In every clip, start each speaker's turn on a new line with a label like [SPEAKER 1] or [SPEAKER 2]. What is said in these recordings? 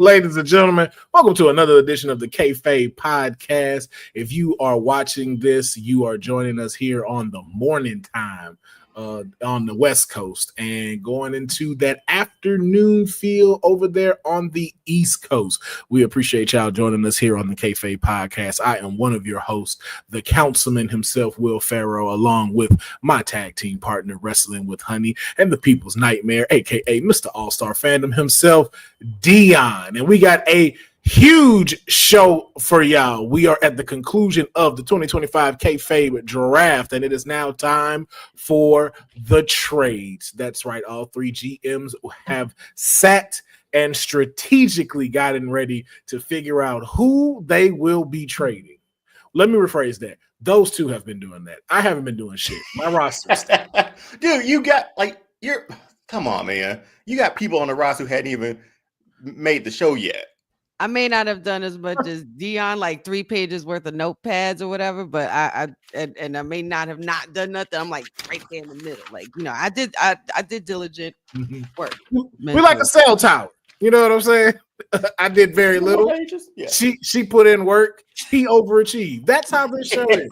[SPEAKER 1] Ladies and gentlemen, welcome to another edition of the Kayfabe Podcast. If you are watching this, you are joining us here on the morning time on the West Coast and going into that afternoon feel over there on the East Coast. We appreciate y'all joining us here on the Kayfabe Podcast. I am one of your hosts, the councilman himself, Will Pharaoh, along with my tag team partner, Wrestling with Honey, and the People's Nightmare, aka Mr. All-Star Fandom himself, Deonne. And we got a huge show for y'all. We are at the conclusion of the 2025 Kayfabe draft, and it is now time for the trades. That's right. All three GMs have sat and strategically gotten ready to figure out who they will be trading. Let me rephrase that. Those two have been doing that. I haven't been doing shit. My roster's
[SPEAKER 2] dude, come on, man. You got people on the roster who hadn't even made the show yet.
[SPEAKER 3] I may not have done as much as Deonne, like 3 pages worth of notepads or whatever, but I may not have not done nothing. I'm like right there in the middle. Like, I did diligent work.
[SPEAKER 1] We like a cell tower. You know what I'm saying? I did very little. Yeah. She put in work. He overachieved. That's how this show is.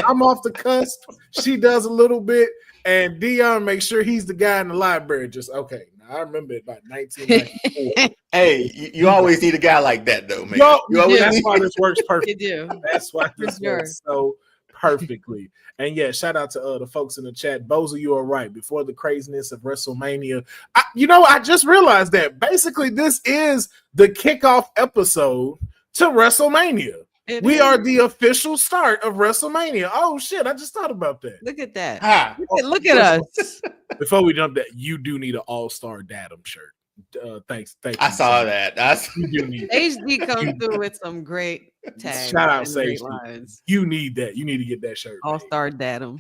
[SPEAKER 1] I'm off the cusp. She does a little bit, and Deonne makes sure he's the guy in the library. Just okay. I remember it about 1994.
[SPEAKER 2] Hey, you always need a guy like that, though, man.
[SPEAKER 1] That's why this works perfectly.
[SPEAKER 3] You do.
[SPEAKER 1] That's why this works so perfectly. And yeah, shout out to the folks in the chat. Bozo, you are right. Before the craziness of WrestleMania, I just realized that basically this is the kickoff episode to WrestleMania. We are the official start of WrestleMania. Oh shit! I just thought about that.
[SPEAKER 3] Look at that. Look at us.
[SPEAKER 1] Before we jump, that you do need an All-Star Datum shirt. Thanks.
[SPEAKER 2] I saw that.
[SPEAKER 3] HD comes through with some great tags.
[SPEAKER 1] Shout out, Sage. You need that. You need to get that shirt.
[SPEAKER 3] All-Star Datum.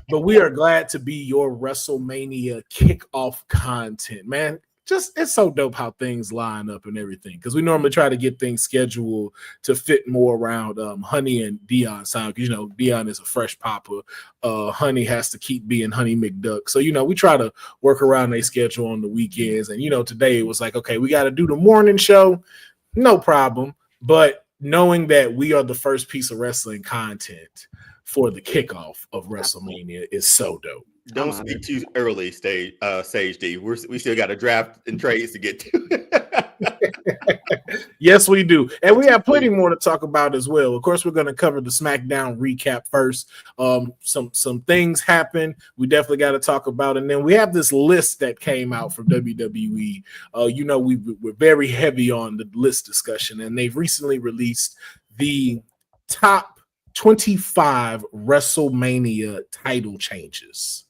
[SPEAKER 1] But we are glad to be your WrestleMania kickoff content, man. It's so dope how things line up and everything, because we normally try to get things scheduled to fit more around Honey and Deonne's time, because Deonne is a fresh papa. Honey has to keep being Honey McDuck, so we try to work around their schedule on the weekends. And today it was like, okay, we got to do the morning show, no problem. But knowing that we are the first piece of wrestling content for the kickoff of WrestleMania is so dope.
[SPEAKER 2] Don't speak too early, Sage D. We still got a draft and trades to get to.
[SPEAKER 1] Yes, we do. And we have plenty more to talk about as well. Of course, we're going to cover the SmackDown recap first. Some things happen we definitely got to talk about. And then we have this list that came out from WWE. We're very heavy on the list discussion, and they've recently released the top 25 WrestleMania title changes.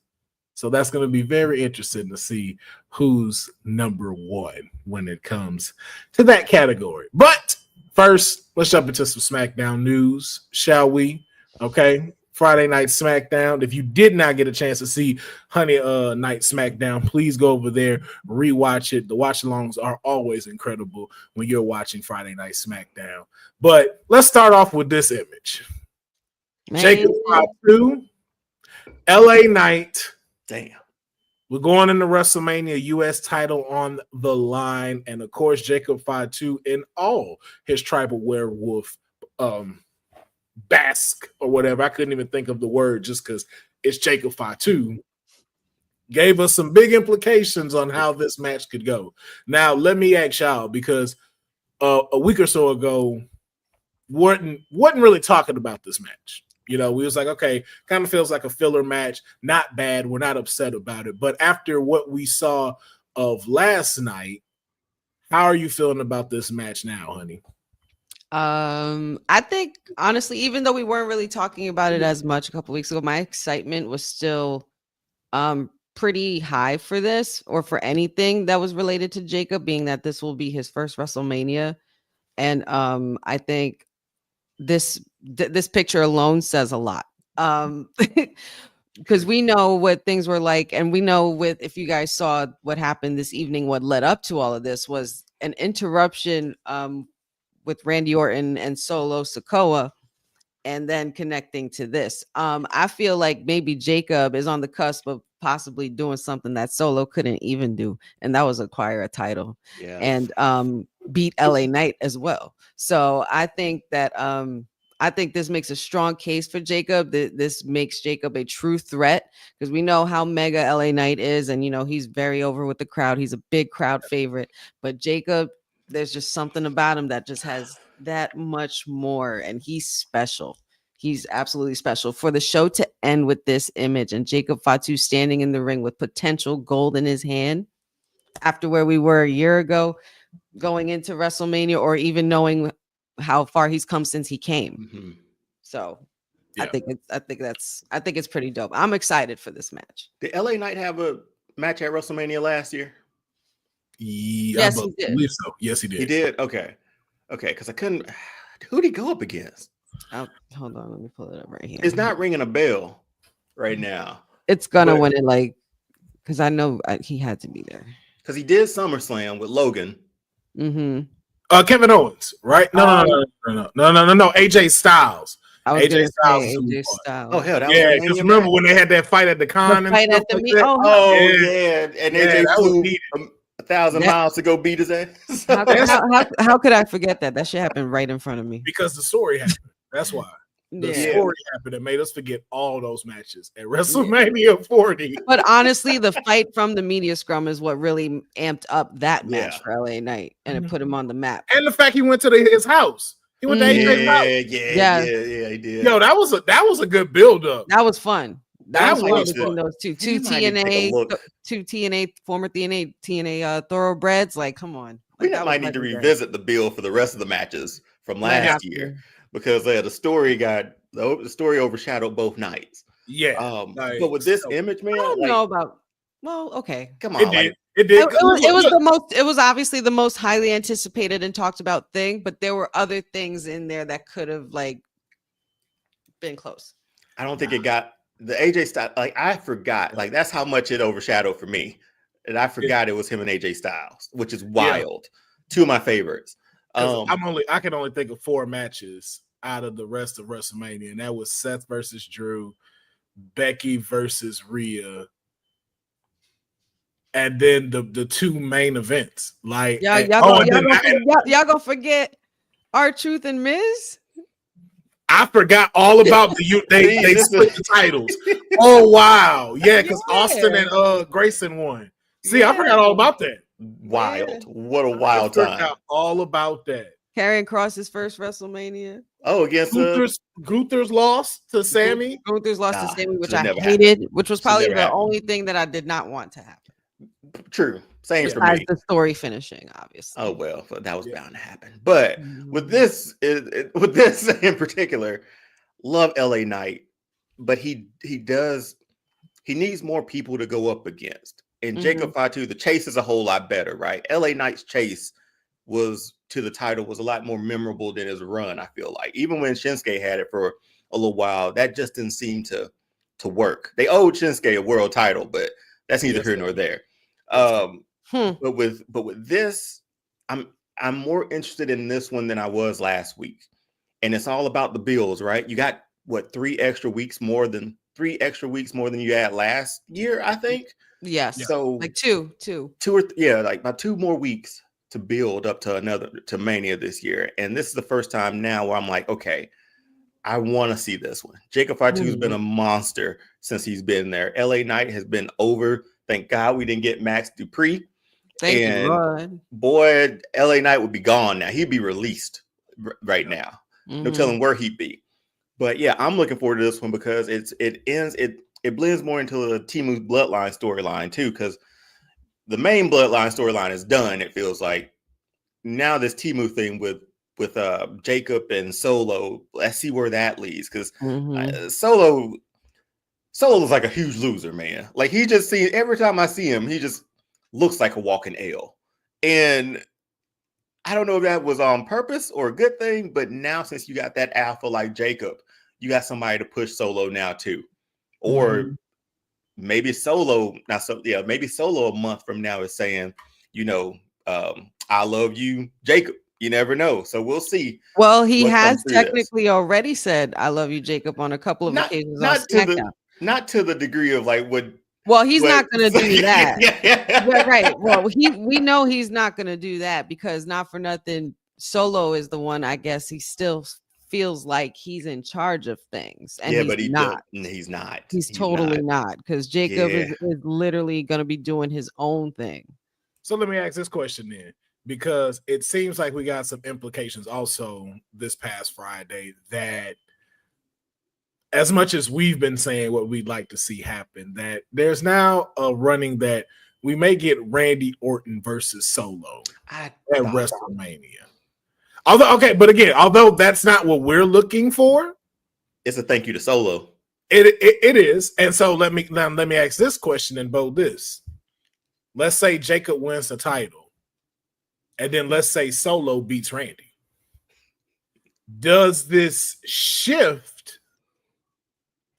[SPEAKER 1] So that's going to be very interesting to see who's number one when it comes to that category. But first, let's jump into some SmackDown news, shall we? Okay, Friday Night SmackDown. If you did not get a chance to see Honey Night SmackDown, please go over there, rewatch it. The watch-alongs are always incredible when you're watching Friday Night SmackDown. But let's start off with this image. Jacob 5-2, LA Knight.
[SPEAKER 2] Damn.
[SPEAKER 1] We're going into WrestleMania, U.S. title on the line. And of course, Jacob 5-2 in all his tribal werewolf basque or whatever. I couldn't even think of the word just because it's Jacob 5-2. Gave us some big implications on how this match could go. Now, let me ask y'all, because a week or so ago, wasn't really talking about this match. We was like, okay, kind of feels like a filler match. Not bad. We're not upset about it. But after what we saw of last night, how are you feeling about this match now, honey?
[SPEAKER 3] I think, honestly, even though we weren't really talking about it as much a couple weeks ago, my excitement was still pretty high for this, or for anything that was related to Jacob, being that this will be his first WrestleMania. And I think this picture alone says a lot, because we know what things were like, and we know if you guys saw what happened this evening, what led up to all of this was an interruption with Randy Orton and Solo Sikoa, and then connecting to this. I feel like maybe Jacob is on the cusp of possibly doing something that Solo couldn't even do, and that was acquire a title.
[SPEAKER 2] Yeah.
[SPEAKER 3] And beat LA Knight as well. So I think that I think this makes a strong case for Jacob. This makes Jacob a true threat because we know how mega LA Knight is, and he's very over with the crowd. He's a big crowd favorite, but Jacob, there's just something about him that just has that much more, and he's special. He's absolutely special. For the show to end with this image and Jacob Fatu standing in the ring with potential gold in his hand after where we were a year ago, going into WrestleMania, or even knowing how far he's come since he came.
[SPEAKER 2] Mm-hmm.
[SPEAKER 3] So
[SPEAKER 1] Yeah.
[SPEAKER 3] I think it's pretty dope. I'm excited for this match.
[SPEAKER 2] Did LA Knight have a match at WrestleMania last year?
[SPEAKER 3] Yes, he did.
[SPEAKER 1] So. Yes, he did.
[SPEAKER 2] He did. Okay, because I couldn't. Who'd he go up against?
[SPEAKER 3] Hold on, let me pull it up right here.
[SPEAKER 2] It's not ringing a bell right now.
[SPEAKER 3] It's gonna win it, because I know he had to be there.
[SPEAKER 2] Because he did SummerSlam with Logan.
[SPEAKER 3] Mm-hmm.
[SPEAKER 1] Kevin Owens, right? No. AJ Styles.
[SPEAKER 3] AJ Styles.
[SPEAKER 2] Oh hell,
[SPEAKER 1] because remember when they had that fight at the con?
[SPEAKER 3] Yeah, and
[SPEAKER 2] AJ flew 1,000 miles to go beat his ass.
[SPEAKER 3] How could I forget that? That shit happened right in front of me.
[SPEAKER 1] Because the story happened. That's why. The story happened that made us forget all those matches at WrestleMania 40.
[SPEAKER 3] But honestly, the fight from the media scrum is what really amped up that match for LA Knight, and it put him on the map.
[SPEAKER 1] And the fact he went to his house. He went to AJ's house.
[SPEAKER 2] Yeah, he did.
[SPEAKER 1] Yo, that was a good build up.
[SPEAKER 3] That was fun. That was fun between those two former TNA thoroughbreds. Like, come on.
[SPEAKER 2] We might need to revisit the bill for the rest of the matches from last year. Because the story overshadowed both nights.
[SPEAKER 1] Yeah.
[SPEAKER 2] But with this image, man,
[SPEAKER 3] I don't know about. Well, okay.
[SPEAKER 2] Come on.
[SPEAKER 1] It did.
[SPEAKER 3] It was obviously the most highly anticipated and talked about thing, but there were other things in there that could have been close.
[SPEAKER 2] I don't think it got the AJ Styles. I forgot. That's how much it overshadowed for me, and I forgot it was him and AJ Styles, which is wild. Two of my favorites.
[SPEAKER 1] I can only think of 4 matches out of the rest of WrestleMania, and that was Seth versus Drew, Becky versus Rhea, and then the 2 main events. Y'all
[SPEAKER 3] gonna forget R-Truth and Miz?
[SPEAKER 1] I forgot all about they split the titles. Oh wow, yeah, because Austin and Grayson won. See, I forgot all about that.
[SPEAKER 2] Wild. What a wild time. I forgot
[SPEAKER 1] all about that.
[SPEAKER 3] Karrion Kross's first WrestleMania.
[SPEAKER 2] Oh, against
[SPEAKER 1] Gunther's loss to Sammy.
[SPEAKER 3] Gunther's loss to Sammy, which I hated, which was probably the only thing that I did not want to happen.
[SPEAKER 2] True. Same for me.
[SPEAKER 3] The story finishing, obviously.
[SPEAKER 2] Oh well, that was bound to happen. But with this in particular, love LA Knight, but he needs more people to go up against. And Jacob Fatu, the chase is a whole lot better, right? LA Knight's chase to the title was a lot more memorable than his run, I feel like. Even when Shinsuke had it for a little while, that just didn't seem to work. They owed Shinsuke a world title, but that's neither here nor there. But with this, I'm more interested in this one than I was last week. And it's all about the bills, right? You got 3 extra weeks more than you had last year, I think.
[SPEAKER 3] Yes.
[SPEAKER 2] So
[SPEAKER 3] two or
[SPEAKER 2] about 2 more weeks to build up to Mania this year. And this is the first time now where I'm like, okay, I want to see this one. Jacob Fatu's been a monster since he's been there. LA Knight has been over. Thank God we didn't get Max Dupree.
[SPEAKER 3] Thank you, Lord.
[SPEAKER 2] Boy, LA Knight would be gone now. He'd be released right now. No telling where he'd be. But yeah, I'm looking forward to this one because it blends more into the Timu's Bloodline storyline too, because the main Bloodline storyline is done. It feels like now this Timu thing with Jacob and Solo. Let's see where that leads, because Solo looks like a huge loser, man. Like every time I see him, he just looks like a walking L. And I don't know if that was on purpose or a good thing, but now since you got that alpha like Jacob, you got somebody to push Solo now too. Or maybe Solo a month from now is saying, I love you, Jacob. You never know. So we'll see.
[SPEAKER 3] Well, he has technically already said, I love you, Jacob, on a couple of occasions on SmackDown.
[SPEAKER 2] Not to the degree of like what
[SPEAKER 3] Well, he's not going to do
[SPEAKER 2] Yeah,
[SPEAKER 3] that. Right. Well, we know he's not going to do that because not for nothing, Solo is the one. I guess he still feels like he's in charge of things, and
[SPEAKER 2] but
[SPEAKER 3] he's not.
[SPEAKER 2] He's not.
[SPEAKER 3] He's totally not because Jacob is literally going to be doing his own thing.
[SPEAKER 1] So let me ask this question then, because it seems like we got some implications also this past Friday that as much as we've been saying what we'd like to see happen, that there's now a running that we may get Randy Orton versus Solo at WrestleMania. Although that's not what we're looking for,
[SPEAKER 2] it's a thank you to Solo.
[SPEAKER 1] It is, and so let me ask this question and bold this. Let's say Jacob wins the title, and then let's say Solo beats Randy. Does this shift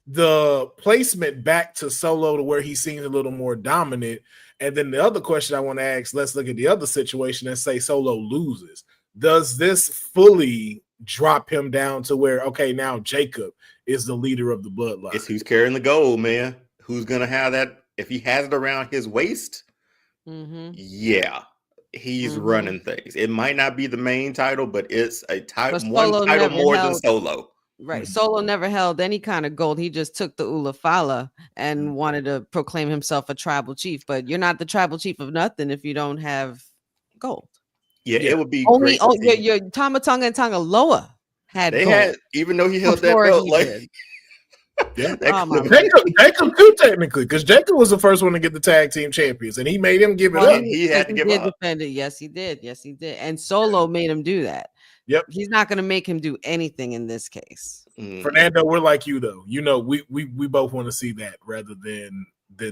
[SPEAKER 1] the placement back to Solo to where he seems a little more dominant? And then the other question I want to ask, let's look at the other situation and say Solo loses. Does this fully drop him down to where, okay, now Jacob is the leader of the bloodline?
[SPEAKER 2] It's who's carrying the gold, man. Who's going to have that? If he has it around his waist, he's running things. It might not be the main title, but it's a one title more than Solo.
[SPEAKER 3] Right. Solo never held any kind of gold. He just took the Ulafala and wanted to proclaim himself a tribal chief. But you're not the tribal chief of nothing if you don't have gold.
[SPEAKER 2] Yeah, it would be
[SPEAKER 3] only your Tama Tonga and Tonga Loa had gold.
[SPEAKER 2] Even though he held that belt,
[SPEAKER 1] Jacob too, technically, because Jacob was the first one to get the tag team champions, and he made him give it up.
[SPEAKER 2] He had to give up.
[SPEAKER 3] Defend it. Yes, he did. And Solo made him do that.
[SPEAKER 1] Yep.
[SPEAKER 3] He's not going to make him do anything in this case.
[SPEAKER 1] Fernando, we're like you though. You know, we both want to see that rather than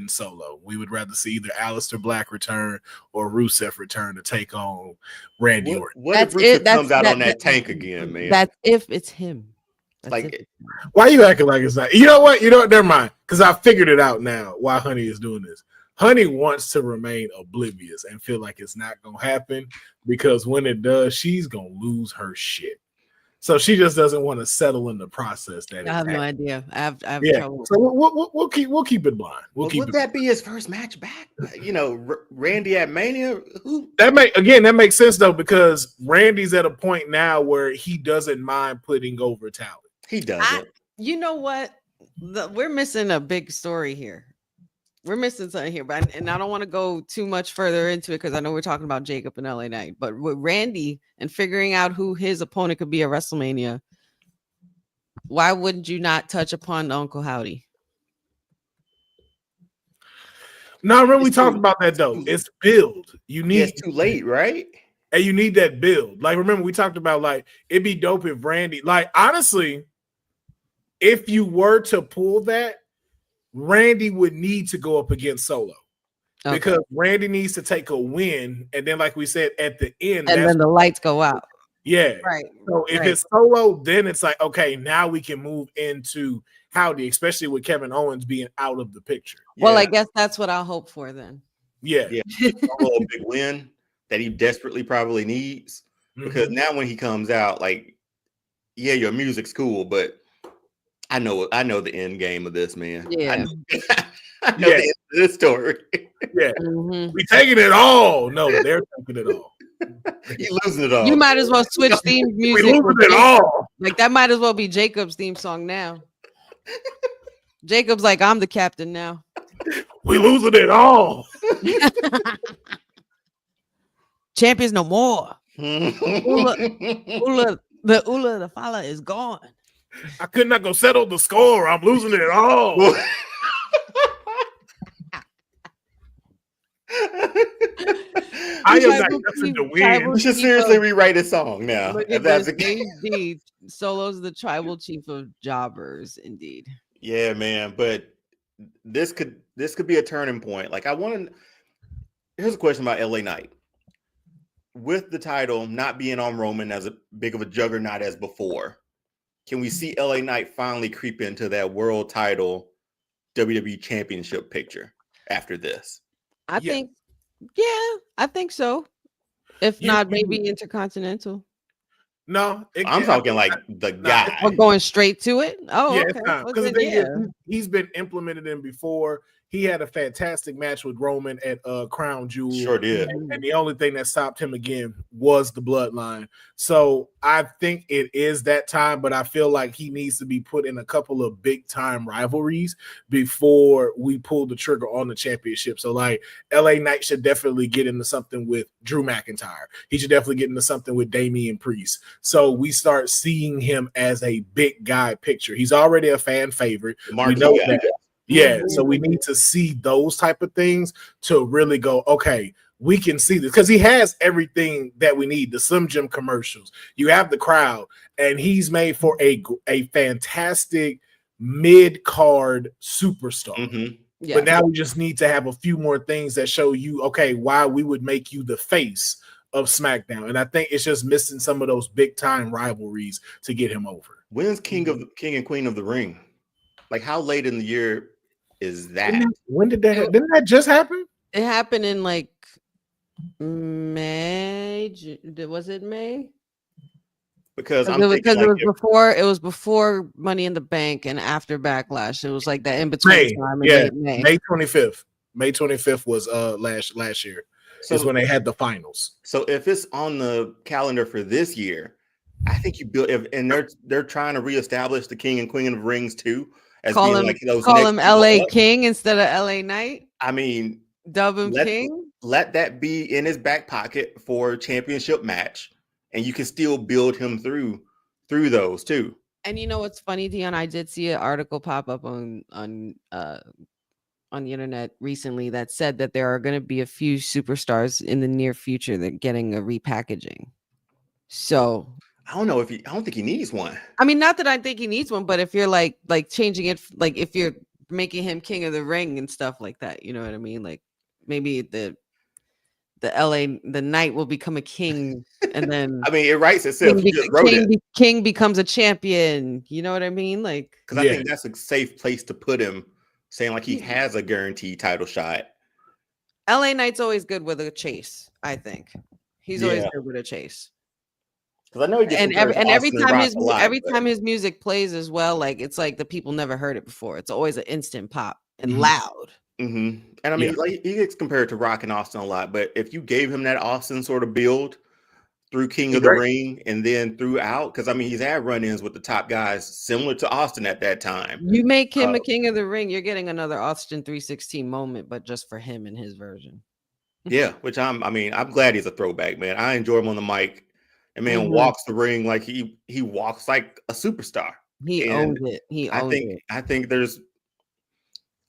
[SPEAKER 1] Solo. We would rather see either Aleister Black return or Rusev return to take on Randy Orton.
[SPEAKER 2] What if Rusev comes out on that tank again, man?
[SPEAKER 3] That's if it's him.
[SPEAKER 1] Why are you acting like it's not? You know what? Never mind. Because I figured it out now why Honey is doing this. Honey wants to remain oblivious and feel like it's not going to happen because when it does, she's going to lose her shit. So she just doesn't want to settle in the process. I
[SPEAKER 3] have no idea. I have trouble.
[SPEAKER 1] So we'll keep it blind.
[SPEAKER 2] Would that be his first match back? Randy at Mania.
[SPEAKER 1] That makes sense though, because Randy's at a point now where he doesn't mind putting over talent.
[SPEAKER 2] He doesn't.
[SPEAKER 3] You know what? We're missing a big story here. We're missing something here, and I don't want to go too much further into it because I know we're talking about Jacob and LA Knight, but with Randy and figuring out who his opponent could be at WrestleMania, why wouldn't you not touch upon Uncle Howdy?
[SPEAKER 1] No, remember we talked about that though. It's build. You need
[SPEAKER 2] it's too late, right?
[SPEAKER 1] And you need that build. Like, remember we talked about like it'd be dope if Randy, like honestly, if you were to pull that, Randy would need to go up against Solo because Randy needs to take a win. And then, like we said, at the end,
[SPEAKER 3] and then the lights go out.
[SPEAKER 1] Yeah.
[SPEAKER 3] Right.
[SPEAKER 1] So if it's Solo, then it's like, okay, now we can move into Howdy, especially with Kevin Owens being out of the picture.
[SPEAKER 3] Well, I guess that's what I'll hope for then.
[SPEAKER 1] Yeah.
[SPEAKER 2] Solo, a big win that he desperately probably needs because now when he comes out, like, your music's cool, but I know the end game of this, man.
[SPEAKER 3] Yeah.
[SPEAKER 2] I know the end of this story.
[SPEAKER 1] Yeah. We taking it all. No, they're taking it all.
[SPEAKER 2] You losing it all.
[SPEAKER 3] You might as well switch theme music.
[SPEAKER 1] We losing it all.
[SPEAKER 3] Like that might as well be Jacob's theme song now. Jacob's like, I'm the captain now.
[SPEAKER 1] We losing it all.
[SPEAKER 3] Champions no more. The Fala is gone.
[SPEAKER 1] I could not go settle the score. I'm losing it all. I am not guessing to win.
[SPEAKER 2] We should seriously rewrite a song now.
[SPEAKER 3] Indeed, Solo's the tribal chief of jobbers. Indeed.
[SPEAKER 2] Yeah, man. But this could be a turning point. Like here's a question about LA Knight. With the title not being on Roman as a big of a juggernaut as before, can we see LA Knight finally creep into that world title WWE championship picture after this?
[SPEAKER 3] I think so. If not, maybe Intercontinental.
[SPEAKER 1] No,
[SPEAKER 2] I'm talking like the guy.
[SPEAKER 3] We're going straight to it. Oh,
[SPEAKER 1] yeah, because he's been implemented in before. he had a fantastic match with Roman at Crown Jewel.
[SPEAKER 2] Sure did.
[SPEAKER 1] And the only thing that stopped him again was the bloodline. So I think it is that time, but I feel like he needs to be put in a couple of big time rivalries before we pull the trigger on the championship. So like LA Knight should definitely get into something with Drew McIntyre. He should definitely get into something with Damian Priest. So we start seeing him as a big guy picture. He's already a fan favorite. We know that. Yeah, so we need to see those type of things to really go, okay, we can see this because he has everything that we need. The Slim Jim commercials, you have the crowd, and he's made for a fantastic mid-card superstar.
[SPEAKER 2] Mm-hmm.
[SPEAKER 3] Yeah.
[SPEAKER 1] But now we just need to have a few more things that show you, okay, why we would make you the face of SmackDown. And I think it's just missing some of those big-time rivalries to get him over.
[SPEAKER 2] When's King and Queen of the Ring? Like, how late in the year is that?
[SPEAKER 1] When did that happen? Didn't that just happen?
[SPEAKER 3] It happened in like May. Was it May?
[SPEAKER 2] Because
[SPEAKER 3] it was before Money in the Bank and after Backlash. It was like that in between time.
[SPEAKER 1] Yeah, May 25th. May 25th was last year. So is when they had the finals.
[SPEAKER 2] So if it's on the calendar for this year, I think you build. And they're trying to reestablish the King and Queen of Rings too. As
[SPEAKER 3] call
[SPEAKER 2] being
[SPEAKER 3] him,
[SPEAKER 2] like those
[SPEAKER 3] call him LA King instead of LA Knight.
[SPEAKER 2] I mean,
[SPEAKER 3] dub him King.
[SPEAKER 2] Let that be in his back pocket for a championship match, and you can still build him through those too.
[SPEAKER 3] And you know what's funny, Deonne? I did see an article pop up on the internet recently that said that there are going to be a few superstars in the near future that getting a repackaging. So
[SPEAKER 2] I don't know I don't think he needs one.
[SPEAKER 3] I mean, not that I think he needs one, but if you're like changing it, like if you're making him King of the Ring and stuff like that, you know what I mean? Like maybe the Knight will become a king, and then
[SPEAKER 2] I mean, it writes itself.
[SPEAKER 3] King becomes a champion. You know what I mean? Like,
[SPEAKER 2] because I think that's a safe place to put him, saying like he has a guaranteed title shot.
[SPEAKER 3] LA Knight's always good with a chase. I think he's always good with a chase.
[SPEAKER 2] Because I know he gets
[SPEAKER 3] every time his music plays as well, like it's like the people never heard it before. It's always an instant pop and loud.
[SPEAKER 2] Mm-hmm. And I mean, like he gets compared to Rock and Austin a lot, but if you gave him that Austin sort of build through King of the Ring and then throughout, because I mean, he's had run-ins with the top guys similar to Austin at that time.
[SPEAKER 3] You make him a King of the Ring, you're getting another Austin 316 moment, but just for him and his version.
[SPEAKER 2] Yeah, which I'm glad he's a throwback, man. I enjoy him on the mic. And man walks the ring like he walks like a superstar.
[SPEAKER 3] He owns it.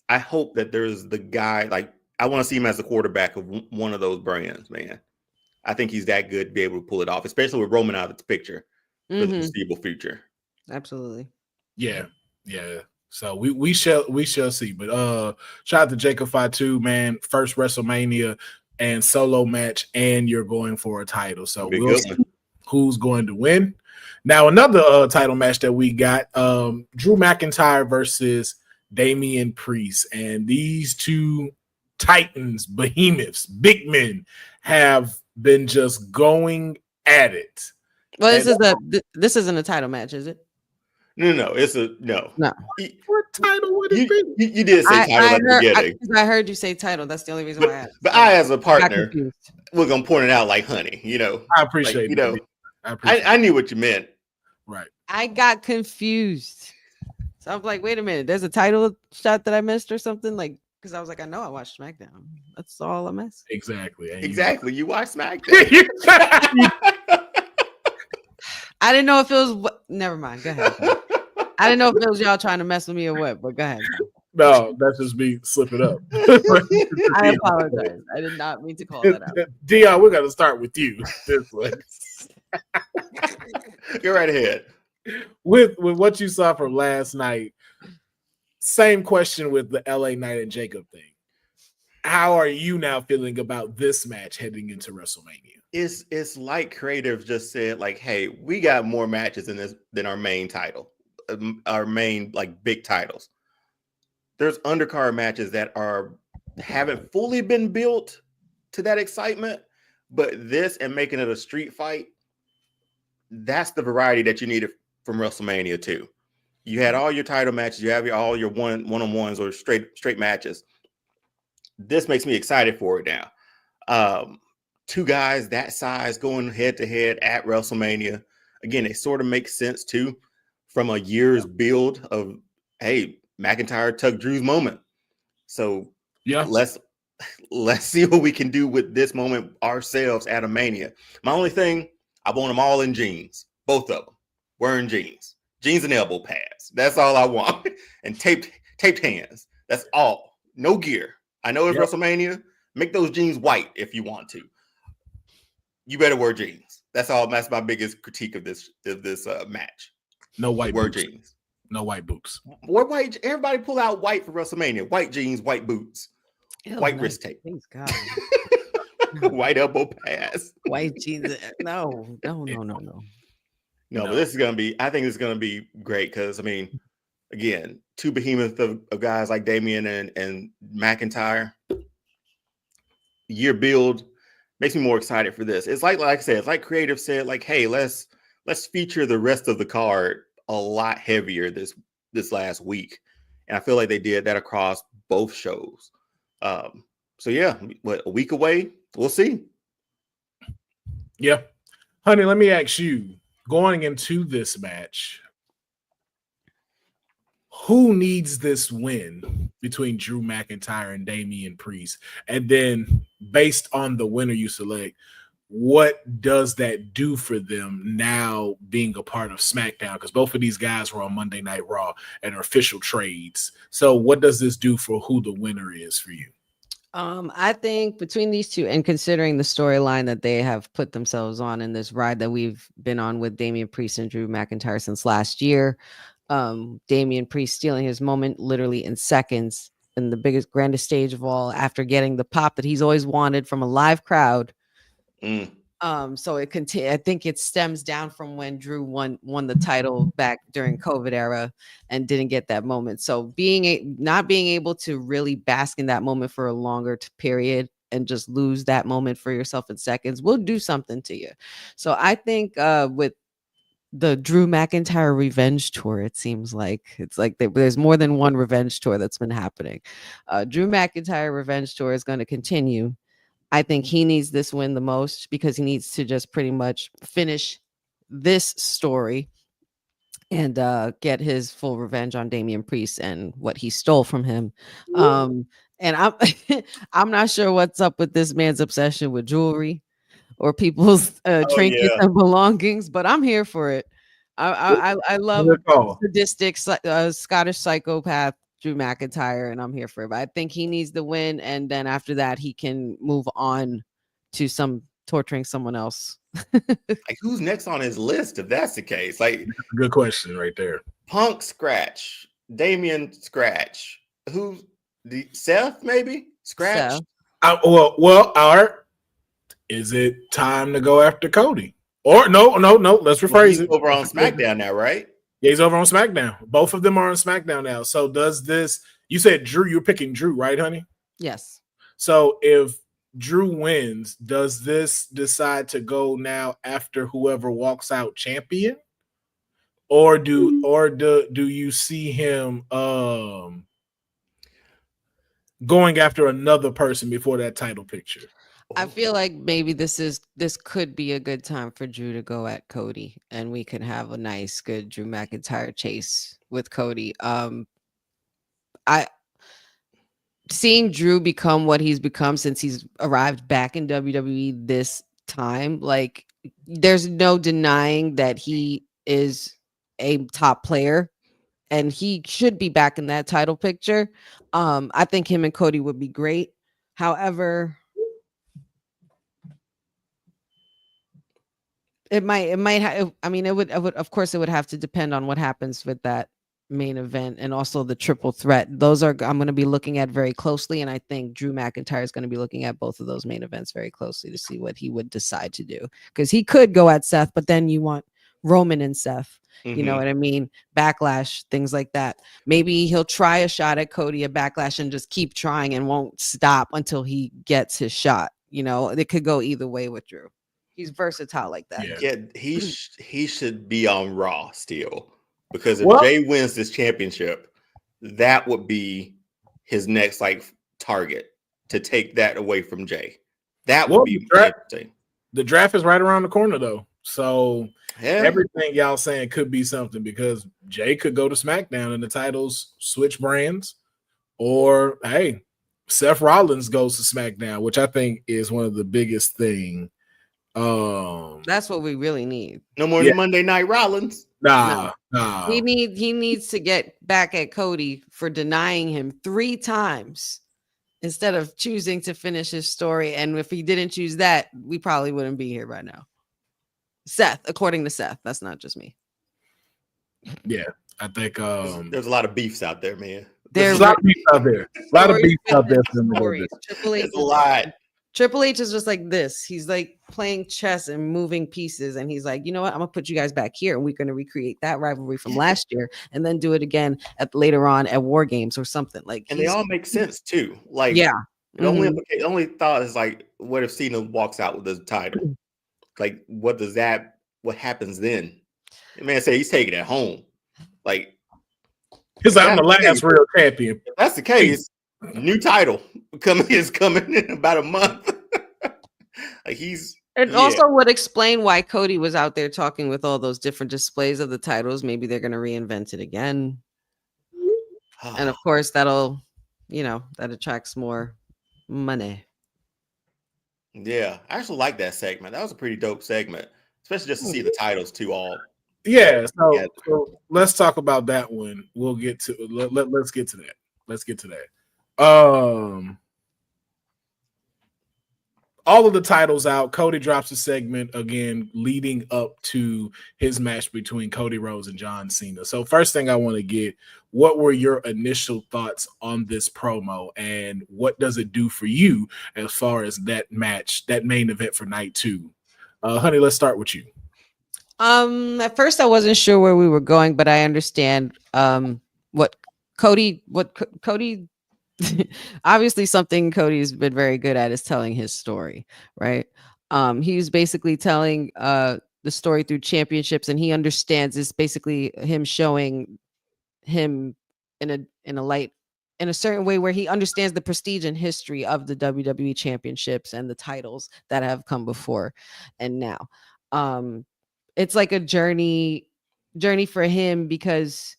[SPEAKER 2] I hope that there's the guy, like I want to see him as the quarterback of one of those brands, man. I think he's that good to be able to pull it off, especially with Roman out of the picture for the foreseeable future.
[SPEAKER 3] Absolutely.
[SPEAKER 1] Yeah. So we shall see. But shout out to Jacob Fatu, man. First WrestleMania and solo match, and you're going for a title. So we'll see who's going to win. Now, another title match that we got, Drew McIntyre versus Damian Priest. And these two titans, behemoths, big men have been just going at it.
[SPEAKER 3] Well, this isn't a title match, is it?
[SPEAKER 2] No. It's no.
[SPEAKER 1] What title would it be?
[SPEAKER 2] You did say title at the beginning.
[SPEAKER 3] I heard you say title. That's the only reason why I asked.
[SPEAKER 2] But I, as a partner, we're gonna point it out like honey. You know,
[SPEAKER 1] I appreciate it.
[SPEAKER 2] I knew what you meant.
[SPEAKER 1] Right.
[SPEAKER 3] I got confused. So I'm like, wait a minute, there's a title shot that I missed or something? Like, because I was like, I know I watched SmackDown. That's all I missed.
[SPEAKER 2] Exactly. You watched SmackDown.
[SPEAKER 3] I didn't know if it was never mind. Go ahead. I didn't know if it was y'all trying to mess with me or what, but go ahead.
[SPEAKER 1] No, that's just me slipping up.
[SPEAKER 3] I apologize. I did not mean to call that out.
[SPEAKER 1] Deonne, we're gonna start with you this way.
[SPEAKER 2] Go right ahead.
[SPEAKER 1] With what you saw from last night, same question with the LA Knight and Jacob thing. How are you now feeling about this match heading into WrestleMania?
[SPEAKER 2] It's like creative just said, like, hey, we got more matches in this than our main title, our main like big titles. There's undercard matches that haven't fully been built to that excitement, but this and making it a street fight, that's the variety that you needed from WrestleMania 2. You had all your title matches, you have all your one-on-ones or straight matches, this makes me excited for it now. Two guys that size going head to head at WrestleMania. Again, it sort of makes sense too from a year's build of, hey, McIntyre took Drew's moment. So
[SPEAKER 1] yeah,
[SPEAKER 2] let's see what we can do with this moment ourselves at a Mania. My only thing, I want them all in jeans, both of them wearing jeans and elbow pads. That's all I want, and taped hands. That's all. No gear. I know it's WrestleMania. Make those jeans white if you want to. You better wear jeans. That's all. That's my biggest critique of this match.
[SPEAKER 1] No white
[SPEAKER 2] wear
[SPEAKER 1] boots.
[SPEAKER 2] Jeans.
[SPEAKER 1] No white boots.
[SPEAKER 2] Wear white. Everybody pull out white for WrestleMania. White jeans, white boots, white wrist tape.
[SPEAKER 3] Thanks God.
[SPEAKER 2] White elbow pads.
[SPEAKER 3] White jeans. No.
[SPEAKER 2] But this is gonna be. I think it's gonna be great because I mean, again, two behemoths of guys like Damian and McIntyre. Year build makes me more excited for this. It's like I said, it's like creative said, like, hey, let's feature the rest of the card a lot heavier this last week, and I feel like they did that across both shows. So yeah, a week away, we'll see.
[SPEAKER 1] Yeah, honey, let me ask you, going into this match, who needs this win between Drew McIntyre and Damian Priest? And then based on the winner you select, what does that do for them now being a part of SmackDown? Because both of these guys were on Monday Night Raw and are official trades. So what does this do for who the winner is for you?
[SPEAKER 3] I think between these two, and considering the storyline that they have put themselves on in this ride that we've been on with Damian Priest and Drew McIntyre since last year, Damian Priest stealing his moment literally in seconds in the biggest, grandest stage of all, after getting the pop that he's always wanted from a live crowd. So it I think it stems down from when Drew won the title back during COVID era and didn't get that moment. So not being able to really bask in that moment for a longer period and just lose that moment for yourself in seconds will do something to you. So I think with the Drew McIntyre revenge tour, it seems like it's like there's more than one revenge tour that's been happening. Drew McIntyre revenge tour is going to continue. I think he needs this win the most because he needs to just pretty much finish this story and get his full revenge on Damian Priest and what he stole from him. And I'm not sure what's up with this man's obsession with jewelry or people's trinkets and belongings, but I'm here for it. I love sadistic Scottish psychopath Drew McIntyre, and I'm here for it. But I think he needs the win, and then after that, he can move on to torturing someone else.
[SPEAKER 2] Like, who's next on his list if that's the case? Like,
[SPEAKER 1] good question right there.
[SPEAKER 2] Punk scratch, Damian scratch. Who's Seth? Maybe scratch.
[SPEAKER 3] Seth.
[SPEAKER 1] Well, all right. Is it time to go after Cody? Or no. Let's rephrase it.
[SPEAKER 2] Over on SmackDown now, right?
[SPEAKER 1] Yeah, he's over on SmackDown. Both of them are on SmackDown now. So does this? You said Drew. You're picking Drew, right, honey?
[SPEAKER 3] Yes.
[SPEAKER 1] So if Drew wins, does this decide to go now after whoever walks out champion, or do you see him going after another person before that title picture?
[SPEAKER 3] I feel like maybe this could be a good time for Drew to go at Cody, and we can have a nice, good Drew McIntyre chase with Cody. Seeing Drew become what he's become since he's arrived back in WWE this time, like, there's no denying that he is a top player and he should be back in that title picture. I think him and Cody would be great. However, it would of course it would have to depend on what happens with that main event and also the triple threat. Those are I'm going to be looking at very closely, and I think Drew McIntyre is going to be looking at both of those main events very closely to see what he would decide to do, because he could go at Seth, but then you want Roman and Seth. You know what I mean? Backlash, things like that. Maybe he'll try a shot at Cody at Backlash and just keep trying and won't stop until he gets his shot. It could go either way with Drew. He's versatile like that.
[SPEAKER 2] Yeah, he should be on Raw still, because if Jay wins this championship, that would be his next target. to take that away from Jay. That would be interesting.
[SPEAKER 1] The draft is right around the corner, though. So
[SPEAKER 2] yeah.
[SPEAKER 1] Everything y'all saying could be something, because Jay could go to SmackDown and the titles switch brands, or hey, Seth Rollins goes to SmackDown, which I think is one of the biggest thing.
[SPEAKER 3] That's what we really need.
[SPEAKER 2] No more Monday Night Rollins.
[SPEAKER 1] Nah.
[SPEAKER 3] He needs to get back at Cody for denying him 3 times instead of choosing to finish his story. And if he didn't choose that, we probably wouldn't be here right now. Seth, according to Seth, that's not just me.
[SPEAKER 1] Yeah, I think
[SPEAKER 2] there's a lot of beefs out there, man.
[SPEAKER 1] There's a lot of beefs out there. A lot of beefs out there.
[SPEAKER 2] It's a lot.
[SPEAKER 3] Triple H is just like this. He's like playing chess and moving pieces. And he's like, you know what? I'm going to put you guys back here and we're going to recreate that rivalry from last year and then do it again later on at War Games or something. Like,
[SPEAKER 2] and they all make sense too. Like,
[SPEAKER 3] yeah.
[SPEAKER 2] The only thought is like, what if Cena walks out with the title? Like, what happens then? The man said he's taking it home. Like,
[SPEAKER 1] because I'm the last real champion.
[SPEAKER 2] If that's the case, new title is coming in about a month. Like
[SPEAKER 3] also would explain why Cody was out there talking with all those different displays of the titles. Maybe they're going to reinvent it again. And of course, that attracts more money.
[SPEAKER 2] Yeah, I actually like that segment. That was a pretty dope segment, especially just to see the titles too all.
[SPEAKER 1] Yeah, so let's talk about that one. We'll get to let's get to that. Let's get to that. All of the titles out. Cody drops a segment again leading up to his match between Cody Rhodes and John Cena. So first thing I want to get, what were your initial thoughts on this promo, and what does it do for you as far as that match, that main event for night 2? Honey, let's start with you.
[SPEAKER 3] At first I wasn't sure where we were going, but I understand what Cody obviously something Cody's been very good at is telling his story, right? He's basically telling the story through championships, and he understands it's basically him showing him in a certain way where he understands the prestige and history of the WWE championships and the titles that have come before and now. It's like a journey for him, because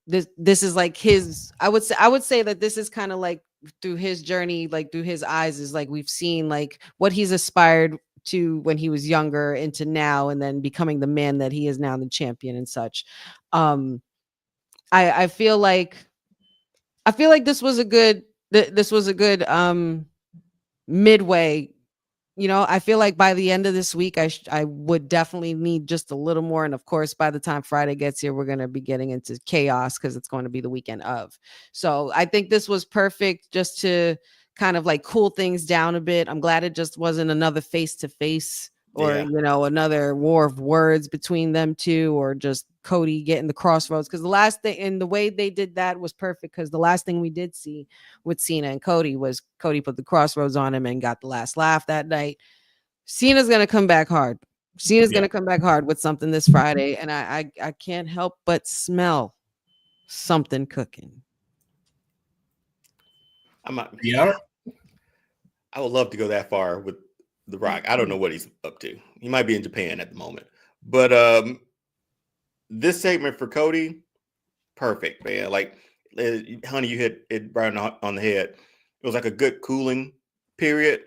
[SPEAKER 3] this is like his, I would say that this is kind of like through his journey, like through his eyes, is like we've seen like what he's aspired to when he was younger into now, and then becoming the man that he is now, the champion and such. I feel like this was a good midway. I feel like by the end of this week, I would definitely need just a little more. And of course, by the time Friday gets here, we're going to be getting into chaos because it's going to be the weekend of. So I think this was perfect just to kind of like cool things down a bit. I'm glad it just wasn't another face-to-face or, another war of words between them two, or just Cody getting the crossroads. Because the last thing, and the way they did that was perfect, because the last thing we did see with Cena and Cody was Cody put the crossroads on him and got the last laugh that night. Cena's going to come back hard. Cena's going to come back hard with something this Friday. And I can't help but smell something cooking.
[SPEAKER 2] I would love to go that far with The Rock. I don't know what he's up to. He might be in Japan at the moment. But this segment for Cody, perfect, man. Like, honey, you hit it right on the head. It was like a good cooling period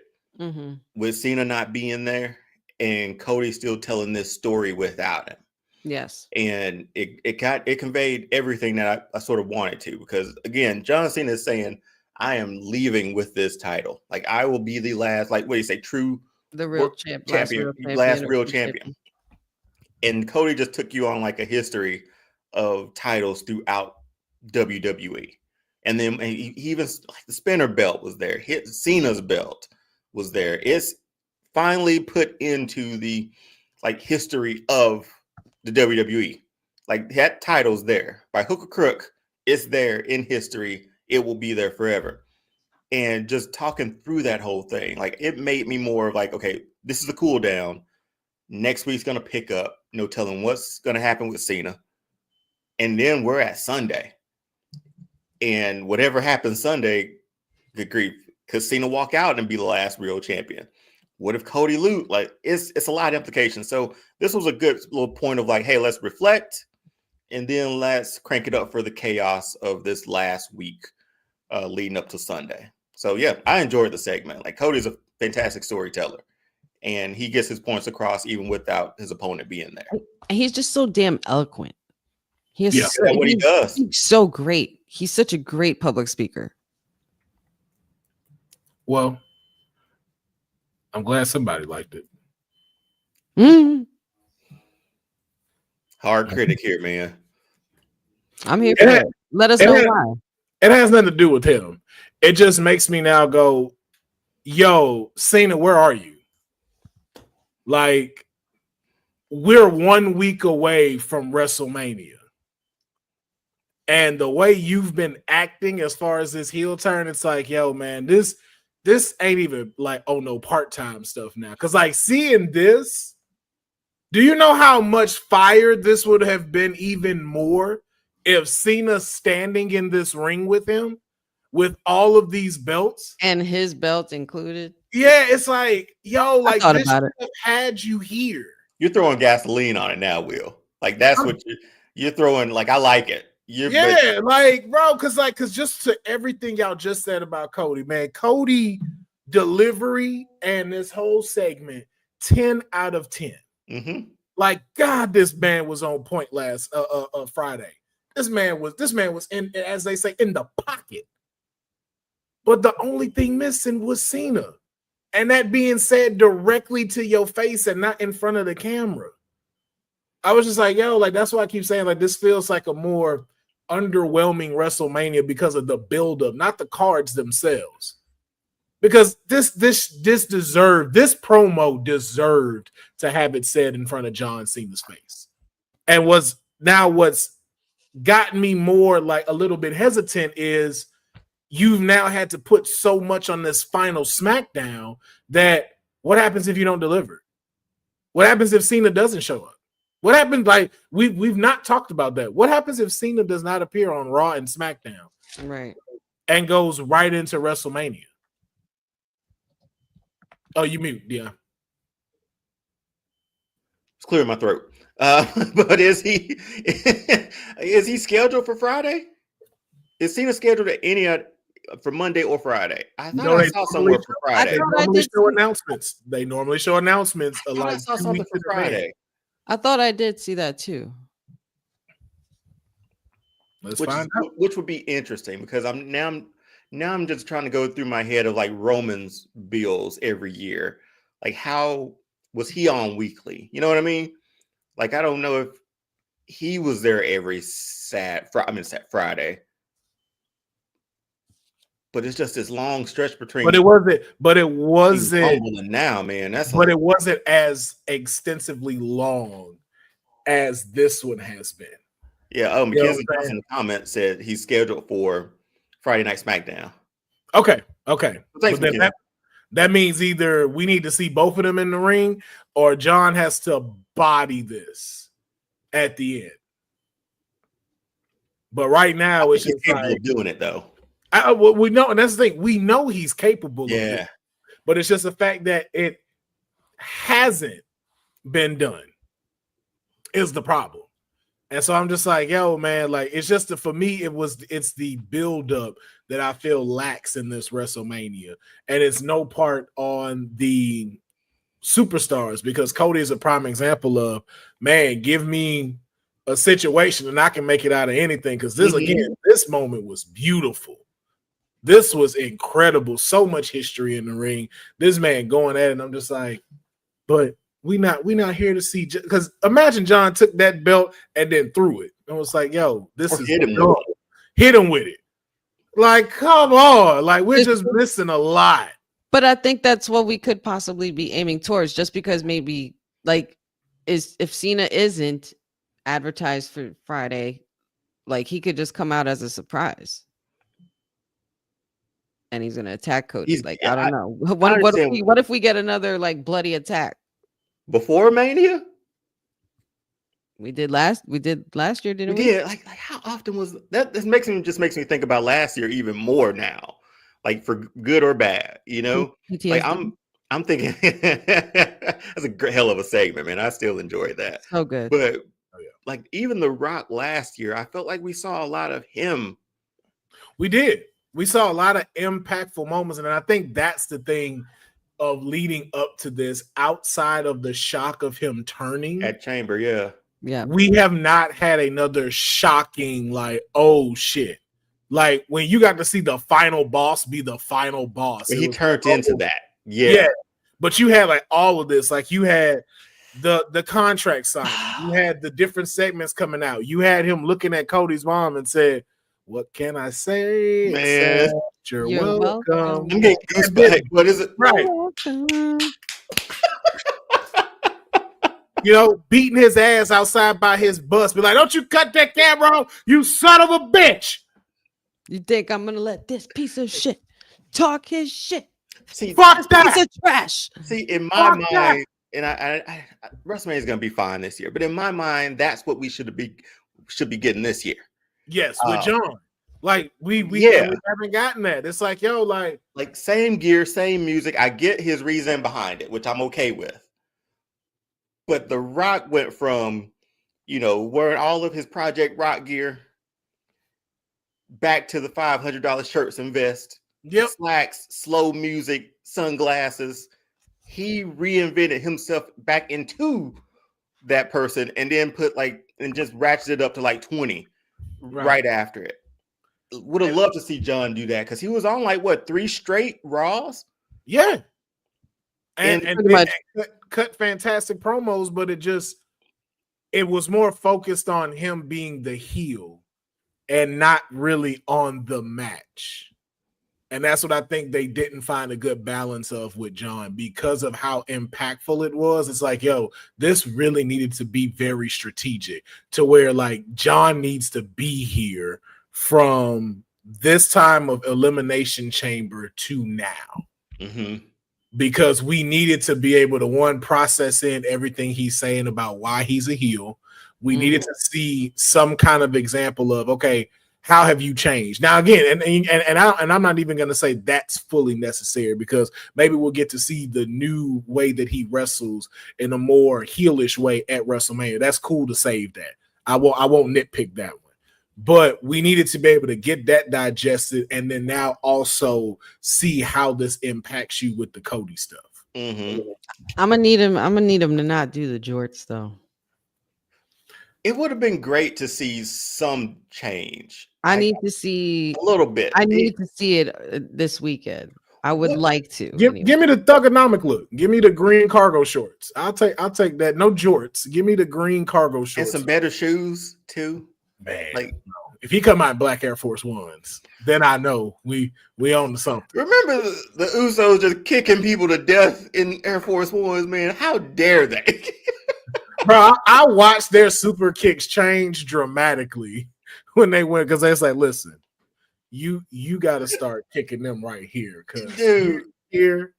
[SPEAKER 2] with Cena not being there and Cody still telling this story without him.
[SPEAKER 3] Yes.
[SPEAKER 2] And it conveyed everything that I sort of wanted to, because again, John Cena is saying, I am leaving with this title. Like, I will be the last, like, what do you say, last real champion. And Cody just took you on like a history of titles throughout WWE. And then he even, like, the spinner belt was there. Cena's belt was there. It's finally put into the like history of the WWE. Like, that title's there. By hook or crook, it's there in history. It will be there forever. And just talking through that whole thing, like, it made me more of like, okay, this is a cool down. Next week's going to pick up, no telling what's going to happen with Cena. And then we're at Sunday. And whatever happens Sunday, good grief, Could Cena walk out and be the last real champion? What if Cody lose? Like, it's a lot of implications. So this was a good little point of like, hey, let's reflect, and then let's crank it up for the chaos of this last week leading up to Sunday. So yeah, I enjoyed the segment. Like, Cody's a fantastic storyteller, and he gets his points across even without his opponent being there.
[SPEAKER 3] And he's just so damn eloquent. He
[SPEAKER 2] does.
[SPEAKER 3] He's so great. He's such a great public speaker.
[SPEAKER 1] Well, I'm glad somebody liked it.
[SPEAKER 2] Hard critic here, man.
[SPEAKER 3] I'm here for it. Let us know why.
[SPEAKER 1] It has nothing to do with him. It just makes me now go, yo, Cena, where are you? Like, we're 1 week away from WrestleMania. And the way you've been acting as far as this heel turn, it's like, yo, man, this ain't even like, oh no, part-time stuff now. Because like seeing this, do you know how much fire this would have been even more if Cena standing in this ring with him with all of these belts?
[SPEAKER 3] And his belt included?
[SPEAKER 1] Yeah, it's like, yo, like
[SPEAKER 3] this
[SPEAKER 1] should have had you here.
[SPEAKER 2] You're throwing gasoline on it now, Will. Like, that's what you're throwing. Like, I like it.
[SPEAKER 1] Like, bro, because just to everything y'all just said about Cody, man, Cody delivery and this whole segment, 10 out of 10.
[SPEAKER 2] Mm-hmm.
[SPEAKER 1] Like, God, this man was on point last Friday. This man was in, as they say, in the pocket. But the only thing missing was Cena. And that being said directly to your face and not in front of the camera. I was just like, yo, like, that's why I keep saying, like, this feels like a more underwhelming WrestleMania because of the buildup, not the cards themselves. Because this promo deserved to have it said in front of John Cena's face. And what's gotten me more like a little bit hesitant is you've now had to put so much on this final SmackDown that what happens if you don't deliver? What happens if Cena doesn't show up? What happens? Like, we've not talked about that. What happens if Cena does not appear on Raw and SmackDown?
[SPEAKER 3] Right.
[SPEAKER 1] And goes right into WrestleMania? Oh, you mute, yeah.
[SPEAKER 2] It's clearing my throat. But is he scheduled for Friday? Is Cena scheduled at any for Monday or Friday? I thought I saw somewhere for Friday.
[SPEAKER 1] They normally show announcements.
[SPEAKER 2] I saw something for Friday.
[SPEAKER 3] I thought I did see that too.
[SPEAKER 2] Which would be interesting because I'm just trying to go through my head of like Roman's bills every year. Like, how was he on weekly? You know what I mean? Like, I don't know if he was there every Friday. But it's just this long stretch between.
[SPEAKER 1] But it wasn't
[SPEAKER 2] now, man.
[SPEAKER 1] It wasn't as extensively long as this one has been.
[SPEAKER 2] Yeah. Oh, Mackenzie in the comments said he's scheduled for Friday Night SmackDown.
[SPEAKER 1] Okay.
[SPEAKER 2] Thanks,
[SPEAKER 1] that means either we need to see both of them in the ring, or John has to body this at the end. But right now, it's just
[SPEAKER 2] capable of doing it though.
[SPEAKER 1] We know, and that's the thing. We know he's capable of it, but it's just the fact that it hasn't been done is the problem. And so I'm just like, yo, man, like, it's just for me, it's the buildup that I feel lacks in this WrestleMania. And it's no part on the superstars, because Cody is a prime example of, man, give me a situation and I can make it out of anything. Because this moment was beautiful. This was incredible. So much history in the ring. This man going at it, and I'm just like, but we not here to see, because imagine John took that belt and then threw it. And was like, yo, this is hit him with it. Like, come on. Like, we're just missing a lot.
[SPEAKER 3] But I think that's what we could possibly be aiming towards, just because maybe, like, if Cena isn't advertised for Friday, like, he could just come out as a surprise. And he's gonna attack Cody. I don't know. What if we get another like bloody attack
[SPEAKER 2] before Mania?
[SPEAKER 3] We did last year, didn't we?
[SPEAKER 2] Yeah. Like how often was that? This makes me think about last year even more now. like for good or bad, you know?
[SPEAKER 3] PTSD.
[SPEAKER 2] Like I'm thinking that's a great hell of a segment, man. I still enjoy that.
[SPEAKER 3] So good.
[SPEAKER 2] But like even The Rock last year, I felt like we saw a lot of him.
[SPEAKER 1] We did. We saw a lot of impactful moments, and I think that's the thing of leading up to this. Outside of the shock of him turning
[SPEAKER 2] At Chamber, yeah,
[SPEAKER 1] we have not had another shocking like, oh shit, like when you got to see the final boss be the final boss.
[SPEAKER 2] He turned into that.
[SPEAKER 1] Yeah, but you had like all of this, like you had the contract signing, you had the different segments coming out, you had him looking at Cody's mom and said, "What can I say,
[SPEAKER 2] man?
[SPEAKER 1] You're welcome."
[SPEAKER 2] I'm getting goosebumps. What is it?
[SPEAKER 1] Right. You know, beating his ass outside by his bus. Be like, "Don't you cut that camera on, you son of a bitch."
[SPEAKER 3] You think I'm gonna let this piece of shit talk his shit?
[SPEAKER 1] See, fuck that
[SPEAKER 3] piece of trash.
[SPEAKER 2] See, in my mind, and I WrestleMania is gonna be fine this year, but in my mind, that's what we should be getting this year.
[SPEAKER 1] Yes, with John. Like we haven't gotten that. It's like, yo, like
[SPEAKER 2] same gear, same music. I get his reason behind it, which I'm okay with. But The Rock went from, wearing all of his Project Rock gear back to the $500 shirts and vests, slacks, slow music, sunglasses. He reinvented himself back into that person and then and just ratcheted it up to like 20 right after it. Would have loved to see John do that because he was on 3 straight Raws.
[SPEAKER 1] Yeah. And cut fantastic promos, but it was more focused on him being the heel and not really on the match. And that's what I think they didn't find a good balance of with John because of how impactful it was. It's like, yo, this really needed to be very strategic to where John needs to be here from this time of Elimination Chamber to now.
[SPEAKER 2] Mm-hmm.
[SPEAKER 1] Because we needed to be able to process in everything he's saying about why he's a heel. We needed to see some kind of example of, okay, how have you changed? Now again, and I'm not even going to say that's fully necessary because maybe we'll get to see the new way that he wrestles in a more heelish way at WrestleMania. That's cool to save that. I won't nitpick that one. But we needed to be able to get that digested and then now also see how this impacts you with the Cody stuff.
[SPEAKER 2] Mm-hmm.
[SPEAKER 3] I'm gonna need him to not do the jorts though.
[SPEAKER 2] It would have been great to see some change.
[SPEAKER 3] I need to see
[SPEAKER 2] a little bit.
[SPEAKER 3] I need to see it this weekend. I would like to.
[SPEAKER 1] Give me the thugonomic look. Give me the green cargo shorts. I'll take that. No jorts. Give me the green cargo shorts.
[SPEAKER 2] And some better shoes too.
[SPEAKER 1] Man, if he come out in black Air Force Ones, then I know we own something.
[SPEAKER 2] Remember the Usos just kicking people to death in Air Force Ones, man? How dare they?
[SPEAKER 1] Bro, I watched their super kicks change dramatically when they went because they was like, listen, you got to start kicking them right here because here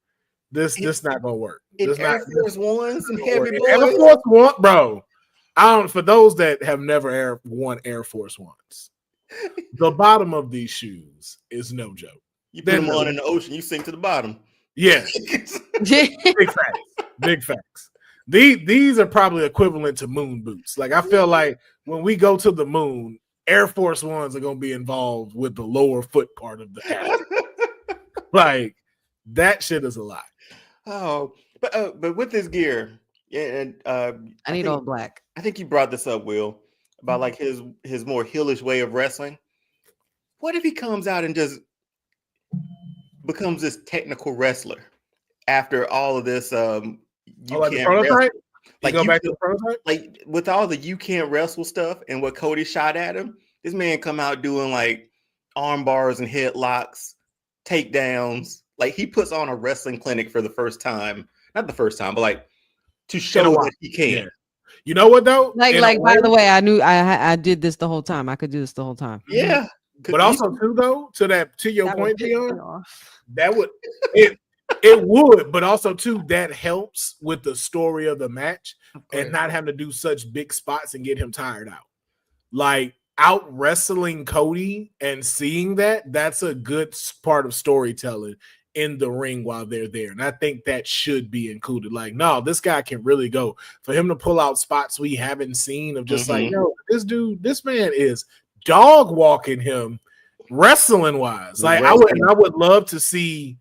[SPEAKER 1] this not gonna work.
[SPEAKER 2] This Air Force Ones and heavy boys.
[SPEAKER 1] Air Force One, bro. For those that have never worn Air Force Ones, the bottom of these shoes is no joke.
[SPEAKER 2] You put them on in the ocean, you sink to the bottom.
[SPEAKER 1] Yeah. Big facts. These are probably equivalent to moon boots. I feel like when we go to the moon, Air Force Ones are going to be involved with the lower foot part of the hat. That shit is a lot.
[SPEAKER 2] Oh, but with this gear, and
[SPEAKER 3] I need all black.
[SPEAKER 2] I think you brought this up, Will, about his more heelish way of wrestling. What if he comes out and just becomes this technical wrestler after all of this? You can't wrestle.
[SPEAKER 1] Go back to the prototype?
[SPEAKER 2] With all the you can't wrestle stuff and what Cody shot at him, this man come out doing arm bars and headlocks, takedowns. He puts on a wrestling clinic for the first time. Not the first time, but to show that he can.
[SPEAKER 1] Yeah. You know what though?
[SPEAKER 3] By the way, I knew I did this the whole time. I could do this the whole time.
[SPEAKER 2] Yeah.
[SPEAKER 1] But also too though, to your point, Deonne, that would it would, but also too, that helps with the story of the match and not having to do such big spots and get him tired out. out wrestling Cody and seeing that's a good part of storytelling in the ring while they're there. And I think that should be included. Like, no, this guy can really go. For him to pull out spots we haven't seen of just like, yo, this man is dog walking him wrestling wise. Like, I would love to see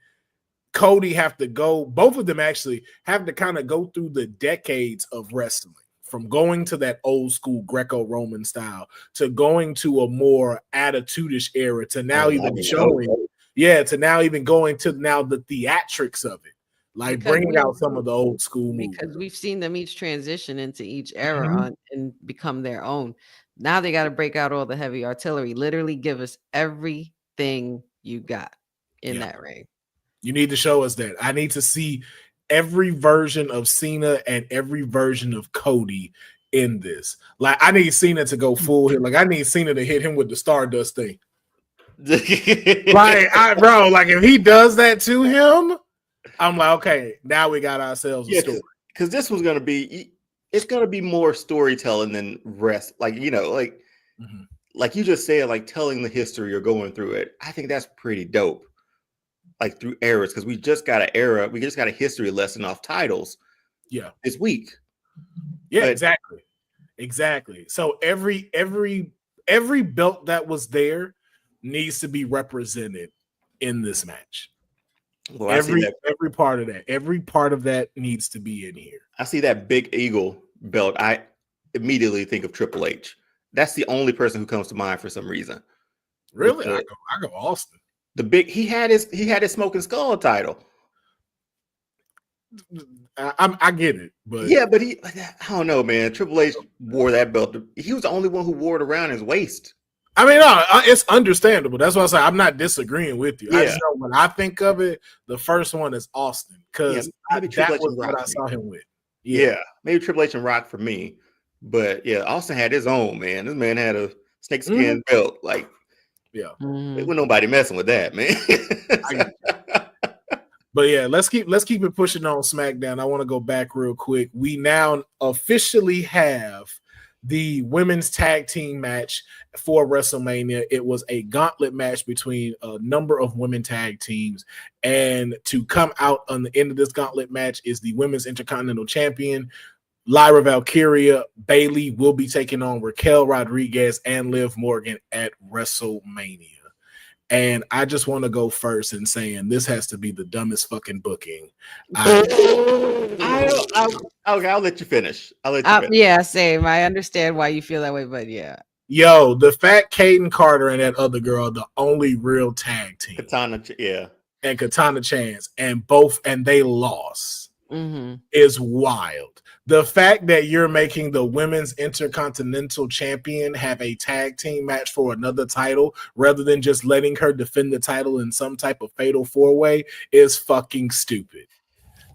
[SPEAKER 1] Cody have to go, both of them actually have to kind of go through the decades of wrestling, from going to that old school Greco-Roman style to going to a more attitude-ish era to now even showing, to now even going to now the theatrics of it, like because bringing out some of the old school movies.
[SPEAKER 3] Because we've seen them each transition into each era and become their own. Now they got to break out all the heavy artillery, literally give us everything you got in that ring.
[SPEAKER 1] You need to show us that. I need to see every version of Cena and every version of Cody in this. Like, I need Cena to go full hit. Like, I need Cena to hit him with the Stardust thing. Like, if he does that to him, I'm like, okay, now we got ourselves a story.
[SPEAKER 2] Because this was gonna be, it's gonna be more storytelling than rest. Like, you know, like you just said, like telling the history or going through it. I think that's pretty dope. Like through eras, because we just got a history lesson off titles. This week.
[SPEAKER 1] Exactly. So every belt that was there needs to be represented in this match. Well, every part of that needs to be in here.
[SPEAKER 2] I see that Big Eagle belt. I immediately think of Triple H. That's the only person who comes to mind for some reason.
[SPEAKER 1] Really? I go Austin.
[SPEAKER 2] He had his Smoking Skull title.
[SPEAKER 1] I get it, but
[SPEAKER 2] I don't know, man. Triple H wore that belt. He was the only one who wore it around his waist.
[SPEAKER 1] I mean, it's understandable. That's why I say I'm not disagreeing with you. I just know when I think of it, the first one is Austin, because that was what I saw him with.
[SPEAKER 2] Maybe Triple H and Rock for me, but Austin had his own, man. This man had a snakeskin belt, like. There wasn't nobody messing with that, man.
[SPEAKER 1] But let's keep it pushing on SmackDown. I want to go back real quick. We now officially have the women's tag team match for WrestleMania. It was a gauntlet match between a number of women tag teams, and to come out on the end of this gauntlet match is the women's Intercontinental Champion Lyra Valkyria. Bayley will be taking on Raquel Rodriguez and Liv Morgan at WrestleMania. And I just want to go first in saying this has to be the dumbest fucking booking.
[SPEAKER 2] Okay, I'll let you finish.
[SPEAKER 3] Yeah, same. I understand why you feel that way, but
[SPEAKER 1] Yo, the fact Kaden Carter and that other girl are the only real tag team. And Katana Chance, and they lost. Is wild. The fact that you're making the women's Intercontinental Champion have a tag team match for another title rather than just letting her defend the title in some type of fatal four-way is fucking stupid.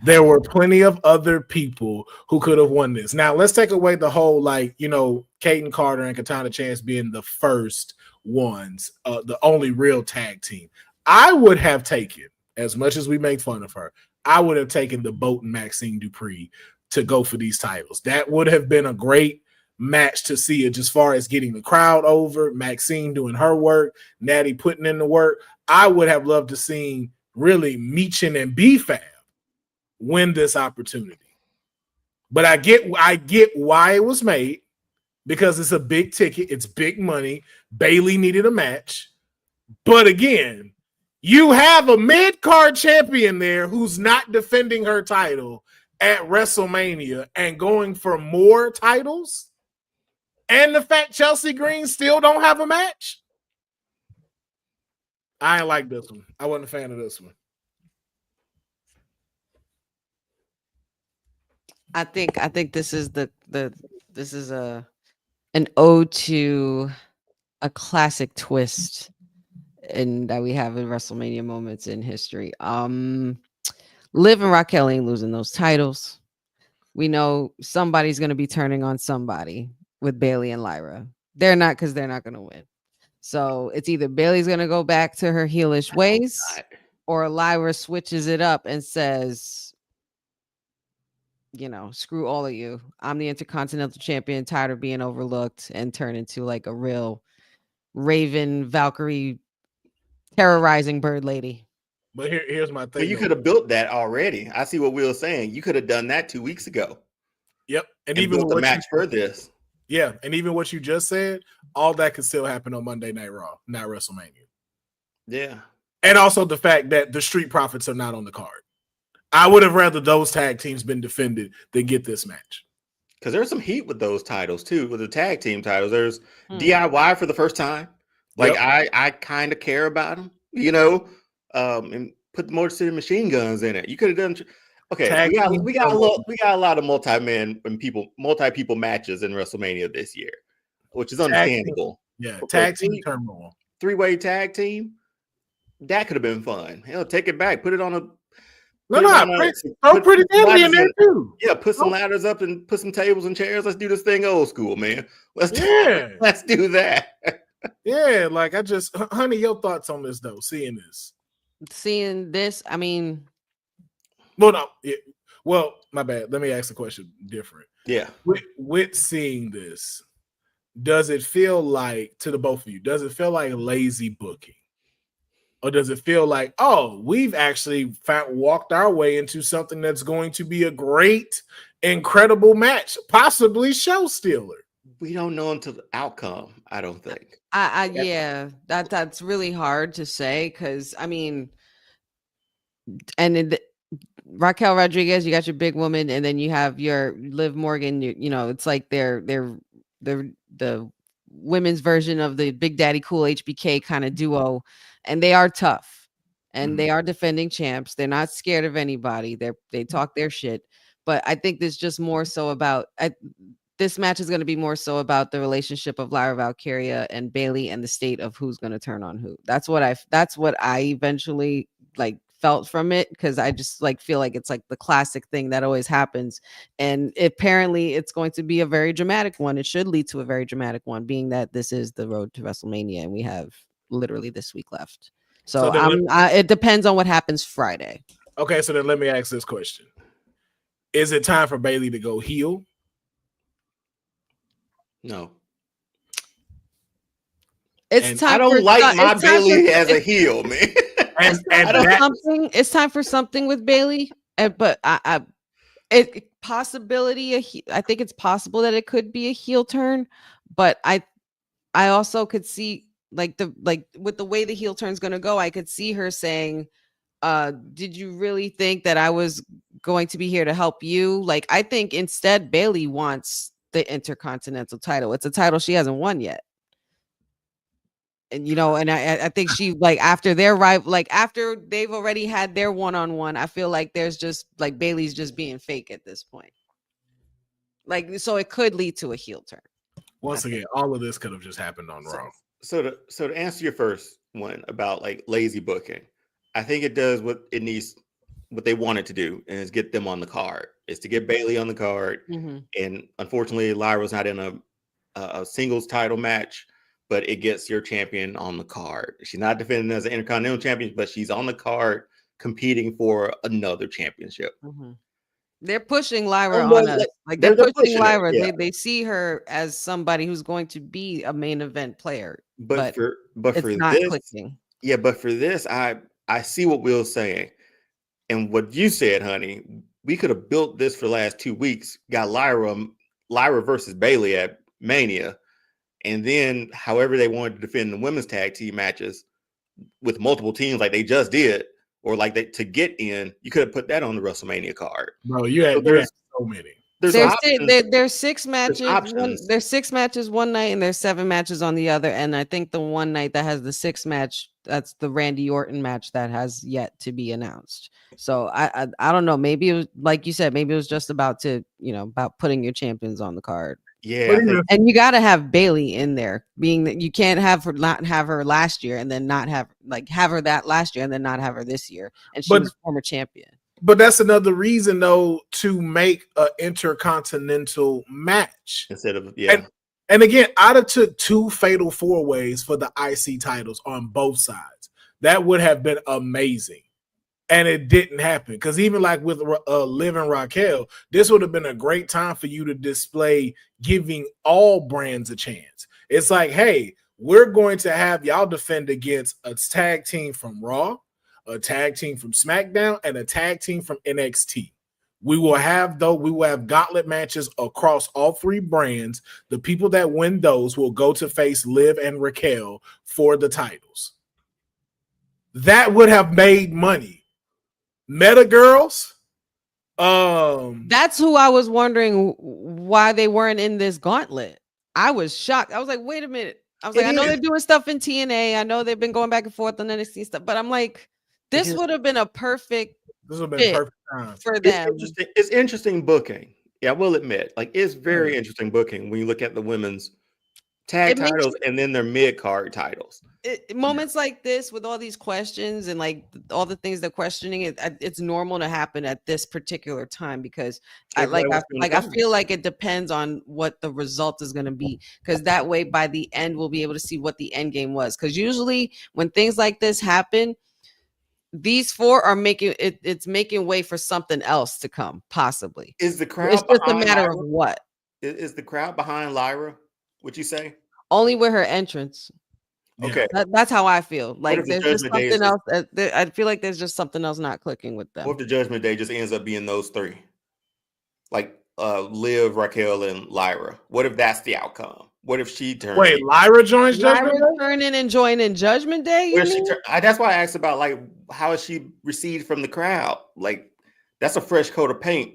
[SPEAKER 1] There were plenty of other people who could have won this. Now, let's take away the whole, Kaden Carter and Katana Chance being the first ones, the only real tag team. I would have taken, as much as we make fun of her, I would have taken the Boat and Maxine Dupree to go for these titles. That would have been a great match to see it as far as getting the crowd over, Maxine doing her work, Natty putting in the work. I would have loved to see really Meechin and B-Fab win this opportunity. But I get why it was made, because it's a big ticket, it's big money. Bayley needed a match. But again, you have a mid-card champion there who's not defending her title at WrestleMania and going for more titles. And the fact Chelsea Green still don't have a match. I ain't like this one. I wasn't a fan of this one.
[SPEAKER 3] I think this is an ode to a classic twist and that we have in WrestleMania moments in history. Liv and Raquel ain't losing those titles. We know somebody's going to be turning on somebody with Bayley and Lyra. They're not, because they're not going to win. So it's either Bayley's going to go back to her heelish ways, or Lyra switches it up and says, screw all of you. I'm the Intercontinental Champion, tired of being overlooked, and turn into like a real Raven, Valkyrie, terrorizing Bird Lady.
[SPEAKER 1] But here's my thing.
[SPEAKER 2] But you could have built that already. I see what Will's saying. You could have done that 2 weeks ago.
[SPEAKER 1] Yep. And
[SPEAKER 2] even built the match for this.
[SPEAKER 1] Yeah. And even what you just said, all that could still happen on Monday Night Raw, not WrestleMania.
[SPEAKER 2] Yeah.
[SPEAKER 1] And also the fact that the Street Profits are not on the card. I would have rather those tag teams been defended than get this match.
[SPEAKER 2] Because there's some heat with those titles too, with the tag team titles. There's DIY for the first time. Like I kind of care about them, you know, and put the Motor City Machine Guns in it. You could have done. Okay, we got a lot of multi-people matches in WrestleMania this year, which is understandable.
[SPEAKER 1] Tag team turmoil,
[SPEAKER 2] 3-way tag team. That could have been fun. Hell, take it back. Put it on a.
[SPEAKER 1] Pretty Deadly in there too.
[SPEAKER 2] Yeah, put some ladders up and put some tables and chairs. Let's do this thing old school, man. Let's do that.
[SPEAKER 1] Yeah, like honey, your thoughts on this though? Seeing this,
[SPEAKER 3] I mean,
[SPEAKER 1] well, my bad. Let me ask the question different.
[SPEAKER 2] Yeah,
[SPEAKER 1] with seeing this, does it feel like, to the both of you, does it feel like lazy booking? Or does it feel like, oh, we've actually walked our way into something that's going to be a great, incredible match, possibly show stealer?
[SPEAKER 2] We don't know until the outcome, I don't think.
[SPEAKER 3] That's really hard to say because, I mean, Raquel Rodriguez, you got your big woman, and then you have your Liv Morgan. You know, it's like they're the women's version of the Big Daddy Cool HBK kind of duo. And they are tough, and they are defending champs. They're not scared of anybody. They talk their shit. But I think this just more so about this match is going to be more so about the relationship of Lyra Valkyria and Bayley and the state of who's going to turn on who. That's what I eventually like felt from it, because I just like feel like it's like the classic thing that always happens, and apparently it's going to be a very dramatic one. It should lead to a very dramatic one, being that this is the road to WrestleMania, and we have literally this week left. So it depends on what happens Friday.
[SPEAKER 1] Okay, so then let me ask this question. Is it time for Bayley to go heel?
[SPEAKER 2] No.
[SPEAKER 3] It's time.
[SPEAKER 2] I don't like my Bayley as a heel, man.
[SPEAKER 3] It's time for something with Bayley, but I think it's possible that it could be a heel turn, but I also could see like with the way the heel turn's going to go, I could see her saying, did you really think that I was going to be here to help you? Like, I think instead Bayley wants the Intercontinental title. It's a title she hasn't won yet. And, you know, and I think she, like, after after they've already had their one-on-one, I feel like there's just like Bayley's just being fake at this point. Like, so it could lead to a heel turn.
[SPEAKER 1] Once again, all of this could have just happened on Raw.
[SPEAKER 2] So to answer your first one about like lazy booking, I think it does what they wanted to do, and is get them on the card. Is to get Bayley on the card, and unfortunately, Lyra's not in a singles title match, but it gets your champion on the card. She's not defending as an Intercontinental champion, but she's on the card competing for another championship.
[SPEAKER 3] They're pushing Lyra on us. Like they're pushing Lyra. Yeah. They see her as somebody who's going to be a main event player. But for not
[SPEAKER 2] this,
[SPEAKER 3] clicking.
[SPEAKER 2] Yeah, but for this, I see what Will's saying. And what you said, honey, we could have built this for the last 2 weeks, got Lyra versus Bayley at Mania, and then however they wanted to defend the women's tag team matches with multiple teams like they just did, or like to get in, you could have put that on the WrestleMania card.
[SPEAKER 1] No, there's so many.
[SPEAKER 3] There's 6 matches. There's 6 matches one night, and there's 7 matches on the other. And I think the one night that has the 6th match, that's the Randy Orton match that has yet to be announced. So I don't know. Maybe it was, like you said, maybe it was just about putting your champions on the card.
[SPEAKER 2] Yeah,
[SPEAKER 3] and you got to have Bayley in there, being that you can't not have her last year and then not have her that last year and then not have her this year. And she was former champion.
[SPEAKER 1] But that's another reason, though, to make an intercontinental match
[SPEAKER 2] instead of
[SPEAKER 1] And again, I'd have took 2 fatal 4-ways for the IC titles on both sides. That would have been amazing. And it didn't happen, because even like with Liv and Raquel, this would have been a great time for you to display giving all brands a chance. It's like, hey, we're going to have y'all defend against a tag team from Raw, a tag team from SmackDown, and a tag team from NXT. We will have gauntlet matches across all three brands. The people that win those will go to face Liv and Raquel for the titles. That would have made money. Meta Girls.
[SPEAKER 3] That's who I was wondering why they weren't in this gauntlet. I was shocked. I was like, wait a minute. I was like, I know they're doing stuff in TNA. I know they've been going back and forth on NXT stuff, but I'm like, this would have been a perfect
[SPEAKER 1] time
[SPEAKER 3] for them.
[SPEAKER 2] It's interesting booking. Yeah, I will admit, like it's very interesting booking when you look at the women's tag titles and then their mid-card titles.
[SPEAKER 3] Moments like this with all these questions and like all the things they're questioning, it's normal to happen at this particular time because I feel like it depends on what the result is going to be, because that way by the end we'll be able to see what the end game was, because usually when things like this happen, these four are making way for something else to come, possibly.
[SPEAKER 2] Is the crowd?
[SPEAKER 3] It's just a matter of what.
[SPEAKER 2] Is the crowd behind Lyra? Would you say?
[SPEAKER 3] Only with her entrance.
[SPEAKER 2] Okay,
[SPEAKER 3] that's how I feel. Like there's just something else. I feel like there's just something else not clicking with them.
[SPEAKER 2] What if the Judgment Day just ends up being those three, like Liv, Raquel, and Lyra? What if that's the outcome? What if she turns?
[SPEAKER 1] Wait, Lyra joins Judgment Day?
[SPEAKER 3] Turning and joining Judgment Day?
[SPEAKER 2] That's why I asked about like how is she received from the crowd? Like that's a fresh coat of paint.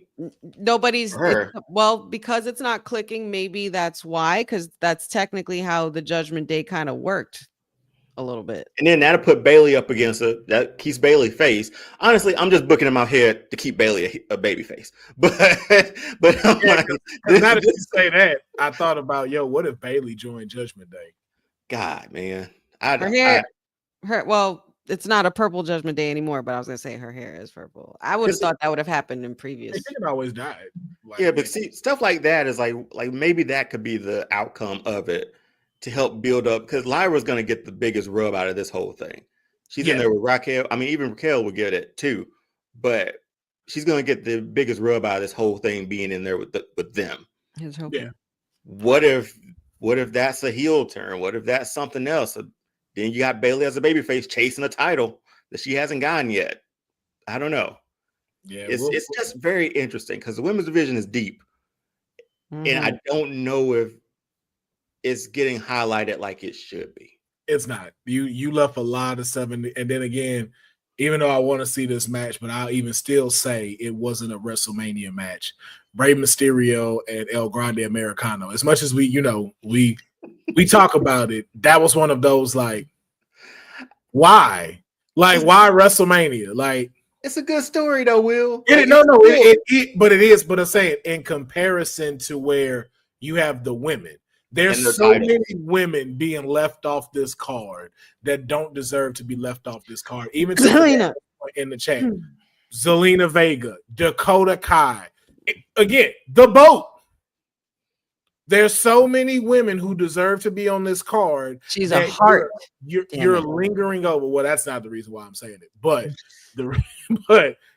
[SPEAKER 3] Nobody's because it's not clicking. Maybe that's why, because that's technically how the Judgment Day kind of worked a little bit.
[SPEAKER 2] And then that'll put Bailey up against her. That keeps Bailey face. Honestly, I'm just booking in my head to keep Bailey a baby face. But I'm
[SPEAKER 1] like, now that you say that, I thought about what if Bailey joined Judgment Day?
[SPEAKER 2] God, man,
[SPEAKER 3] it's not a purple Judgment Day anymore, but I was gonna say her hair is purple. I would have thought that would have happened in previous.
[SPEAKER 1] They can always die.
[SPEAKER 2] But see, stuff like that is like maybe that could be the outcome of it to help build up, because Lyra's gonna get the biggest rub out of this whole thing. She's in there with Raquel. I mean, even Raquel will get it too, but she's gonna get the biggest rub out of this whole thing being in there with them. What if that's a heel turn? What if that's something else? Then you got Bailey as a babyface chasing a title that she hasn't gotten yet. I don't know. Yeah, it's just very interesting because the women's division is deep, and I don't know if it's getting highlighted like it should be.
[SPEAKER 1] It's not. You left a lot of 70, and then again, even though I want to see this match, but I'll even still say it wasn't a WrestleMania match. Rey Mysterio and El Grande Americano. As much as we talk about it, that was one of those like, why? Like, why WrestleMania? Like,
[SPEAKER 2] it's a good story though, Will.
[SPEAKER 1] But I'm saying in comparison to where you have the women, there's so many women being left off this card that don't deserve to be left off this card. Even Zelina in the chat, Zelina Vega, Dakota Kai, again, the boat. There's so many women who deserve to be on this card.
[SPEAKER 3] She's a heart.
[SPEAKER 1] You're lingering over. Well, that's not the reason why I'm saying it, but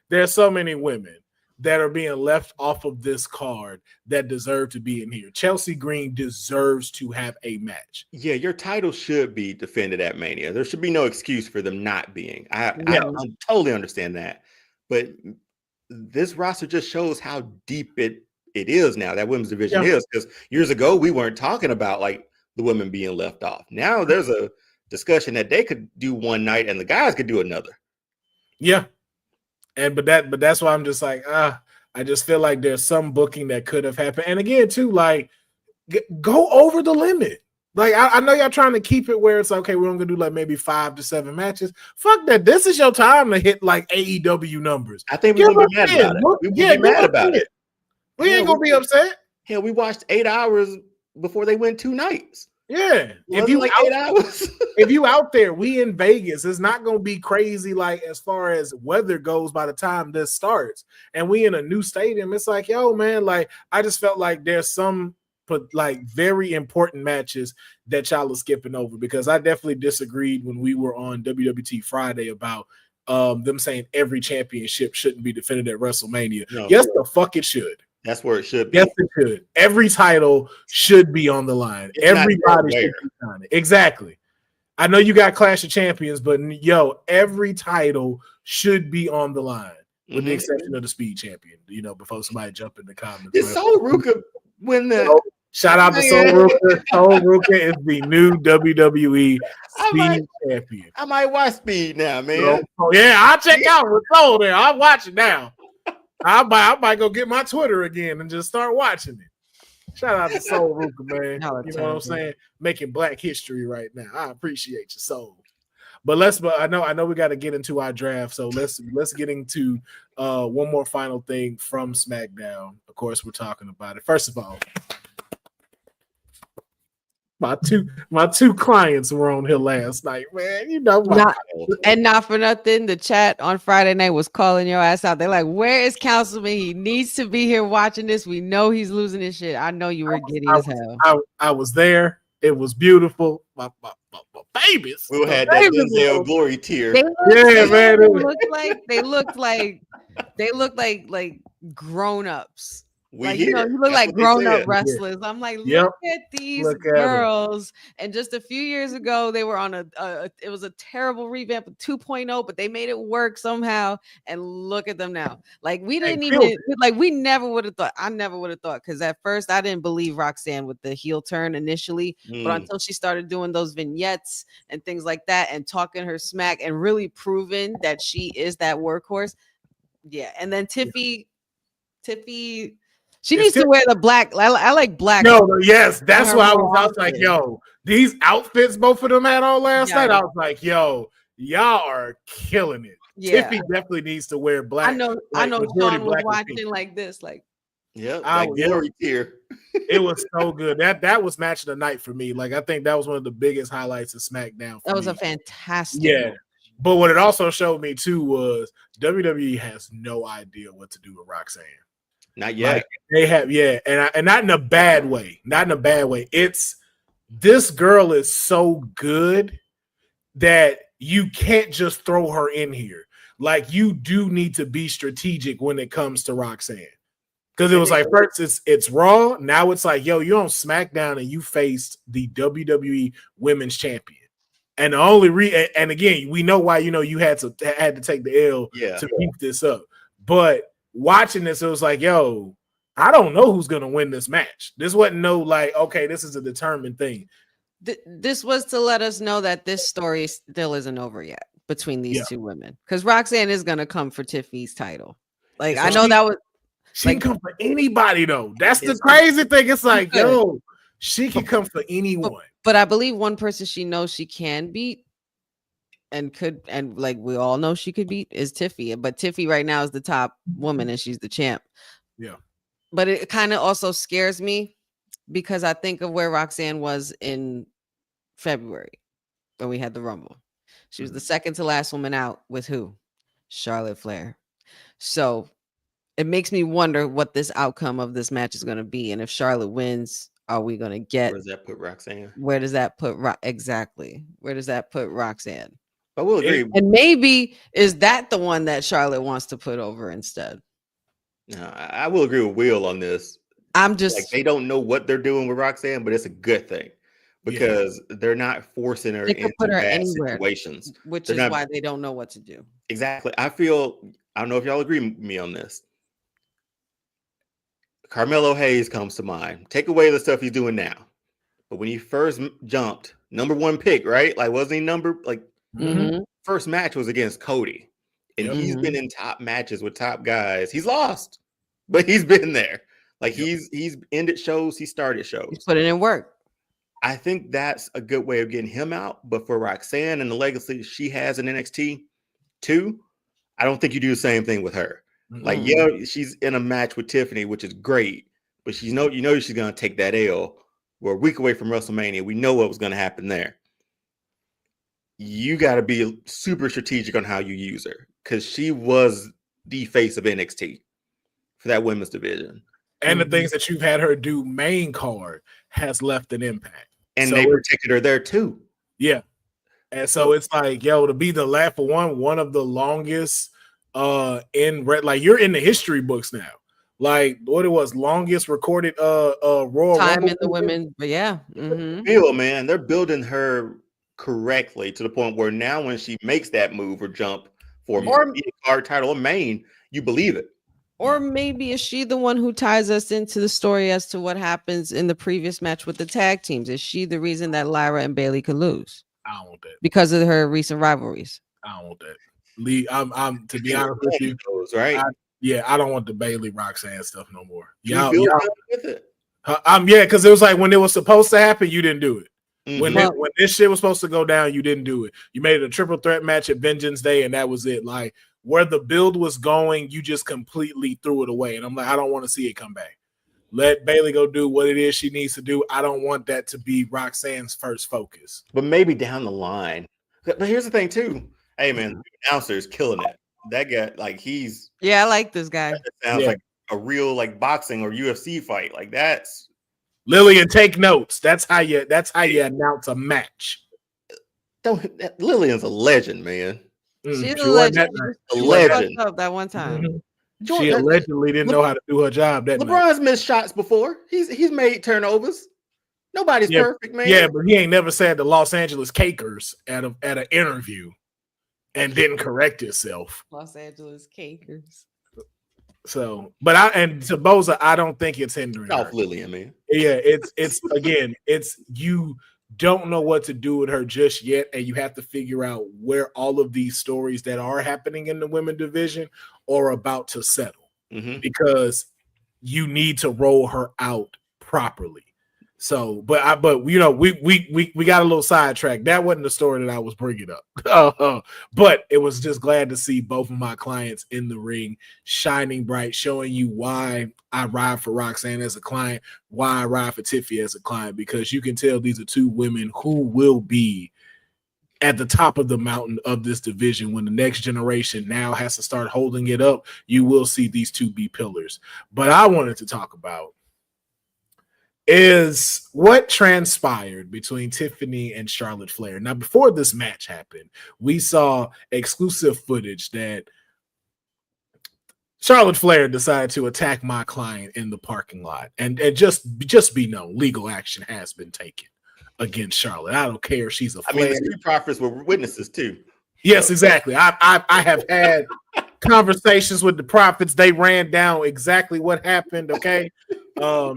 [SPEAKER 1] there's so many women that are being left off of this card that deserve to be in here. Chelsea Green deserves to have a match.
[SPEAKER 2] Yeah, your title should be defended at Mania. There should be no excuse for them not being. I totally understand that, but this roster just shows how deep it is now, that women's division is, because years ago we weren't talking about like the women being left off. Now there's a discussion that they could do one night and the guys could do another.
[SPEAKER 1] Yeah. But that's why I'm just like, I just feel like there's some booking that could have happened. And again, too, like go over the limit. Like I know y'all trying to keep it where it's okay, we're gonna do like maybe 5 to 7 matches. Fuck that. This is your time to hit like AEW numbers.
[SPEAKER 2] I think we're gonna be mad about it. We'll be mad about it.
[SPEAKER 1] We ain't gonna be upset.
[SPEAKER 2] Hell, we watched 8 hours before they went 2 nights.
[SPEAKER 1] Yeah,
[SPEAKER 2] if you like 8 hours,
[SPEAKER 1] if you out there, we in Vegas. It's not gonna be crazy like as far as weather goes by the time this starts, and we in a new stadium. It's like, yo, man, like I just felt like there's some like very important matches that y'all are skipping over, because I definitely disagreed when we were on WWT Friday about them saying every championship shouldn't be defended at WrestleMania. No. Yes, the fuck it should.
[SPEAKER 2] That's where it should be.
[SPEAKER 1] Yes, it should. Every title should be on the line. Everybody should be on it. Exactly. I know you got Clash of Champions, but every title should be on the line, with the exception of the Speed Champion. Before somebody jump in the comments.
[SPEAKER 2] Did Sol Ruka win the?
[SPEAKER 1] Shout out to Sol Ruka. Sol Ruka is the new WWE Speed Champion.
[SPEAKER 2] I might watch Speed now, man.
[SPEAKER 1] I'll check out with Sol there. I'll watch it now. I might go get my Twitter again and just start watching it. Shout out to Sol Ruka, man. You know what I'm saying? Making Black history right now. I appreciate your soul. But I know we got to get into our draft. So let's get into one more final thing from SmackDown. Of course, we're talking about it. First of all, my two clients were on here last night, man.
[SPEAKER 3] Not for nothing. The chat on Friday night was calling your ass out. They're like, "Where is Councilman? He needs to be here watching this. We know he's losing his shit." I know you were giddy as hell.
[SPEAKER 1] I was there. It was beautiful. My babies.
[SPEAKER 2] We'll had that Denzel glory tear.
[SPEAKER 3] They looked like grown-ups. You look like grown-up wrestlers. I'm like, look at these girls. And just a few years ago, they were on it was a terrible revamp of 2.0, but they made it work somehow. And look at them now. We never would have thought. I never would have thought, because at first I didn't believe Roxanne with the heel turn initially, but until she started doing those vignettes and things like that and talking her smack and really proving that she is that workhorse. Yeah. And then Tiffy. She needs to wear the black. I like black.
[SPEAKER 1] Yes, that's why I was like, these outfits both of them had on last night. I was like, y'all are killing it. Yeah. Tiffy definitely needs to wear black.
[SPEAKER 3] I know. Sean was watching like this,
[SPEAKER 2] glory tear.
[SPEAKER 1] It was so good. That was match of the night for me. I think that was one of the biggest highlights of SmackDown.
[SPEAKER 3] That was a fantastic.
[SPEAKER 1] Yeah. Match. But what it also showed me too was WWE has no idea what to do with Roxanne.
[SPEAKER 2] Not yet.
[SPEAKER 1] They have, and not in a bad way. Not in a bad way. It's this girl is so good that you can't just throw her in here. You do need to be strategic when it comes to Roxanne. Because it was first it's Raw, now it's you're on SmackDown and you faced the WWE Women's Champion. And the only and again, we know why you had to take the L to keep this up. But watching this, it was I don't know who's gonna win this match. This wasn't okay, this is a determined thing.
[SPEAKER 3] This was to let us know that this story still isn't over yet between these two women, because Roxanne is gonna come for Tiffy's title. I know that was
[SPEAKER 1] she can come for anybody though. That's the crazy thing. It's she can come for anyone.
[SPEAKER 3] But I believe one person she knows she can beat and we all know she could beat is Tiffy. But Tiffy right now is the top woman and she's the champ.
[SPEAKER 1] Yeah.
[SPEAKER 3] But it kind of also scares me because I think of where Roxanne was in February when we had the Rumble. She was the second to last woman out with who? Charlotte Flair. So it makes me wonder what this outcome of this match is going to be. And if Charlotte wins, are we going to get...
[SPEAKER 2] Where does that put Roxanne?
[SPEAKER 3] Where does that put... Exactly. Where does that put Roxanne?
[SPEAKER 2] I will agree.
[SPEAKER 3] And maybe is that the one that Charlotte wants to put over instead?
[SPEAKER 2] No, I will agree with Will on this.
[SPEAKER 3] I'm just...
[SPEAKER 2] they don't know what they're doing with Roxanne, but it's a good thing. Because they're not forcing her into bad situations.
[SPEAKER 3] Which is why they don't know what to do.
[SPEAKER 2] Exactly. I don't know if y'all agree with me on this. Carmelo Hayes comes to mind. Take away the stuff he's doing now. But when he first jumped, number one pick, right? Wasn't he number, first match was against Cody. And he's been in top matches with top guys. He's lost, but he's been there. He's ended shows. He started shows.
[SPEAKER 3] He's putting in work.
[SPEAKER 2] I think that's a good way of getting him out. But for Roxanne and the legacy she has in NXT too, I don't think you do the same thing with her. She's in a match with Tiffany, which is great, but she's she's gonna take that L. We're a week away from WrestleMania. We know what was gonna happen there. You got to be super strategic on how you use her because she was the face of NXT for that women's division.
[SPEAKER 1] And the things that you've had her do main card has left an impact.
[SPEAKER 2] And they protected her there too.
[SPEAKER 1] Yeah. And so it's to be the last for one of the longest in red, you're in the history books now. like what it was, longest recorded Royal
[SPEAKER 3] Time
[SPEAKER 1] Rumble
[SPEAKER 3] in the women, but yeah.
[SPEAKER 2] Feel, man, they're building her correctly to the point where now when she makes that move or jump for a card title or main, you believe it.
[SPEAKER 3] Or maybe is she the one who ties us into the story as to what happens in the previous match with the tag teams? Is she the reason that Lyra and Bayley could lose?
[SPEAKER 1] I don't want that
[SPEAKER 3] because of her recent rivalries.
[SPEAKER 1] I don't want that. Lee, I'm to be honest with you,
[SPEAKER 2] right?
[SPEAKER 1] I don't want the Bayley Roxanne stuff no more.
[SPEAKER 2] You feel with it?
[SPEAKER 1] Because it was like when it was supposed to happen, you didn't do it.
[SPEAKER 2] Mm-hmm.
[SPEAKER 1] When this shit was supposed to go down, you didn't do it. You made it a triple threat match at Vengeance Day, and that was it. Like where the build was going, you just completely threw it away. And I'm like, I don't want to see it come back. Let Bayley go do what it is she needs to do. I don't want that to be Roxanne's first focus.
[SPEAKER 2] But maybe down the line. But here's the thing, too. Hey, man, the announcer is killing it. That guy, like, he's...
[SPEAKER 3] Yeah, I like this guy.
[SPEAKER 2] That sounds like a real, like, boxing or UFC fight. Like, that's...
[SPEAKER 1] Lillian, take notes. That's how you announce a match.
[SPEAKER 2] Lillian's a legend, man.
[SPEAKER 3] She's a legend.
[SPEAKER 2] A legend.
[SPEAKER 3] Up that one time.
[SPEAKER 1] Mm-hmm. She allegedly didn't know how to do her job.
[SPEAKER 2] LeBron's missed shots before. He's made turnovers. Nobody's perfect, man.
[SPEAKER 1] Yeah, but he ain't never said the Los Angeles Cakers at an interview and didn't correct himself.
[SPEAKER 3] Los Angeles Cakers.
[SPEAKER 1] So, but to Boza, I don't think it's hindering her.
[SPEAKER 2] Lillian, man.
[SPEAKER 1] Yeah, it's again, it's you don't know what to do with her just yet, and you have to figure out where all of these stories that are happening in the women division are about to settle, because you need to roll her out properly. So, but you know, we got a little sidetracked. That wasn't the story that I was bringing up, but it was just glad to see both of my clients in the ring, shining bright, showing you why I ride for Roxanne as a client, why I ride for Tiffy as a client, because you can tell these are two women who will be at the top of the mountain of this division. When the next generation now has to start holding it up, you will see these two be pillars. But I wanted to talk about is what transpired between Tiffany and Charlotte Flair. Now, before this match happened, we saw exclusive footage that Charlotte Flair decided to attack my client in the parking lot. And just be known, legal action has been taken against Charlotte. I don't care if she's a Flair.
[SPEAKER 2] I mean, the Street Profits were witnesses too.
[SPEAKER 1] Yes, exactly. I have had conversations with the Profits. They ran down exactly what happened, okay?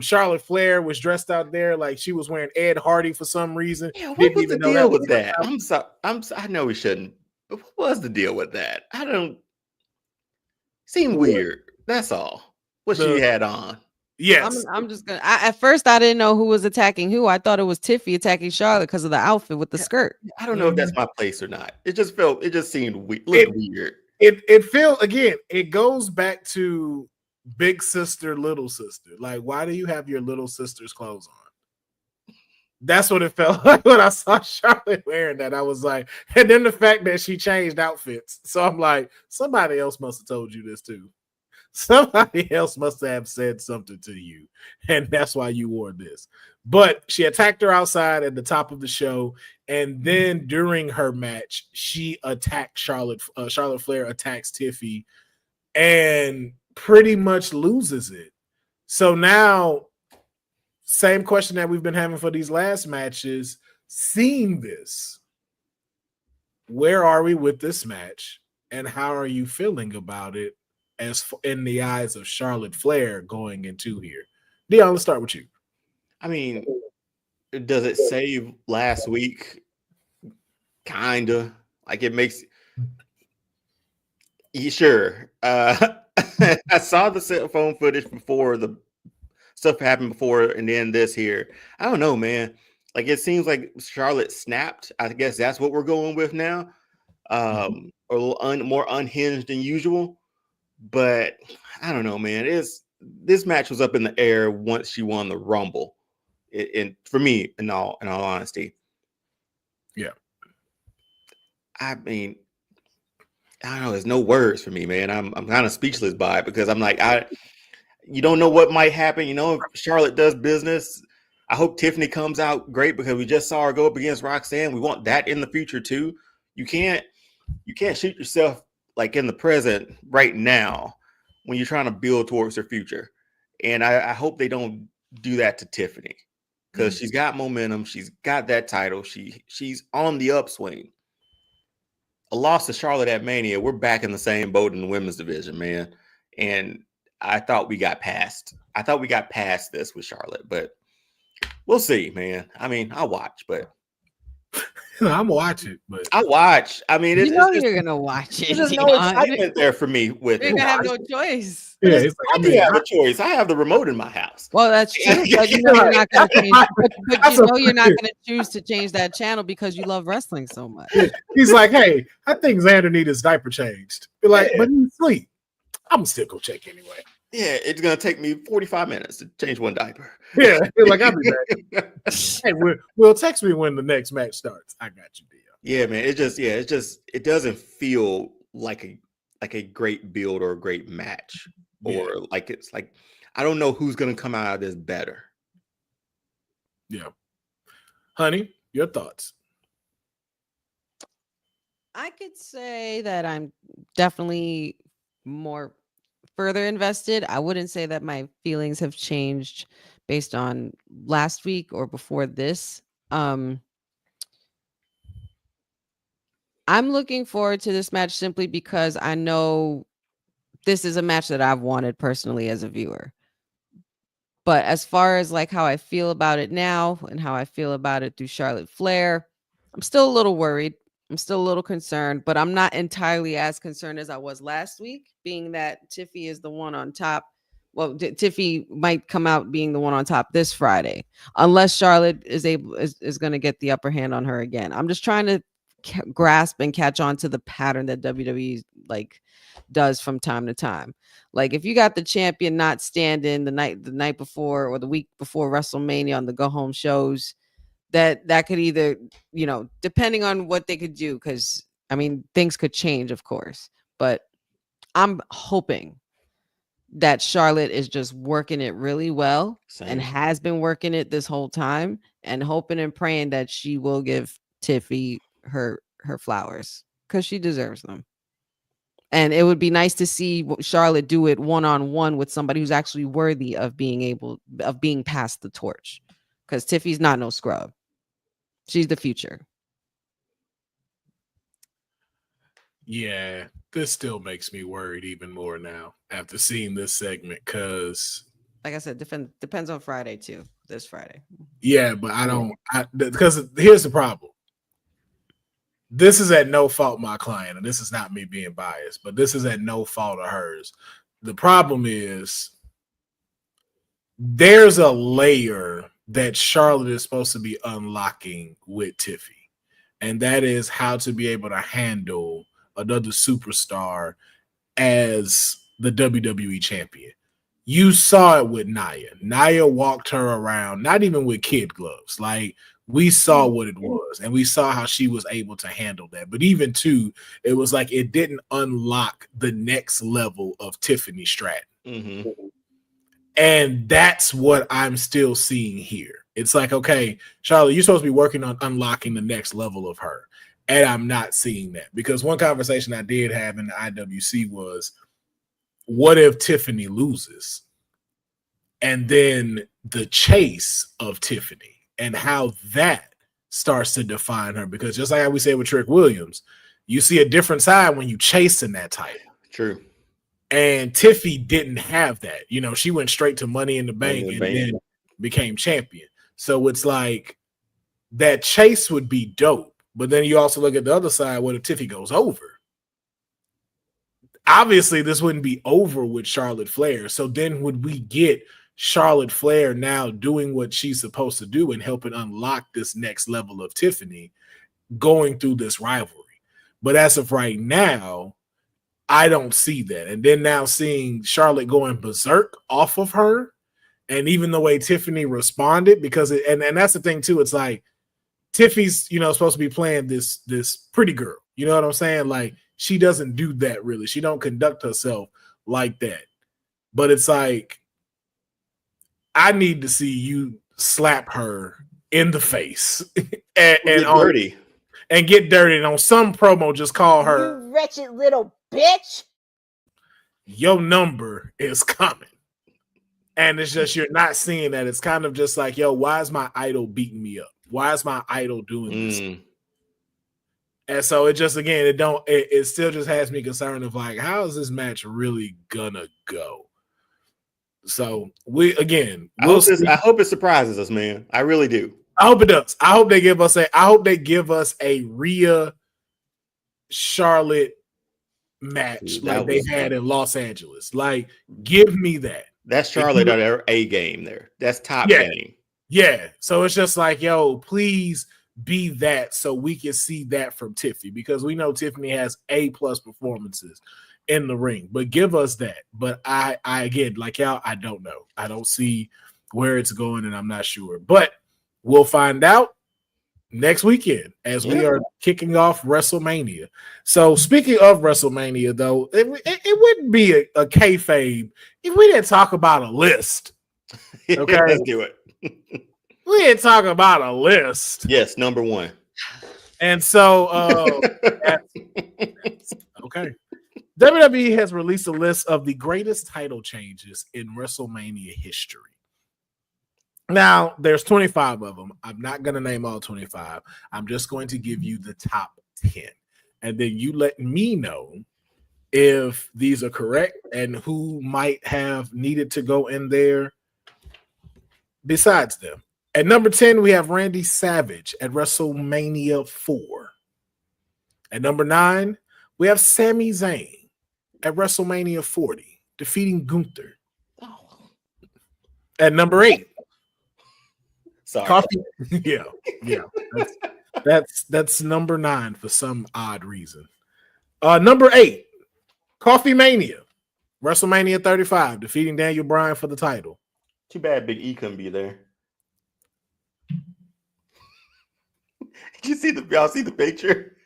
[SPEAKER 1] Charlotte Flair was dressed out there like she was wearing Ed Hardy for some reason.
[SPEAKER 2] Yeah, what was the deal with that? I'm sorry. I know we shouldn't, but what was the deal with that? I don't seem weird. That's all. What she had on.
[SPEAKER 3] Yes. I'm just gonna at first I didn't know who was attacking who. I thought it was Tiffy attacking Charlotte because of the outfit with the skirt.
[SPEAKER 2] I don't know if that's my place or not. It just seemed weird.
[SPEAKER 1] It felt, again, it goes back to big sister, little sister. Like, why do you have your little sister's clothes on? That's what it felt like when I saw Charlotte wearing that. I was like, and then the fact that she changed outfits. So I'm like, somebody else must have told you this too. Somebody else must have said something to you, and that's why you wore this. But she attacked her outside at the top of the show, and then during her match, she attacked Charlotte. Charlotte Flair attacks Tiffy, and pretty much loses it. So now, same question that we've been having for these last matches. Seeing this, where are we with this match, and how are you feeling about it? As in the eyes of Charlotte Flair going into here. Deonne, let's start with you.
[SPEAKER 2] I mean, does it save last week? Kinda. Like it makes you sure. I saw the cell phone footage before the stuff happened before, and then this here. I don't know, man. Like it seems like Charlotte snapped. I guess that's what we're going with now. A little more unhinged than usual. But I don't know, man. This match was up in the air once she won the Rumble. And for me, in all honesty,
[SPEAKER 1] yeah.
[SPEAKER 2] I mean, I don't know. There's no words for me, man. I'm kind of speechless by it because I'm like, you don't know what might happen. You know, if Charlotte does business, I hope Tiffany comes out great because we just saw her go up against Roxanne. We want that in the future too. You can't shoot yourself like in the present right now when you're trying to build towards your future. And I hope they don't do that to Tiffany because she's got momentum. She's got that title. She's on the upswing. A loss to Charlotte at Mania, we're back in the same boat in the women's division, man. And I thought we got past this with Charlotte, but we'll see, man. I mean, I'll watch, but
[SPEAKER 1] I'm watching, but
[SPEAKER 2] I watch. I mean,
[SPEAKER 3] You know you're gonna watch it.
[SPEAKER 2] there's no excitement there for me with
[SPEAKER 3] You're
[SPEAKER 2] it.
[SPEAKER 3] gonna have no choice.
[SPEAKER 1] yeah, it's like,
[SPEAKER 2] I do have a choice. I have the remote in my house.
[SPEAKER 3] Well, that's true. But you know you're not gonna change. But you know you're not gonna choose to change that channel because you love wrestling so much.
[SPEAKER 1] He's like, hey, I think Xander needs his diaper changed. Be like, but he's asleep. I'm still gonna check anyway.
[SPEAKER 2] Yeah, it's gonna take me 45 minutes to change one diaper.
[SPEAKER 1] Yeah, like I'll be back. Hey, Will text me when the next match starts. I got you, Deonne.
[SPEAKER 2] Yeah, man. It doesn't feel like a great build or a great match, or like it's like I don't know who's gonna come out of this better.
[SPEAKER 1] Yeah, honey, your thoughts?
[SPEAKER 3] I could say that I'm definitely more further invested. I wouldn't say that my feelings have changed based on last week or before this. I'm looking forward to this match simply because I know this is a match that I've wanted personally as a viewer. But as far as like how I feel about it now and how I feel about it through Charlotte Flair, I'm still a little worried. I'm still a little concerned, but I'm not entirely as concerned as I was last week, being that Tiffy is the one on top. Well, Tiffy might come out being the one on top this Friday, unless Charlotte is going to get the upper hand on her again. I'm just trying to grasp and catch on to the pattern that WWE like does from time to time. Like if you got the champion not standing the night before or the week before WrestleMania on the go home shows, that could either, you know, depending on what they could do, because I mean things could change, of course, but I'm hoping that Charlotte is just working it really well. Same. And has been working it this whole time, and hoping and praying that she will give Tiffy her flowers because she deserves them. And it would be nice to see Charlotte do it one-on-one with somebody who's actually worthy of being passed the torch, because Tiffy's not no scrub. She's the future.
[SPEAKER 1] Yeah, this still makes me worried even more now after seeing this segment, because
[SPEAKER 3] like I said, depends on Friday too. This Friday.
[SPEAKER 1] Yeah, but because here's the problem. This is at no fault my client, and this is not me being biased, but this is at no fault of hers. The problem is there's a layer that Charlotte is supposed to be unlocking with Tiffy, and that is how to be able to handle another superstar as the WWE champion. You saw it with Nia. Nia walked her around, not even with kid gloves. Like, we saw what it was, and we saw how she was able to handle that. But even too, it was like it didn't unlock the next level of Tiffany Stratton. Mm-hmm. And that's what I'm still seeing here. It's like, okay, Charlotte, you're supposed to be working on unlocking the next level of her. And I'm not seeing that, because one conversation I did have in the IWC was, what if Tiffany loses? And then the chase of Tiffany and how that starts to define her. Because just like how we said with Trick Williams, you see a different side when you chasing that title.
[SPEAKER 2] True.
[SPEAKER 1] And Tiffy didn't have that. You know, she went straight to Money in the Bank and then became champion. So it's like that chase would be dope. But then you also look at the other side. What if Tiffy goes over? Obviously, this wouldn't be over with Charlotte Flair. So then would we get Charlotte Flair now doing what she's supposed to do and helping unlock this next level of Tiffany going through this rivalry? But as of right now, I don't see that. And then now seeing Charlotte going berserk off of her, and even the way Tiffany responded, because and that's the thing too. It's like Tiffy's, you know, supposed to be playing this pretty girl. You know what I'm saying? Like, she doesn't do that really. She don't conduct herself like that. But it's like, I need to see you slap her in the face and
[SPEAKER 2] dirty.
[SPEAKER 1] And get dirty. And on some promo, just call her,
[SPEAKER 4] "You wretched little bitch.
[SPEAKER 1] Your number is coming." And it's just you're not seeing that. It's kind of just like, yo, why is my idol beating me up? Why is my idol doing this? And so it just again, it still just has me concerned of like, how is this match really gonna go? So I
[SPEAKER 2] hope it surprises us, man. I really do.
[SPEAKER 1] I hope it does. I hope they give us a Rhea Charlotte match like they had in Los Angeles. Like, give me that.
[SPEAKER 2] That's Charlotte at her A game there. That's top game.
[SPEAKER 1] Yeah. So it's just like, yo, please be that so we can see that from Tiffany, because we know Tiffany has A+ performances in the ring, but give us that. But I again, like y'all, I don't know. I don't see where it's going, and I'm not sure. But we'll find out next weekend as we are kicking off WrestleMania. So speaking of WrestleMania, though, it wouldn't be a kayfabe if we didn't talk about a list. Okay,
[SPEAKER 2] let's do it.
[SPEAKER 1] We didn't talk about a list.
[SPEAKER 2] Yes, number one.
[SPEAKER 1] And so, okay. WWE has released a list of the greatest title changes in WrestleMania history. Now, there's 25 of them. I'm not going to name all 25. I'm just going to give you the top 10. And then you let me know if these are correct and who might have needed to go in there besides them. At number 10, we have Randy Savage at WrestleMania 4. At number 9, we have Sami Zayn at WrestleMania 40, defeating Gunther. Oh. At number 8, Coffee. Yeah. That's number 9 for some odd reason. Number 8, Coffee Mania, WrestleMania 35, defeating Daniel Bryan for the title.
[SPEAKER 2] Too bad Big E couldn't be there. Did y'all see the picture?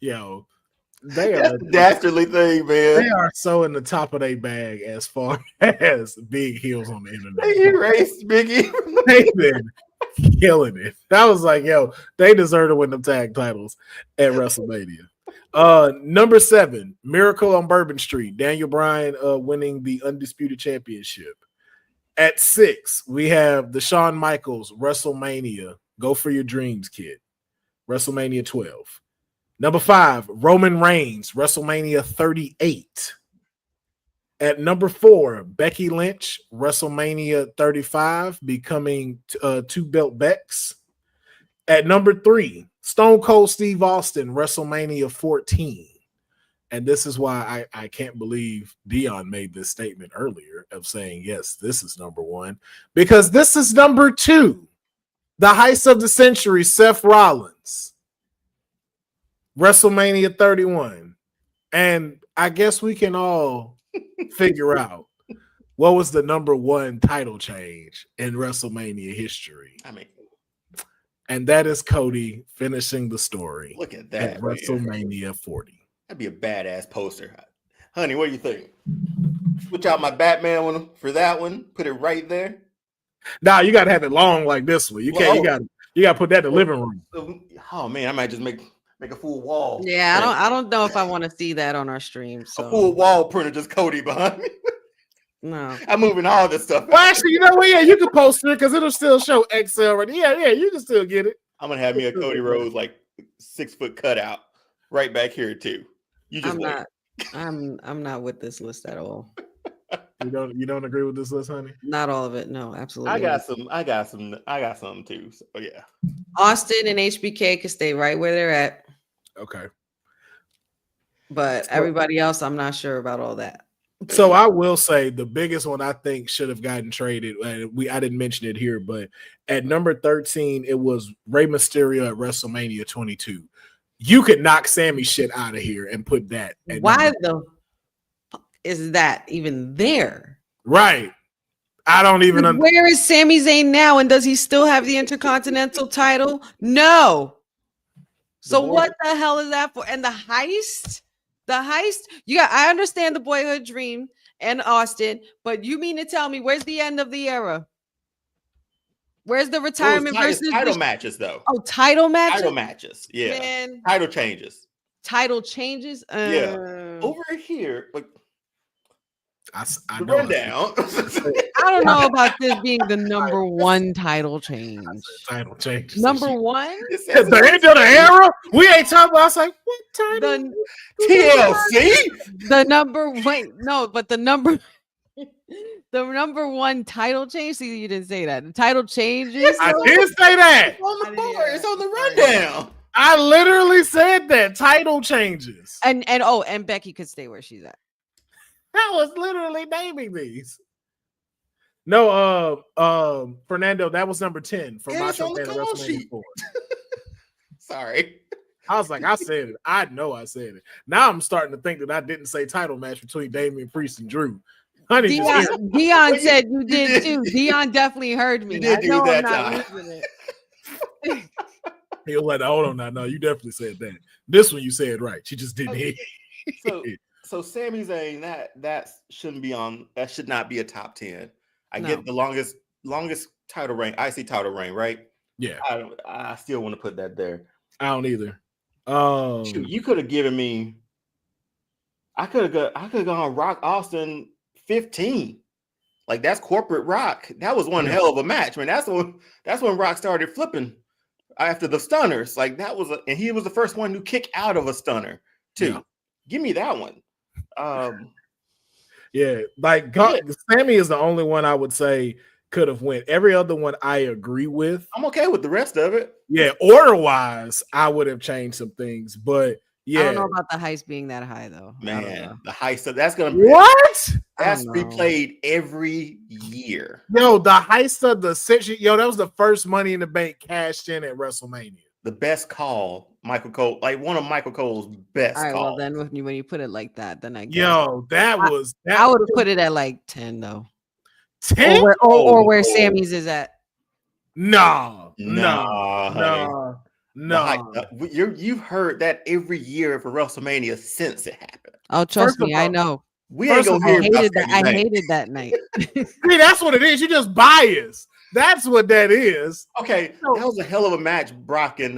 [SPEAKER 1] Yo, they are
[SPEAKER 2] a dastardly thing, man.
[SPEAKER 1] They are so in the top of their bag as far as big heels on the internet.
[SPEAKER 2] They erased Biggie.
[SPEAKER 1] They've been killing it. I was like, yo, they deserve to win them tag titles at WrestleMania. Number 7, Miracle on Bourbon Street, Daniel Bryan winning the Undisputed Championship. At 6, we have the Shawn Michaels WrestleMania Go For Your Dreams Kid, WrestleMania 12. Number 5, Roman Reigns, WrestleMania 38. At number 4, Becky Lynch, WrestleMania 35, becoming 2-belt Bex. At number 3, Stone Cold Steve Austin, WrestleMania 14. And this is why I can't believe Deonne made this statement earlier of saying, yes, this is number 1. Because this is number 2. The heist of the century, Seth Rollins, WrestleMania 31. And I guess we can all figure out what was the number 1 title change in WrestleMania history. And that is Cody finishing the story.
[SPEAKER 2] Look at that.
[SPEAKER 1] At WrestleMania 40.
[SPEAKER 2] That'd be a badass poster. Honey, what do you think? Switch out my Batman one for that one. Put it right there.
[SPEAKER 1] Nah, you gotta have it long like this one. You can't. You gotta put that in the living room.
[SPEAKER 2] Oh man, I might just make a full wall.
[SPEAKER 3] Yeah, I don't know if I want to see that on our stream. So.
[SPEAKER 2] A full wall printer, just Cody behind me.
[SPEAKER 3] No,
[SPEAKER 2] I'm moving all this stuff.
[SPEAKER 1] Well, actually, you know what? Yeah, you can post it because it'll still show Excel. Right? Yeah, you can still get it.
[SPEAKER 2] I'm gonna have me a Cody Rhodes like 6-foot cutout right back here too. You just
[SPEAKER 3] I'm not with this list at all.
[SPEAKER 1] You don't agree with this list, honey?
[SPEAKER 3] Not all of it. No, absolutely.
[SPEAKER 2] I got some too. So yeah.
[SPEAKER 3] Austin and HBK can stay right where they're at.
[SPEAKER 1] Okay.
[SPEAKER 3] But everybody else, I'm not sure about all that.
[SPEAKER 1] So I will say the biggest one I think should have gotten traded, and I didn't mention it here, but at number 13, it was Rey Mysterio at WrestleMania 22. You could knock Sammy shit out of here and put that.
[SPEAKER 3] Why the fuck is that even there?
[SPEAKER 1] Right. I don't even understand.
[SPEAKER 3] Where is Sami Zayn now? And does he still have the Intercontinental title? No. So what the hell is that for? And the heist? I understand the Boyhood Dream and Austin, but you mean to tell me where's the end of the era? Where's the retirement versus
[SPEAKER 2] title matches though?
[SPEAKER 3] Oh, title matches.
[SPEAKER 2] Title matches, yeah. Man. Title changes.
[SPEAKER 3] title changes.
[SPEAKER 2] Over here, like
[SPEAKER 1] I
[SPEAKER 2] the
[SPEAKER 1] know.
[SPEAKER 2] rundown.
[SPEAKER 3] I don't know about this being the number one title change.
[SPEAKER 1] Title changes.
[SPEAKER 3] Number one?
[SPEAKER 1] The end of the era? We ain't talking about. I was like, what title?
[SPEAKER 2] TLC?
[SPEAKER 3] The number the number one title change. See, you didn't say that. The title changes.
[SPEAKER 1] I did say that.
[SPEAKER 2] It's on the board. It's on the rundown.
[SPEAKER 1] I literally said that. Title changes.
[SPEAKER 3] And Becky could stay where she's at.
[SPEAKER 1] I was literally naming these. No, Fernando, that was number 10 for Macho Man WrestleMania 4.
[SPEAKER 2] Sorry.
[SPEAKER 1] I was like, I said it. I know I said it. Now I'm starting to think that I didn't say title match between Damian Priest and Drew. Honey,
[SPEAKER 3] Deonne said you did too. Deonne definitely heard me.
[SPEAKER 2] You did do that time.
[SPEAKER 1] He was like, hold on now. No, you definitely said that. This one you said right. She just didn't hear.
[SPEAKER 2] So Sami Zayn, that shouldn't be on. That should not be a top 10. I
[SPEAKER 3] No.
[SPEAKER 2] get the longest title reign, IC title reign, right?
[SPEAKER 1] Yeah.
[SPEAKER 2] I still want to put that there.
[SPEAKER 1] I don't either.
[SPEAKER 2] Shoot, you could have given me. I could have gone Rock Austin 15. Like that's corporate Rock. That was one hell of a match, man. That's when Rock started flipping after the stunners. Like that was, and he was the first one to kick out of a stunner too. Yeah. Give me that one.
[SPEAKER 1] Yeah, like Sammy is the only one I would say could have went. Every other one I agree with.
[SPEAKER 2] I'm okay with the rest of it.
[SPEAKER 1] Yeah, order wise, I would have changed some things, but yeah,
[SPEAKER 3] I don't know about the heist being that high though.
[SPEAKER 2] Man, the heist that's gonna be
[SPEAKER 1] what?
[SPEAKER 2] That's replayed every year.
[SPEAKER 1] Yo, the heist of the century. Yo, that was the first Money in the Bank cashed in at WrestleMania.
[SPEAKER 2] The best call, Michael Cole, like one of Michael Cole's best calls.
[SPEAKER 3] Well, then when you put it like that, then I guess.
[SPEAKER 1] Yo, I would
[SPEAKER 3] have put it at like 10 though.
[SPEAKER 1] 10
[SPEAKER 3] or where Sammy's is at.
[SPEAKER 1] No.
[SPEAKER 2] You've heard that every year for WrestleMania since it happened.
[SPEAKER 3] Oh, trust me, I know.
[SPEAKER 2] We ain't gonna hear about that.
[SPEAKER 3] I hated that night.
[SPEAKER 1] See, that's what it is. You just biased. That's what that is.
[SPEAKER 2] Okay, that was a hell of a match. Brock and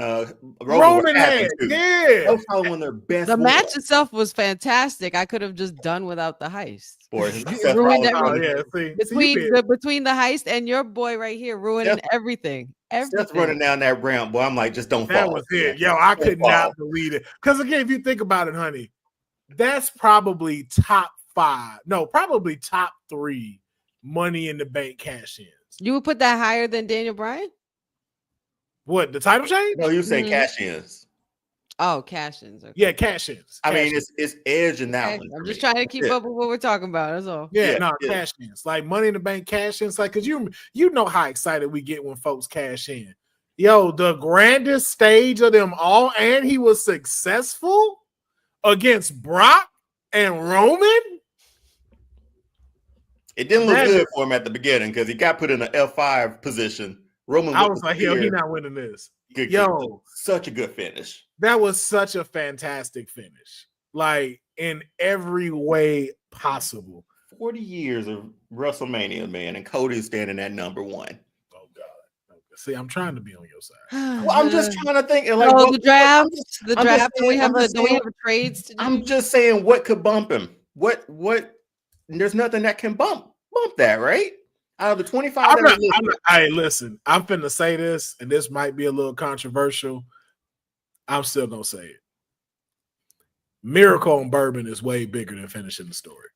[SPEAKER 1] Roman had. Yeah,
[SPEAKER 2] that was probably one of their best.
[SPEAKER 3] The match itself was fantastic. I could have just done without the heist.
[SPEAKER 2] Ruined
[SPEAKER 3] everything. Between the heist and your boy right here, ruining everything.
[SPEAKER 2] Seth's running down that ramp, boy. I'm like, just don't fall.
[SPEAKER 1] That was it. Yo, I could not believe it. Because again, if you think about it, honey, that's probably top 5. No, probably top 3 Money in the Bank cash-ins.
[SPEAKER 3] You would put that higher than Daniel Bryan?
[SPEAKER 1] What, the title change?
[SPEAKER 2] No, you were saying cash-ins.
[SPEAKER 3] Oh, cash-ins. Okay.
[SPEAKER 1] Yeah, cash-ins.
[SPEAKER 2] I mean, it's Edge in that one.
[SPEAKER 3] I'm just trying to keep up with what we're talking about. That's all.
[SPEAKER 1] Cash-ins. Like Money in the Bank cash-ins. Like, because you know how excited we get when folks cash in. Yo, the grandest stage of them all, and he was successful against Brock and Roman.
[SPEAKER 2] It didn't look good for him at the beginning because he got put in an F5 position. Roman,
[SPEAKER 1] I was like, yo, he's not winning this. Yo,
[SPEAKER 2] such a good finish.
[SPEAKER 1] That was such a fantastic finish. Like in every way possible.
[SPEAKER 2] 40 years of WrestleMania, man, and Cody's standing at number 1.
[SPEAKER 1] Oh God. See, I'm trying to be on your side.
[SPEAKER 2] Well, I'm just trying to think. Like,
[SPEAKER 3] the draft. Do we have trades to do?
[SPEAKER 2] I'm just saying, what could bump him? What? There's nothing that can bump that, right? Out of the 25.
[SPEAKER 1] Listen, I'm finna say this, and this might be a little controversial. I'm still gonna say it. Miracle on Bourbon is way bigger than finishing the story.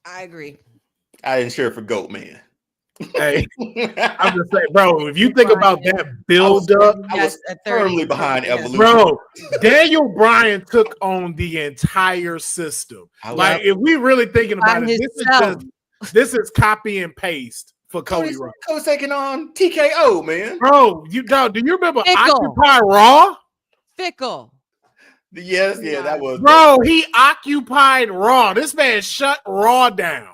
[SPEAKER 3] I agree.
[SPEAKER 2] I didn't share for Goat Man.
[SPEAKER 1] Hey, I'm just saying, bro, if you think about that build up,
[SPEAKER 2] I was firmly behind Evolution.
[SPEAKER 1] Bro, Daniel Bryan took on the entire system. Like, if we really thinking about it, this is copy and paste for Cody Rhodes.
[SPEAKER 2] Cody's taking on TKO, man.
[SPEAKER 1] Bro, do you remember Occupy Raw?
[SPEAKER 3] Fickle.
[SPEAKER 2] Yes, that was.
[SPEAKER 1] Bro, he occupied Raw. This man shut Raw down.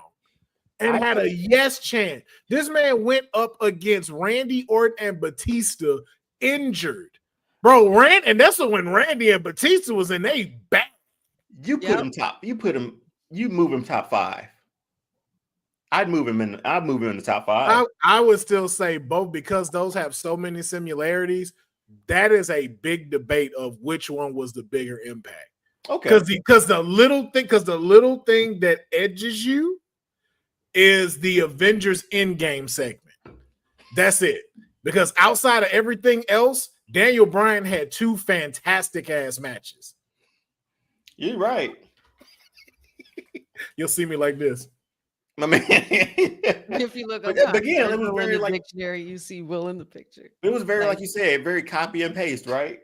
[SPEAKER 1] And had a yes chant. This man went up against Randy Orton and Batista injured. Bro, and that's when Randy and Batista was in they back.
[SPEAKER 2] You move him top 5. I'd move him in the top 5.
[SPEAKER 1] I would still say both because those have so many similarities. that is a big debate of which one was the bigger impact.
[SPEAKER 2] Okay.
[SPEAKER 1] Because the little thing that edges you is the Avengers Endgame segment. That's it. Because outside of everything else, Daniel Bryan had 2 fantastic ass matches.
[SPEAKER 2] You're right.
[SPEAKER 1] You'll see me like this.
[SPEAKER 2] I mean,
[SPEAKER 3] if you look up
[SPEAKER 2] again, it was very like
[SPEAKER 3] dictionary, you see Will in the picture.
[SPEAKER 2] It was very like you said, very copy and paste, right?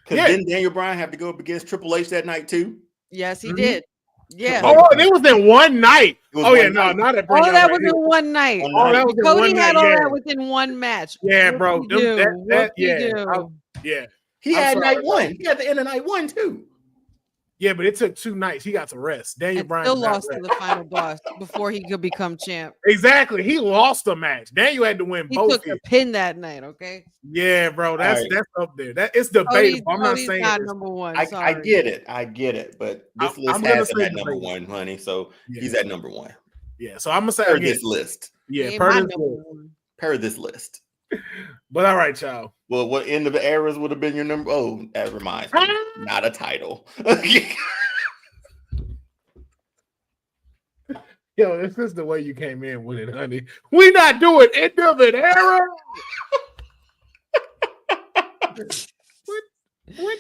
[SPEAKER 2] Because didn't Daniel Bryan have to go up against Triple H that night too?
[SPEAKER 3] Yes, he did. Yeah.
[SPEAKER 1] Oh, it was in one night. Not that.
[SPEAKER 3] All that was in one night.
[SPEAKER 1] That was
[SPEAKER 3] Cody had all that within one match.
[SPEAKER 1] Yeah, bro.
[SPEAKER 2] He had night one. He had the end of night 1 too.
[SPEAKER 1] Yeah, but it took 2 nights. He got to rest. Daniel Bryan
[SPEAKER 3] still lost to the final boss before he could become champ.
[SPEAKER 1] Exactly. He lost a match. Daniel had to win both.
[SPEAKER 3] He took a pin that night, okay?
[SPEAKER 1] Yeah, bro. That's up there. It's debatable. I'm not saying
[SPEAKER 3] not number one.
[SPEAKER 2] I get it. But this list has him at number 1, honey. So he's at number 1.
[SPEAKER 1] Yeah. So I'm gonna say
[SPEAKER 2] this list.
[SPEAKER 1] Yeah,
[SPEAKER 2] per this list.
[SPEAKER 1] But all right, y'all.
[SPEAKER 2] Well, what end of the eras would have been your number? Oh, that reminds me. Not a title.
[SPEAKER 1] Yo, this is the way you came in with it, honey. We not doing end of an era. With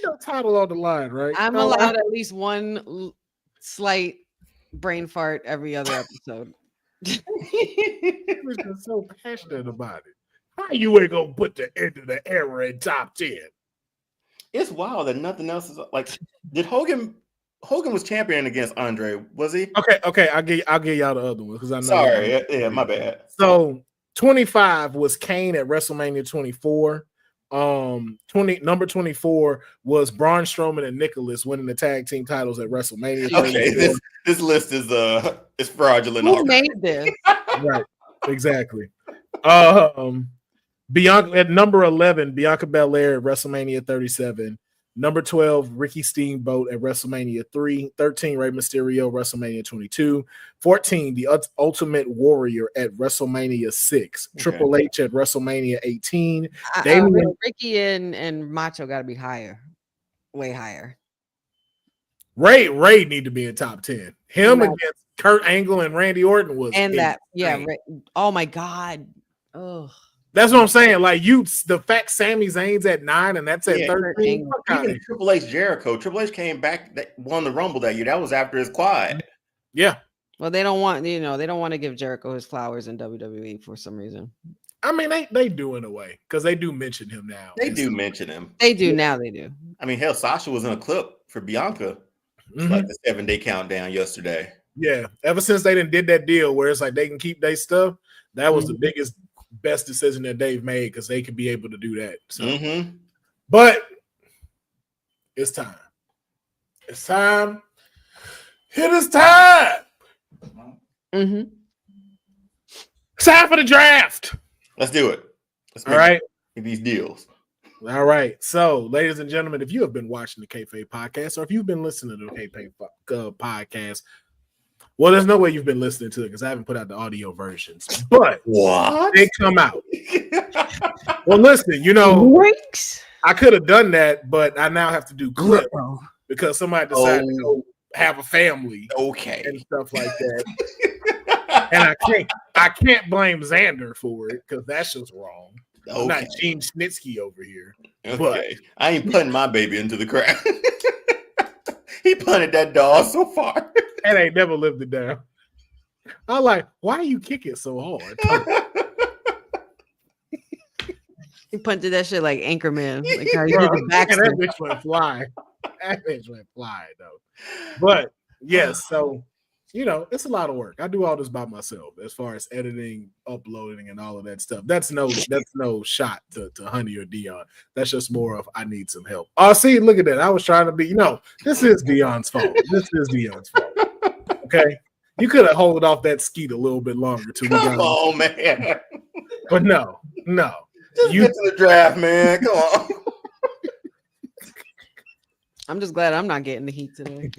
[SPEAKER 1] no title on the line, right?
[SPEAKER 3] I'm allowed at least one slight brain fart every other episode.
[SPEAKER 1] We're just so passionate about it. How you ain't gonna put the end of the era in top 10?
[SPEAKER 2] It's wild that nothing else is like. Did Hogan was champion against Andre? Was he?
[SPEAKER 1] Okay. I'll give y'all the other one because I know.
[SPEAKER 2] Sorry, yeah, my bad.
[SPEAKER 1] So 25 was Kane at WrestleMania 24. Number 24 was Braun Strowman and Nicholas winning the tag team titles at WrestleMania.
[SPEAKER 2] Okay, this list is fraudulent.
[SPEAKER 3] Who made this?
[SPEAKER 1] Right, exactly. Bianca at number 11, Bianca Belair at WrestleMania 37. Number 12, Ricky Steamboat at WrestleMania 3. 13, Rey Mysterio, WrestleMania 22. 14, The Ultimate Warrior at WrestleMania 6. Okay. Triple H at WrestleMania 18.
[SPEAKER 3] Ricky and Macho got to be higher. Way higher.
[SPEAKER 1] Ray need to be in top 10. Him against Kurt Angle and Randy Orton was
[SPEAKER 3] oh my God. Oh.
[SPEAKER 1] That's what I'm saying. Like the fact Sami Zayn's at 9 and that's at 13.
[SPEAKER 2] Even Triple H Jericho. Triple H came back, won the Rumble that year. That was after his quad.
[SPEAKER 1] Yeah.
[SPEAKER 3] Well, they don't want to give Jericho his flowers in WWE for some reason.
[SPEAKER 1] I mean, they do in a way because they do mention him now.
[SPEAKER 2] They do mention him.
[SPEAKER 3] They do now. They do.
[SPEAKER 2] I mean, hell, Sasha was in a clip for Bianca. Like the 7-day countdown yesterday.
[SPEAKER 1] Yeah. Ever since they did that deal where it's like they can keep their stuff, that was the biggest, best decision that they've made because they could be able to do that. So, but it's time. It's time. It is time. It's time for the draft.
[SPEAKER 2] Let's do it.
[SPEAKER 1] All right.
[SPEAKER 2] These deals.
[SPEAKER 1] All right. So, ladies and gentlemen, if you have been watching the Kayfabe Podcast or if you've been listening to the Kayfabe Podcast, well, there's no way you've been listening to it because I haven't put out the audio versions. But they come out. Well, listen, I could have done that, but I now have to do clip because somebody decided to go have a family, and stuff like that. And I can't blame Xander for it because that's just wrong. I'm not Gene Snitsky over here.
[SPEAKER 2] Okay.
[SPEAKER 1] But
[SPEAKER 2] I ain't putting my baby into the crowd. He punted that dog so far.
[SPEAKER 1] And ain't never lived it down. I'm like, why do you kick it so hard?
[SPEAKER 3] He punted that shit like Anchorman. Like how he did the Baxter.
[SPEAKER 1] That bitch went fly. That bitch went fly, though. But, yes, so, it's a lot of work. I do all this by myself as far as editing, uploading, and all of that stuff. That's no shot to Honey or Deonne. That's just more of I need some help. Oh, see, look at that. I was trying to be, this is Deonne's fault. This is Deonne's fault. Okay? You could have held off that skeet a little bit longer.
[SPEAKER 2] Come on, man.
[SPEAKER 1] But no.
[SPEAKER 2] Just get to the draft, man. Come on.
[SPEAKER 3] I'm just glad I'm not getting the heat today.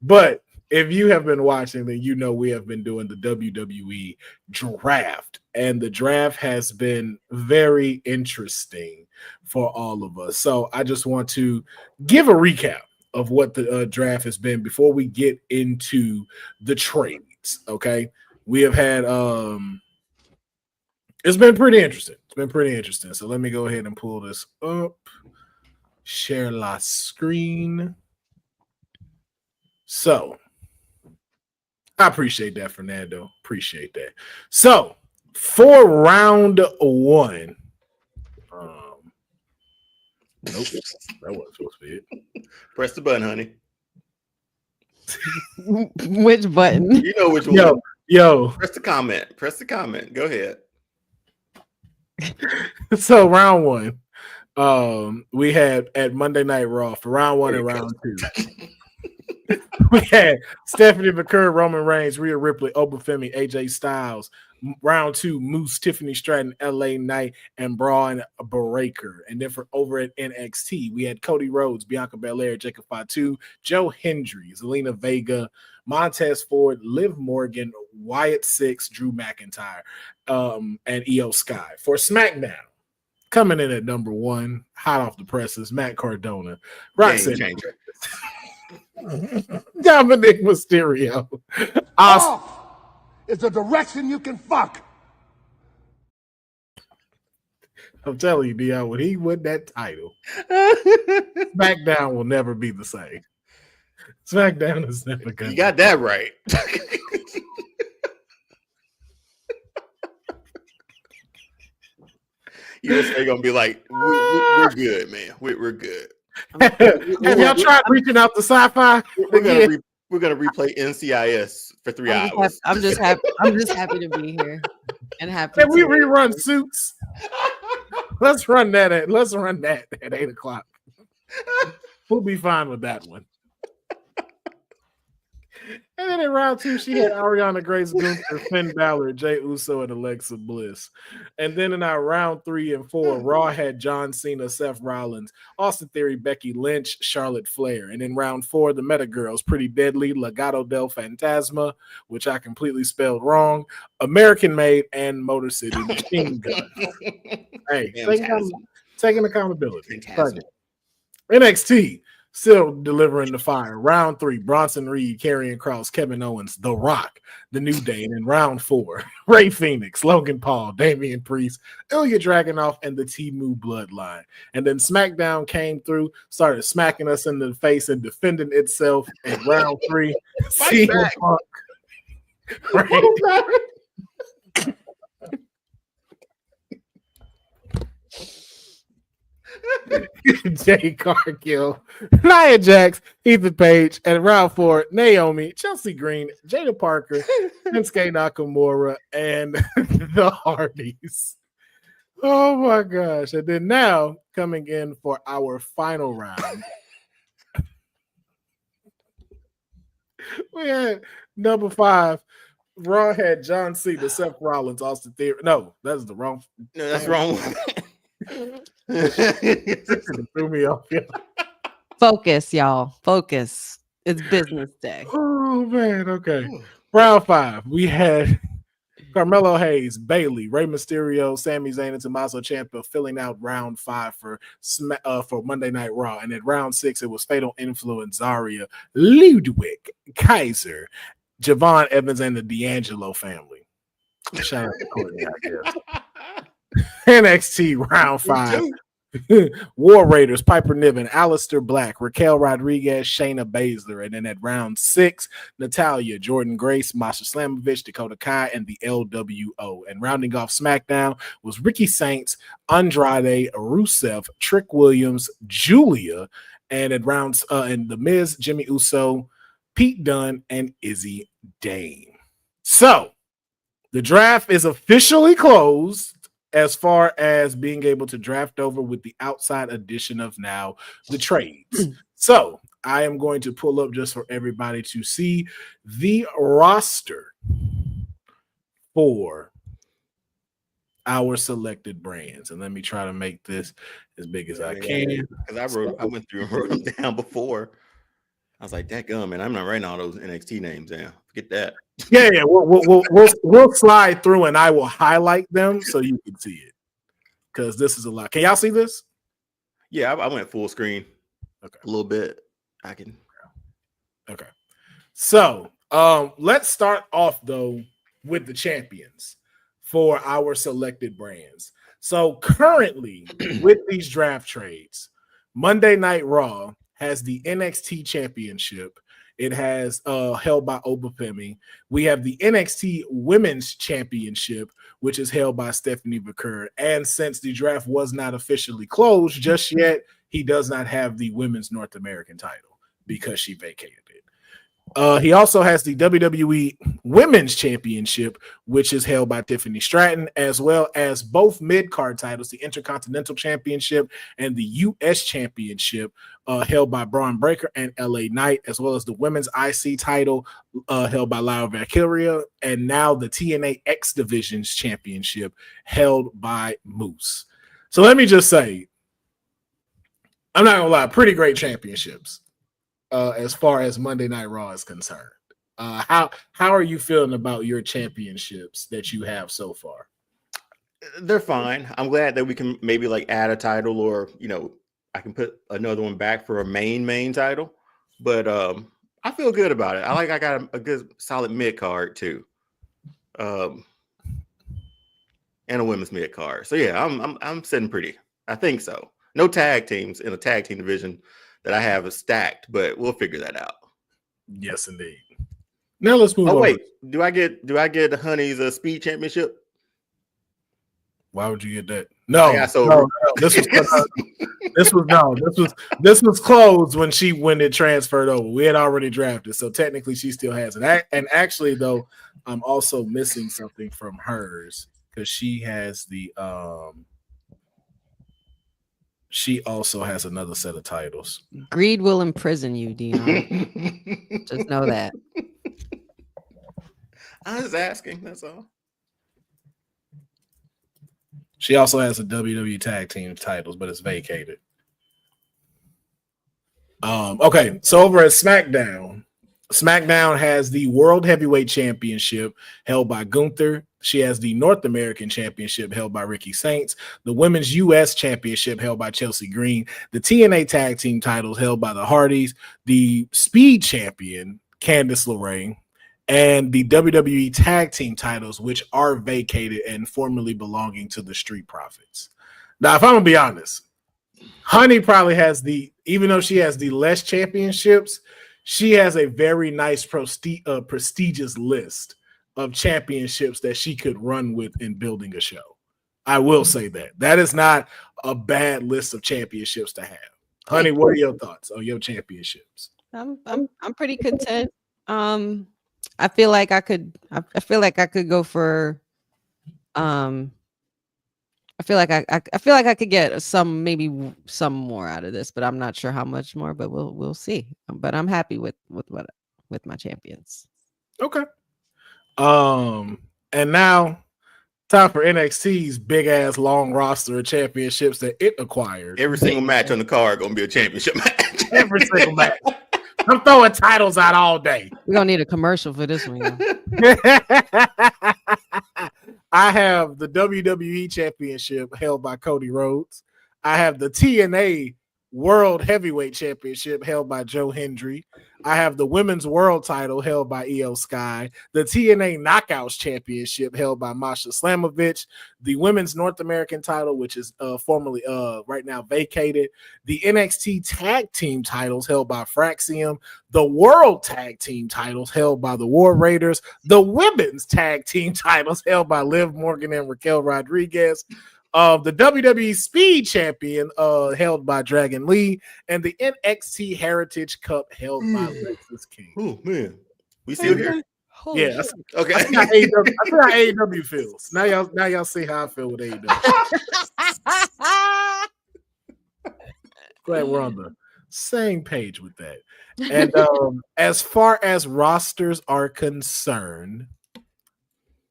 [SPEAKER 1] But if you have been watching, then you know we have been doing the WWE draft, and the draft has been very interesting for all of us. So I just want to give a recap of what the draft has been before we get into the trades. Okay, we have had it's been pretty interesting. It's been pretty interesting. So let me go ahead and pull this up. Share la screen. So I appreciate that, Fernando. Appreciate that. So for round one, nope, that wasn't supposed to be it.
[SPEAKER 2] Press the button, honey.
[SPEAKER 3] Which button?
[SPEAKER 2] You know which one.
[SPEAKER 1] Yo.
[SPEAKER 2] Press the comment. Press the comment. Go ahead.
[SPEAKER 1] So round one, we had at Monday Night Raw for round one and round two. We had Stephanie McCurry, Roman Reigns, Rhea Ripley, Obafemi, AJ Styles. Round two, Moose, Tiffany Stratton, LA Knight, and Braun Breaker. And then for over at NXT, we had Cody Rhodes, Bianca Belair, Jacob Fatu, Joe Hendry, Zelina Vega, Montez Ford, Liv Morgan, Wyatt Six, Drew McIntyre, and Io Sky. For SmackDown, coming in at number one, hot off the presses, Matt Cardona, Roxanne, Dominic Mysterio,
[SPEAKER 4] Off is the direction you can fuck.
[SPEAKER 1] I'm telling you, Deonne, when he win that title, SmackDown will never be the same. SmackDown is never going.
[SPEAKER 2] You got that right. USA gonna be like, we're good, man. We're good.
[SPEAKER 1] Have y'all tried reaching out to Sci-Fi?
[SPEAKER 2] We're gonna replay NCIS for 3 hours.
[SPEAKER 3] I'm just happy to be here and happy.
[SPEAKER 1] Can we rerun Suits? Let's run that at 8:00. We'll be fine with that one. And then in round two, she had Ariana Grace, Gunther, Finn Balor, Jey Uso, and Alexa Bliss. And then in our round 3 and 4, Raw had John Cena, Seth Rollins, Austin Theory, Becky Lynch, Charlotte Flair. And in round 4, the Meta Girls, Pretty Deadly, Legado del Fantasma, which I completely spelled wrong, American Made, and Motor City Machine Gun. Hey, taking accountability. NXT. Still delivering the fire. Round 3, Bronson Reed, Karrion Kross, Kevin Owens, The Rock, The New Day. And in round 4, Rey Fenix, Logan Paul, Damian Priest, Ilya Dragunov, and the Temu Bloodline. And then SmackDown came through, started smacking us in the face and defending itself in round 3. CM Punk. Jay Cargill, Nia Jax, Ethan Page, and round 4, Naomi, Chelsea Green, Jada Parker, Shinsuke Nakamura, and the Hardys. Oh my gosh. And then now coming in for our final round, we had number 5. Raw had John Cena, Seth Rollins, Austin Theory. No, that's the wrong.
[SPEAKER 2] No, that's wrong.
[SPEAKER 1] Threw me off. Yeah.
[SPEAKER 3] Focus, y'all. Focus. It's business day.
[SPEAKER 1] Oh man. Okay. Round 5. We had Carmelo Hayes, Bayley, Rey Mysterio, Sami Zayn, and Tommaso Ciampa filling out round 5 for Monday Night Raw. And at round 6, it was Fatal Influence, Zarya, Ludwig, Kaiser, Javon Evans, and the D'Angelo family. Shout out to Courtney, I guess. NXT round 5. War Raiders, Piper Niven, Alistair Black, Raquel Rodriguez, Shayna Baszler. And then at round 6, Natalya, Jordan Grace, Masha Slamovich, Dakota Kai, and the LWO. And rounding off SmackDown was Ricky Saints, Andrade, Rusev, Trick Williams, Julia, and at rounds and The Miz, Jimmy Uso, Pete Dunne, and Izzy Dane. So the draft is officially closed as far as being able to draft over with the outside addition of now the trades. So I am going to pull up just for everybody to see the roster for our selected brands. And let me try to make this as big as I can.
[SPEAKER 2] Because I went through and wrote them down before. I was like, that gum, man. I'm not writing all those NXT names down. Forget that.
[SPEAKER 1] Yeah. We'll slide through and I will highlight them so you can see it. Because this is a lot. Can y'all see this?
[SPEAKER 2] Yeah, I went full screen.
[SPEAKER 1] Okay.
[SPEAKER 2] A little bit. I can.
[SPEAKER 1] Okay. So let's start off though with the champions for our selected brands. So currently with these draft trades, Monday Night Raw has the NXT Championship. It has held by Obafemi. We have the NXT Women's Championship, which is held by Stephanie McCurry. And since the draft was not officially closed just yet, he does not have the Women's North American title because she vacated it. He also has the WWE Women's Championship, which is held by Tiffany Stratton, as well as both mid-card titles, the Intercontinental Championship and the U.S. Championship, held by Braun Breaker and LA Knight, as well as the Women's IC title held by Lyra Valkyria, and now the TNA X Divisions Championship held by Moose. So let me just say, I'm not going to lie, pretty great championships. As far as Monday Night Raw is concerned, how are you feeling about your championships that you have so far?
[SPEAKER 2] They're fine. I'm glad that we can maybe like add a title, or I can put another one back for a main title. But I feel good about it. I got a good solid mid card too, and a women's mid card. So yeah, I'm sitting pretty. I think so. No tag teams in a tag team division that I have is stacked, but we'll figure that out.
[SPEAKER 1] Yes, indeed. Now let's move on.
[SPEAKER 2] Wait, do I get Honey's speed championship?
[SPEAKER 1] Why would you get that? No. This was closed when it transferred over. We had already drafted, so technically she still has it. And actually, though, I'm also missing something from hers because she has the She also has another set of titles.
[SPEAKER 3] Greed will imprison you, Deonne. Just know that.
[SPEAKER 2] I was asking, that's all.
[SPEAKER 1] She also has a WWE Tag Team titles, but it's vacated. Okay, so over at SmackDown has the World Heavyweight Championship held by Gunther. She has the North American Championship held by Ricky Saints, the Women's U.S. Championship held by Chelsea Green, the TNA Tag Team titles held by the Hardys, the Speed Champion, Candice LeRae, and the WWE Tag Team titles, which are vacated and formerly belonging to the Street Profits. Now, if I'm going to be honest, Honey probably has even though she has the less championships, she has a very nice prestigious list of championships that she could run with in building a show. I will say that. That is not a bad list of championships to have. Honey, what are your thoughts on your championships?
[SPEAKER 3] I'm pretty content. I feel like I could go for I feel like I could get some more out of this, but I'm not sure how much more, but we'll see. But I'm happy with my champions.
[SPEAKER 1] Okay. And now time for NXT's big ass long roster of championships that it acquired.
[SPEAKER 2] Every single match on the card gonna be a championship match.
[SPEAKER 1] Every single match. I'm throwing titles out all day.
[SPEAKER 3] We're gonna need a commercial for this one.
[SPEAKER 1] I have the WWE Championship held by Cody Rhodes. I have the TNA World Heavyweight Championship held by Joe Hendry. I have the Women's World Title held by Io Sky. The TNA Knockouts Championship held by Masha Slamovich. The Women's North American Title, which is formerly right now vacated. The NXT Tag Team titles held by Fraxium. The World Tag Team titles held by the War Raiders. The Women's Tag Team titles held by Liv Morgan and Raquel Rodriguez. The WWE Speed Champion held by Dragon Lee, and the NXT Heritage Cup held by Lexis King.
[SPEAKER 2] Oh man, we still here?
[SPEAKER 1] Yeah.
[SPEAKER 2] Okay.
[SPEAKER 1] I see how AEW feels. Now y'all see how I feel with AEW. Glad we're on the same page with that. And as far as rosters are concerned,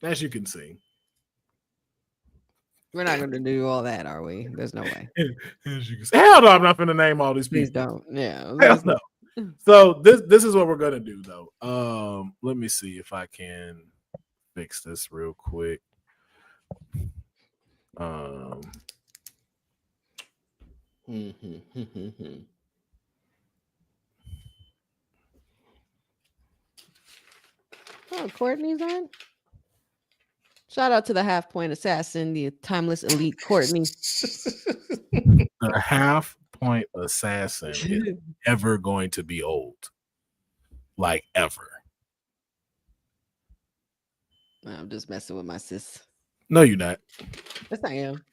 [SPEAKER 1] as you can see.
[SPEAKER 3] We're not going to do all that, are we? There's no way.
[SPEAKER 1] Hell no, I'm not going to name all these people.
[SPEAKER 3] Please don't. Yeah.
[SPEAKER 1] Hell no. So this is what we're gonna do though. Let me see if I can fix this real quick.
[SPEAKER 3] Oh, Courtney's on. Shout out to the half-point assassin, the timeless elite Courtney.
[SPEAKER 1] The half-point assassin is ever going to be old, like ever.
[SPEAKER 3] I'm just messing with my sis.
[SPEAKER 1] No, you're not.
[SPEAKER 3] Yes, I am.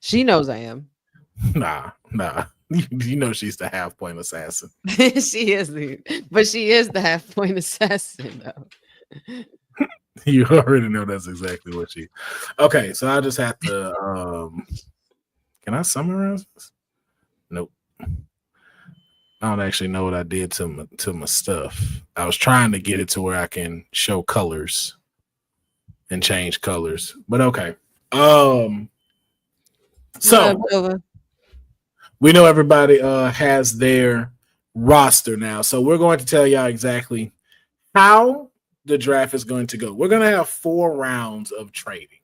[SPEAKER 3] She knows I am.
[SPEAKER 1] Nah. You know she's the half-point assassin.
[SPEAKER 3] She is the half-point assassin, though.
[SPEAKER 1] You already know that's exactly what she. Okay, so I just have to. Can I summarize this? Nope. I don't actually know what I did to my stuff. I was trying to get it to where I can show colors and change colors, but okay. So we know everybody has their roster now, so we're going to tell y'all exactly how the draft is going to go. We're going to have 4 rounds of trading,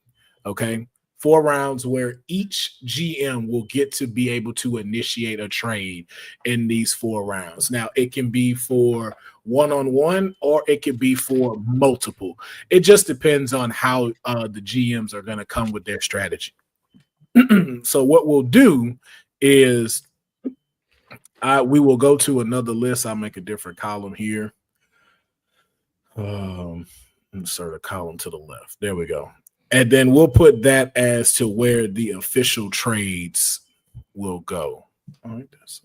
[SPEAKER 1] okay? 4 rounds where each GM will get to be able to initiate a trade in these 4 rounds. Now, it can be for one-on-one or it could be for multiple. It just depends on how the GMs are going to come with their strategy. So what we'll do is we will go to another list. I'll make a different column here. Insert a column to the left. There we go. And then we'll put that as to where the official trades will go. All right, that's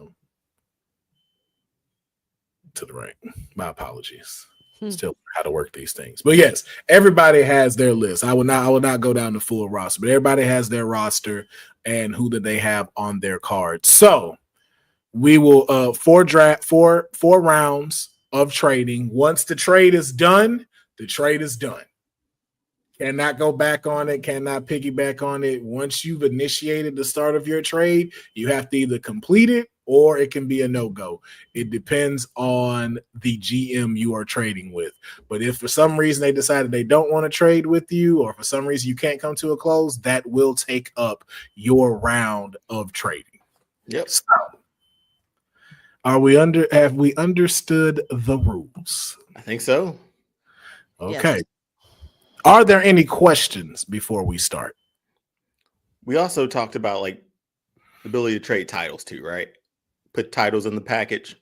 [SPEAKER 1] to the right. My apologies. Still how to work these things. But yes, everybody has their list. I will not go down the full roster, but everybody has their roster and who do they have on their card. So we will 4 rounds of trading. Once the trade is done, the trade is done. Cannot go back on it, cannot piggyback on it. Once you've initiated the start of your trade, you have to either complete it or it can be a no-go. It depends on the GM you are trading with. But if for some reason they decided they don't want to trade with you, or for some reason you can't come to a close, that will take up your round of trading.
[SPEAKER 2] Yep.
[SPEAKER 1] So, have we understood the rules?
[SPEAKER 2] I think so.
[SPEAKER 1] Okay.
[SPEAKER 3] Yes.
[SPEAKER 1] Are there any questions before we start?
[SPEAKER 2] We also talked about like the ability to trade titles too, right? Put titles in the package.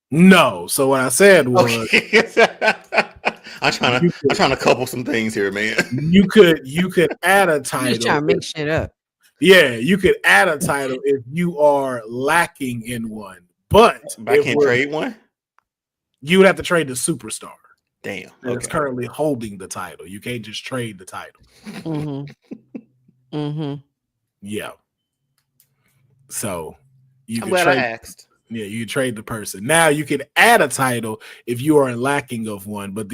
[SPEAKER 1] No. So what I said was,
[SPEAKER 2] I'm trying to couple some things here, man.
[SPEAKER 1] you could add a title.
[SPEAKER 3] Just trying to make shit up.
[SPEAKER 1] Yeah, you could add a title if you are lacking in one, but
[SPEAKER 2] I can't trade one.
[SPEAKER 1] You would have to trade the superstar.
[SPEAKER 2] Damn.
[SPEAKER 1] That's currently holding the title. You can't just trade the title. Yeah. So
[SPEAKER 2] I'm glad I asked.
[SPEAKER 1] Yeah, you trade the person. Now you can add a title if you are lacking of one, but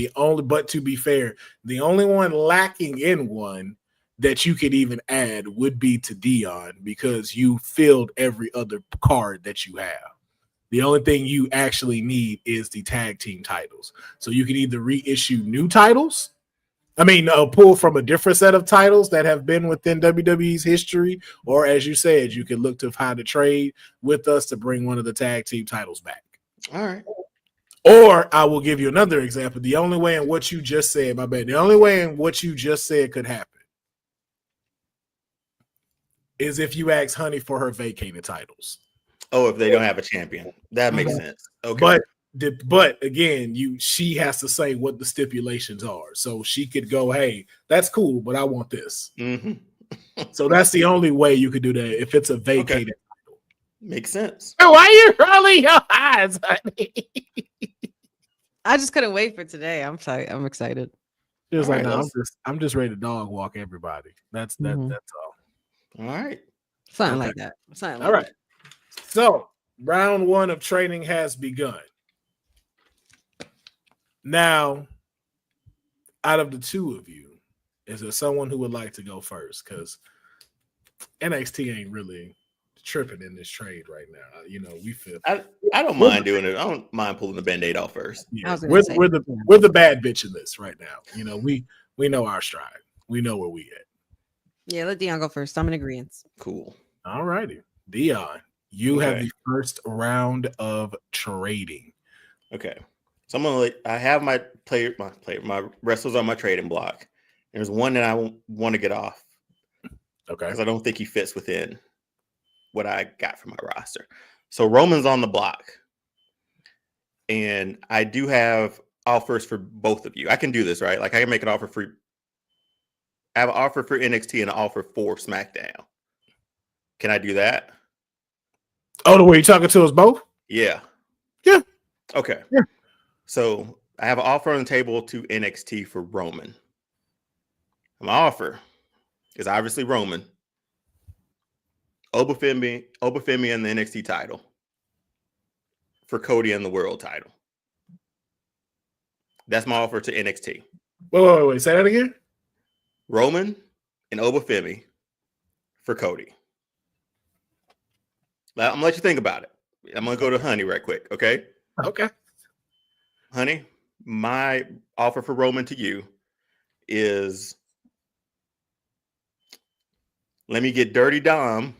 [SPEAKER 1] to be fair, the only one lacking in one that you could even add would be to Deonne, because you filled every other card that you have. The only thing you actually need is the tag team titles. So you can either reissue new titles. Pull from a different set of titles that have been within WWE's history, or as you said, you can look to how to trade with us to bring one of the tag team titles back.
[SPEAKER 2] All right.
[SPEAKER 1] Or I will give you another example. The only way in what you just said, the only way in what you just said could happen is if you ask Honey for her vacated titles.
[SPEAKER 2] Oh, if they don't have a champion, that makes sense. Okay,
[SPEAKER 1] but again, she has to say what the stipulations are. So she could go, "Hey, that's cool, but I want this." So that's the only way you could do that if it's a vacated title.
[SPEAKER 2] Makes sense.
[SPEAKER 1] Why are you rolling your eyes, honey?
[SPEAKER 3] I just couldn't wait for today. I'm sorry. I'm excited.
[SPEAKER 1] She was like, "No, I'm just ready to dog walk everybody." That's all.
[SPEAKER 2] All right.
[SPEAKER 3] Something like that.
[SPEAKER 1] All right. So, round 1 of training has begun. Now, out of the 2 of you, is there someone who would like to go first? Because NXT ain't really tripping in this trade right now. You know, we feel
[SPEAKER 2] I don't mind doing it. I don't mind pulling the Band-Aid off first.
[SPEAKER 1] yeah, we're the bad bitch in this right now. You know, we know our stride. We know where we at.
[SPEAKER 3] Yeah, let Deonne go first. I'm in agreement.
[SPEAKER 2] Cool.
[SPEAKER 1] All righty. Deonne, you have the first round of trading.
[SPEAKER 2] Okay. So I'm gonna I have my wrestlers on my trading block. There's one that I want to get off.
[SPEAKER 1] Okay.
[SPEAKER 2] Because I don't think he fits within what I got from my roster. So Roman's on the block. And I do have offers for both of you. I can do this, right? Like I can make an offer for I have an offer for NXT and an offer for SmackDown. Can I do that?
[SPEAKER 1] Oh, the way you're talking to us both?
[SPEAKER 2] Yeah.
[SPEAKER 1] Yeah.
[SPEAKER 2] Okay.
[SPEAKER 1] Yeah.
[SPEAKER 2] So I have an offer on the table to NXT for Roman. My offer is obviously Roman, Obafemi and the NXT title for Cody and the world title. That's my offer to NXT.
[SPEAKER 1] Wait. Say that again.
[SPEAKER 2] Roman and Obafemi for Cody. Now, I'm gonna let you think about it. I'm gonna go to Honey right quick, okay?
[SPEAKER 1] Okay.
[SPEAKER 2] Honey, my offer for Roman to you is let me get Dirty Dom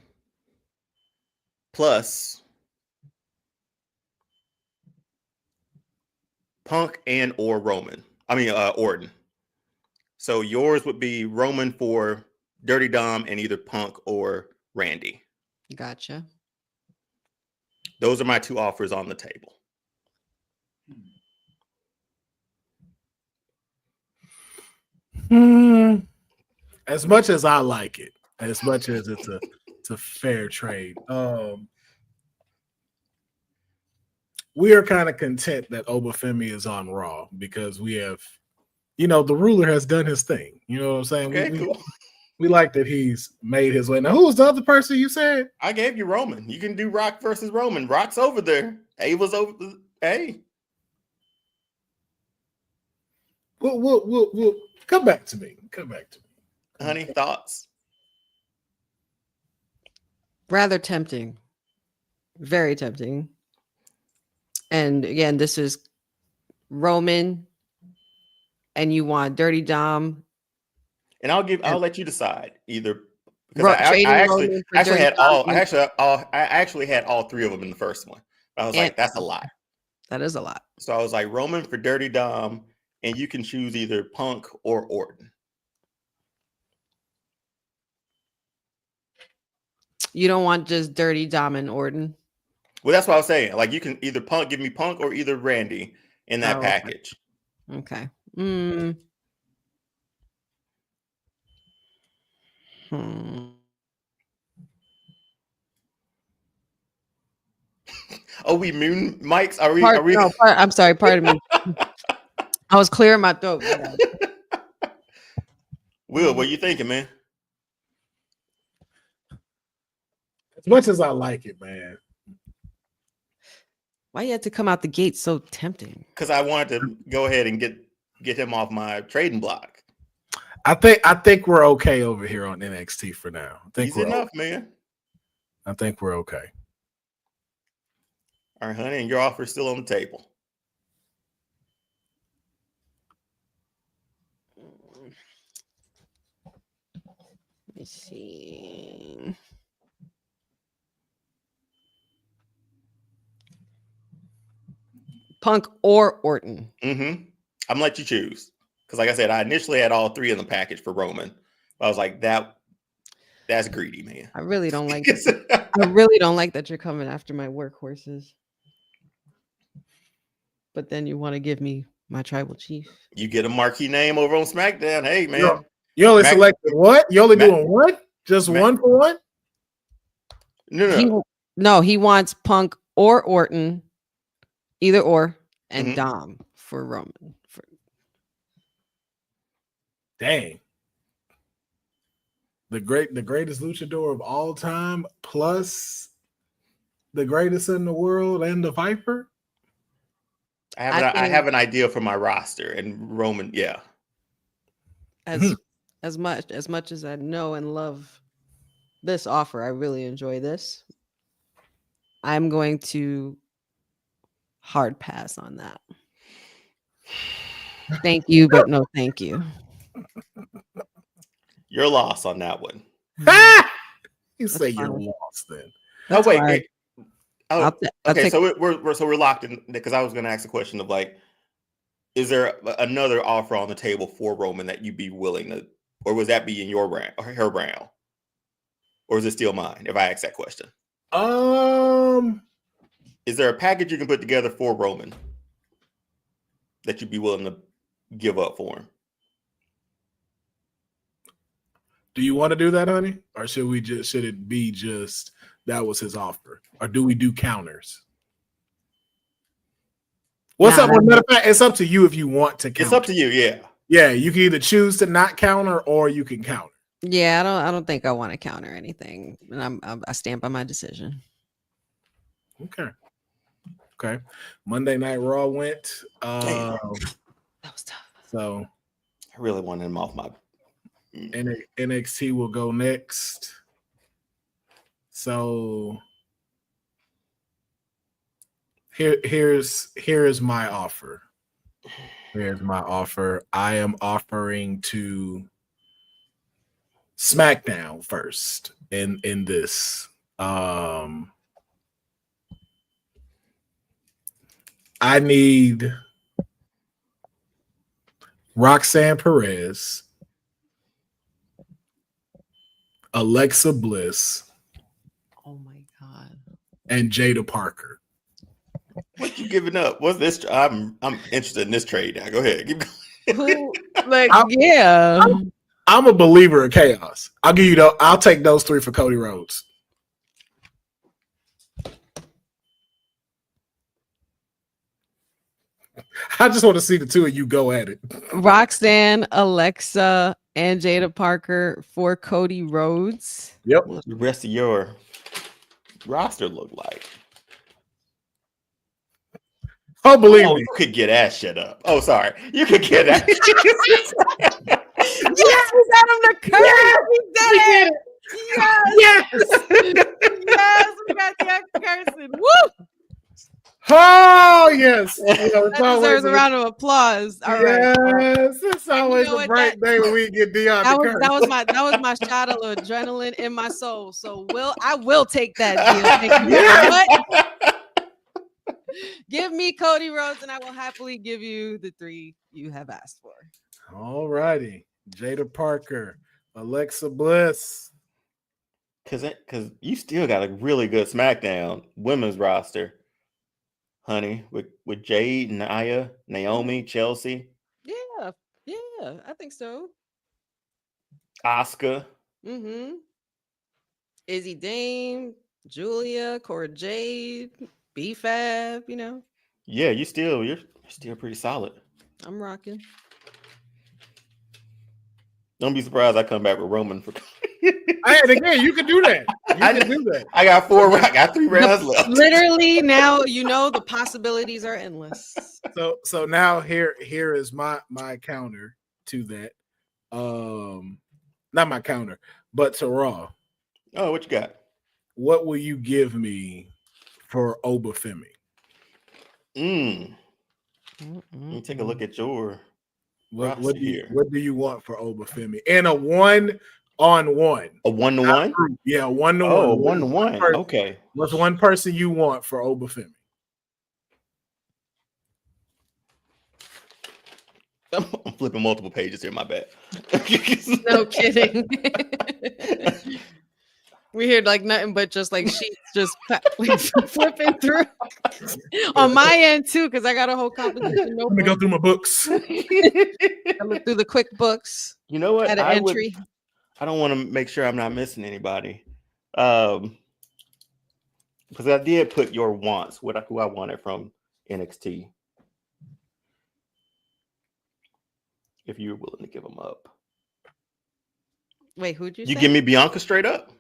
[SPEAKER 2] plus Punk and or Roman. I mean Orton. So yours would be Roman for Dirty Dom and either Punk or Randy.
[SPEAKER 3] Gotcha.
[SPEAKER 2] Those are my two offers on the table.
[SPEAKER 1] As much as I like it, as much as it's a fair trade, we are kind of content that Obafemi is on Raw because we have, you know, the ruler has done his thing. You know what I'm saying?
[SPEAKER 2] Okay, cool.
[SPEAKER 1] We like that he's made his way. Now, who was the other person you said?
[SPEAKER 2] I gave you Roman. You can do Rock versus Roman. Rock's over there. Ava's over. Hey.
[SPEAKER 1] We'll come back to me.
[SPEAKER 2] Honey, thoughts?
[SPEAKER 3] Rather tempting. Very tempting. And again, this is Roman, and you want Dirty Dom.
[SPEAKER 2] And I'll let you decide either.
[SPEAKER 3] Because
[SPEAKER 2] I actually had all three of them in the first one. I was like, that's a lot.
[SPEAKER 3] That is a lot.
[SPEAKER 2] So I was like, Roman for Dirty Dom, and you can choose either Punk or Orton.
[SPEAKER 3] You don't want just Dirty Dom and Orton?
[SPEAKER 2] Well, that's what I was saying. Like, you can either give me Punk or either Randy in that package.
[SPEAKER 3] Okay.
[SPEAKER 2] Oh, we moon mics?
[SPEAKER 3] I'm sorry, pardon me. I was clearing my throat.
[SPEAKER 2] Will, what are you thinking, man?
[SPEAKER 1] As much as I like it, man.
[SPEAKER 3] Why you had to come out the gate so tempting?
[SPEAKER 2] Because I wanted to go ahead and get him off my trading block.
[SPEAKER 1] I think we're okay over here on NXT for now. I think
[SPEAKER 2] Easy enough, man.
[SPEAKER 1] I think we're okay.
[SPEAKER 2] All right, honey, and your offer is still on the table.
[SPEAKER 3] Let me see. Punk or Orton?
[SPEAKER 2] I'm gonna let you choose. Because like I said, I initially had all three in the package for Roman. I was like, that's greedy, man.
[SPEAKER 3] I really don't like I really don't like that you're coming after my workhorses. But then you want to give me my tribal chief.
[SPEAKER 2] You get a marquee name over on SmackDown. Hey, man.
[SPEAKER 1] You only selected what? You only doing what? Just one for one?
[SPEAKER 2] No.
[SPEAKER 3] He wants Punk or Orton, either or, and Dom for Roman.
[SPEAKER 1] Dang. The greatest luchador of all time, plus the greatest in the world and the Viper.
[SPEAKER 2] I have an idea for my roster and Roman, yeah.
[SPEAKER 3] As much as I know and love this offer, I really enjoy this. I'm going to hard pass on that. Thank you, but no thank you.
[SPEAKER 2] Your loss on that one.
[SPEAKER 1] You say you're lost then.
[SPEAKER 3] That's
[SPEAKER 2] wait.
[SPEAKER 3] fine.
[SPEAKER 2] Okay, so we're locked in because I was going to ask a question of like, is there another offer on the table for Roman that you'd be willing to, or was that be in your brand or her brand, or is it still mine? If I ask that question, is there a package you can put together for Roman that you'd be willing to give up for him?
[SPEAKER 1] Do you want to do that, honey, or should it be just that was his offer, or do we do counters? What's up? Matter of fact, it's up to you if you want to counter.
[SPEAKER 2] It's up to you, yeah.
[SPEAKER 1] Yeah, you can either choose to not counter or you can counter.
[SPEAKER 3] Yeah, I don't think I want to counter anything, and I stand by my decision.
[SPEAKER 1] Okay. Monday Night Raw went.
[SPEAKER 3] That was tough.
[SPEAKER 1] So
[SPEAKER 2] I really wanted him off my.
[SPEAKER 1] NXT will go next. So here's my offer. Here's my offer. I am offering to SmackDown first in this. I need Roxanne Perez, Alexa Bliss,
[SPEAKER 3] oh my God,
[SPEAKER 1] and Jada Parker.
[SPEAKER 2] What you giving up? What's this? I'm interested in this trade now. Go ahead. Keep
[SPEAKER 3] going.
[SPEAKER 1] I'm a believer of chaos. I'll take those three for Cody Rhodes. I just want to see the two of you go at it.
[SPEAKER 3] Roxanne, Alexa, and Jada Parker for Cody Rhodes.
[SPEAKER 1] Yep.
[SPEAKER 2] What does the rest of your roster look like?
[SPEAKER 1] Oh, believe me.
[SPEAKER 2] You could get ass shut up. Oh, sorry. You could get ass.
[SPEAKER 3] Yes, we got him to curse. Yes, we did it. Yes, we got Jack cursing. Woo!
[SPEAKER 1] Oh, yes.
[SPEAKER 3] That deserves a round of applause. All right.
[SPEAKER 1] Yes, it's always a great day when we get Deonne to curse.
[SPEAKER 3] That was my shot of adrenaline in my soul. So I will take that deal. Thank you very much. Give me Cody Rhodes, and I will happily give you the three you have asked for.
[SPEAKER 1] All righty. Jada Parker, Alexa Bliss.
[SPEAKER 2] Because you still got a really good SmackDown women's roster, honey, with Jade, Nia, Naomi, Chelsea.
[SPEAKER 3] Yeah, I think so.
[SPEAKER 2] Asuka.
[SPEAKER 3] Mm-hmm. Izzy Dame, Julia, Cora Jade, B-Fab,
[SPEAKER 2] Yeah, you're still pretty solid.
[SPEAKER 3] I'm rocking.
[SPEAKER 2] Don't be surprised I come back with Roman for.
[SPEAKER 1] And again, you can do that.
[SPEAKER 2] I got 3 rounds left.
[SPEAKER 3] Literally, now the possibilities are endless.
[SPEAKER 1] So now here is my counter to that. Not my counter, but to Raw.
[SPEAKER 2] Oh, what you got?
[SPEAKER 1] What will you give me for Obafemi?
[SPEAKER 2] Let me take a look at your.
[SPEAKER 1] What do you want for Obafemi? And a 1-on-1.
[SPEAKER 2] A 1-to-1?
[SPEAKER 1] Yeah, 1-to-1.
[SPEAKER 2] Oh, 1-to-1. Okay.
[SPEAKER 1] What's one person you want for Obafemi?
[SPEAKER 2] I'm flipping multiple pages here, my bad.
[SPEAKER 3] No kidding. We hear like nothing but just like sheets just flipping through on my end too, because I got a whole composition.
[SPEAKER 1] Let me go through my books.
[SPEAKER 3] I look through the QuickBooks.
[SPEAKER 2] You know what?
[SPEAKER 3] At an entry.
[SPEAKER 2] I don't want to make sure I'm not missing anybody, because I did put your wants, who I wanted from NXT. If you're willing to give them up.
[SPEAKER 3] Wait, who'd you say?
[SPEAKER 2] You give me Bianca straight up?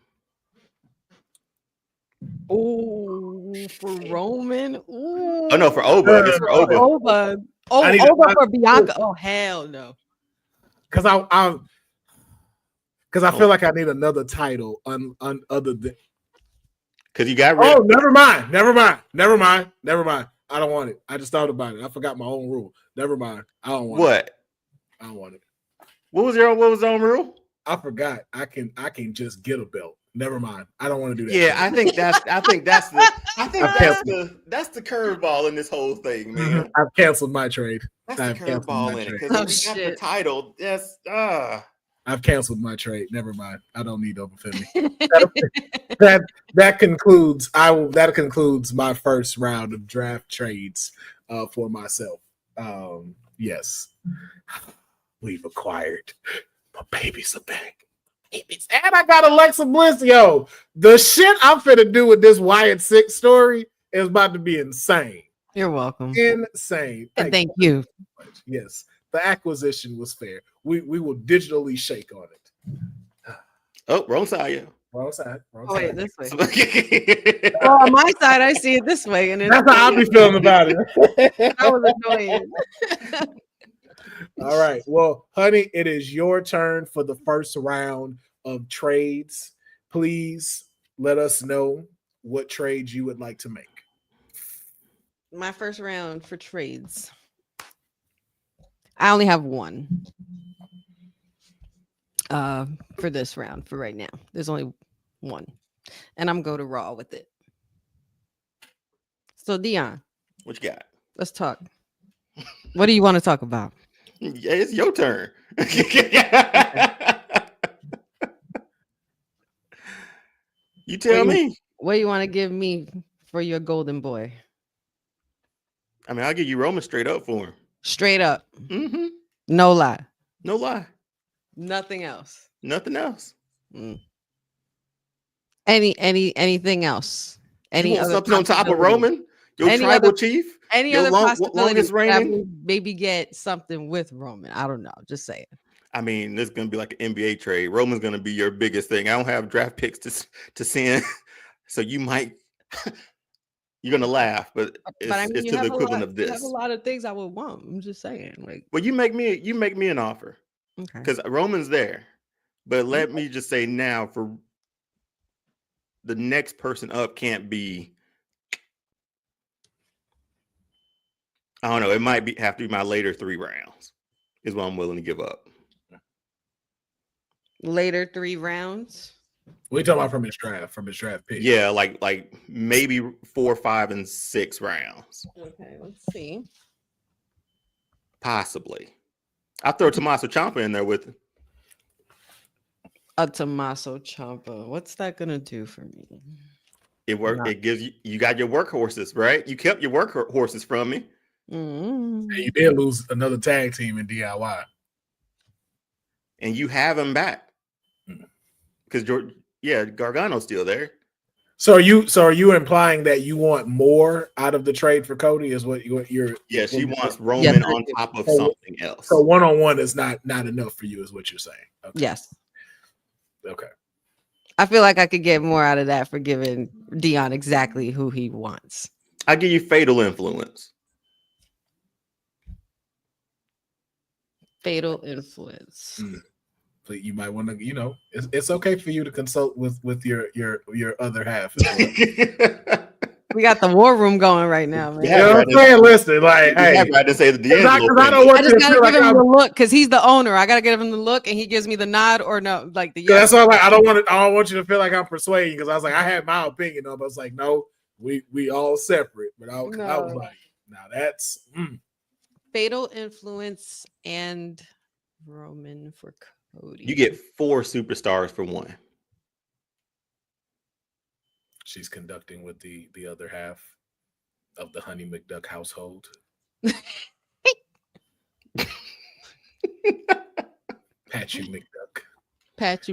[SPEAKER 3] Oh, for Roman. Ooh.
[SPEAKER 2] Oh no, for Oba. It's for Oba.
[SPEAKER 3] Oba. Oba for Bianca. Oh hell no.
[SPEAKER 1] Because I feel like I need another title other than.
[SPEAKER 2] Because you got rid
[SPEAKER 1] Oh,
[SPEAKER 2] of
[SPEAKER 1] never mind. I don't want it. I just thought about it. I forgot my own rule. Never mind. I don't want it.
[SPEAKER 2] what?
[SPEAKER 1] I don't want it.
[SPEAKER 2] What was the own rule?
[SPEAKER 1] I forgot. I can just get a belt. Never mind. I don't want to do that.
[SPEAKER 2] Yeah,
[SPEAKER 1] trade.
[SPEAKER 2] I think that's the curveball in this whole thing, man.
[SPEAKER 1] I've canceled my trade.
[SPEAKER 2] That's the
[SPEAKER 1] I've canceled
[SPEAKER 2] curveball
[SPEAKER 1] my
[SPEAKER 2] in it
[SPEAKER 1] trade.
[SPEAKER 2] because we got the title. That's
[SPEAKER 1] I've canceled my trade. Never mind. I don't need Obafemi. that concludes my first round of draft trades for myself. Yes, we've acquired my babies are back. Babies. And I got Alexa Bliss. Yo, the shit I'm finna do with this Wyatt Six story is about to be insane.
[SPEAKER 3] You're welcome.
[SPEAKER 1] Insane.
[SPEAKER 3] And thank you.
[SPEAKER 1] Yes, the acquisition was fair. We will digitally shake on it.
[SPEAKER 2] oh, wrong side, yeah.
[SPEAKER 1] Wrong side.
[SPEAKER 3] Oh, wait, this way.
[SPEAKER 2] way.
[SPEAKER 3] Well, on my side, I see it this way, and
[SPEAKER 1] That's how I be feeling about it.
[SPEAKER 3] that was annoying.
[SPEAKER 1] All right. Well, honey, it is your turn for the first round of trades. Please let us know what trades you would like to make.
[SPEAKER 3] My first round for trades. I only have one. For this round, for right now. There's only one. And I'm going to Raw with it. So, Deonne,
[SPEAKER 2] What you got?
[SPEAKER 3] let's talk. What do you want to talk about?
[SPEAKER 2] Yeah, it's your turn. You tell me.
[SPEAKER 3] What do you want to give me for your golden boy?
[SPEAKER 2] I mean, I'll give you Roman straight up for him.
[SPEAKER 3] Straight up.
[SPEAKER 2] Mm-hmm.
[SPEAKER 3] No lie.
[SPEAKER 2] No lie.
[SPEAKER 3] Nothing else.
[SPEAKER 2] Nothing else.
[SPEAKER 3] Anything else?
[SPEAKER 2] You want something on top of Roman? Your tribal chief?
[SPEAKER 3] Any
[SPEAKER 2] Your
[SPEAKER 3] other possibility
[SPEAKER 2] longest
[SPEAKER 3] that
[SPEAKER 2] reigning?
[SPEAKER 3] we maybe get something with Roman? I don't know. Just saying.
[SPEAKER 2] I mean, this is gonna be like an NBA trade. Roman's gonna be your biggest thing. I don't have draft picks to send, so you might you're gonna laugh, but it's to the equivalent of this.
[SPEAKER 3] You have a lot of things I would want. I'm just saying, like.
[SPEAKER 2] Well, you make me an offer,
[SPEAKER 3] Okay.
[SPEAKER 2] because Roman's there, but let me just say now, for the next person up can't be. I don't know. It might have to be my later 3 rounds. Is what I'm willing to give up.
[SPEAKER 3] Later 3 rounds.
[SPEAKER 1] We talking about from his draft pick.
[SPEAKER 2] Yeah, like maybe 4, 5, and 6 rounds.
[SPEAKER 3] Okay, let's see.
[SPEAKER 2] Possibly. I'll throw Tommaso Ciampa in there with it.
[SPEAKER 3] A Tommaso Ciampa. What's that gonna do for me?
[SPEAKER 2] It worked. It gives you got your workhorses, right? You kept your workhorses from me.
[SPEAKER 3] Mm-hmm.
[SPEAKER 1] And you did lose another tag team in DIY.
[SPEAKER 2] And you have him back. Because Gargano's still there.
[SPEAKER 1] So are you implying that you want more out of the trade for Cody? Is what you're?
[SPEAKER 2] Yeah, she wants Roman on top of something else.
[SPEAKER 1] So 1-on-1 is not enough for you, is what you're saying. Okay.
[SPEAKER 3] Yes.
[SPEAKER 1] Okay.
[SPEAKER 3] I feel like I could get more out of that for giving Deonne exactly who he wants.
[SPEAKER 2] I give you Fatal Influence.
[SPEAKER 3] Fatal Influence.
[SPEAKER 1] But you might want to, it's okay for you to consult with your other half.
[SPEAKER 3] We got the war room going right now, man.
[SPEAKER 1] You know what I'm saying? Listen, like, hey,
[SPEAKER 2] I to say the D'Angelo
[SPEAKER 1] I don't want
[SPEAKER 3] I
[SPEAKER 1] you
[SPEAKER 3] just
[SPEAKER 1] to
[SPEAKER 3] gotta
[SPEAKER 1] feel
[SPEAKER 3] give
[SPEAKER 1] like
[SPEAKER 3] him the look because he's the owner. I gotta give him the look, and he gives me the nod or no, like the yes.
[SPEAKER 1] That's why, like, I don't want you to feel like I'm persuading, because I was like, I had my opinion of it. I was like, no, we all separate. But I was like, now that's
[SPEAKER 3] Fatal Influence and Roman for Cody.
[SPEAKER 2] You get 4 superstars for 1.
[SPEAKER 1] She's conducting with the other half of the Honey McDuck household. Patchy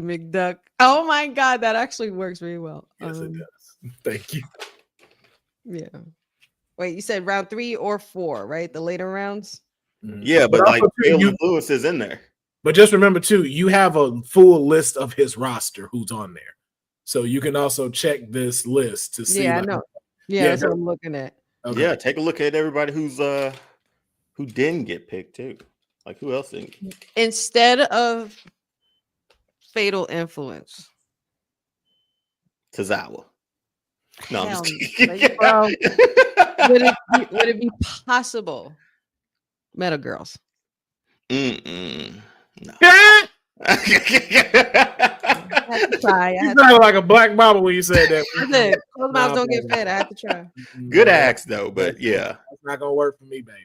[SPEAKER 1] McDuck.
[SPEAKER 3] Oh my God, that actually works very well.
[SPEAKER 1] Yes, it does. Thank you.
[SPEAKER 3] Yeah. Wait, you said round 3 or 4, right? The later rounds?
[SPEAKER 2] Yeah, but like Lewis is in there.
[SPEAKER 1] But just remember too, you have a full list of his roster who's on there. So you can also check this list to see.
[SPEAKER 3] Yeah, I know. Yeah, that's what I'm looking at.
[SPEAKER 2] Okay. Yeah, take a look at everybody who didn't get picked too. Like who else didn't?
[SPEAKER 3] Instead of Fatal Influence.
[SPEAKER 2] Tozawa. No, I'm
[SPEAKER 3] Hell,
[SPEAKER 2] just kidding.
[SPEAKER 3] like, bro, would it be possible? Meta girls.
[SPEAKER 2] Mm-mm. No.
[SPEAKER 1] Yeah,
[SPEAKER 3] I had to try.
[SPEAKER 1] you sounded like a black mama when you said that.
[SPEAKER 3] I did. Closed mouths
[SPEAKER 1] Nah,
[SPEAKER 3] don't get
[SPEAKER 1] baby.
[SPEAKER 3] fed. I had to try.
[SPEAKER 2] Good
[SPEAKER 1] No,
[SPEAKER 2] axe though, but yeah.
[SPEAKER 1] that's not gonna work for me, baby.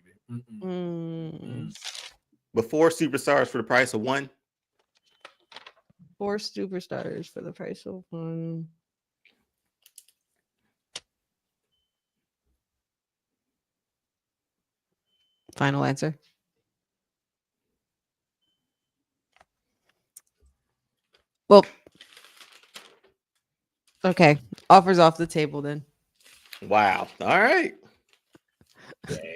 [SPEAKER 2] Before superstars for the price of one.
[SPEAKER 3] 4 superstars for the price of one. Final answer. Well, okay. Offers off the table then.
[SPEAKER 2] Wow. All right.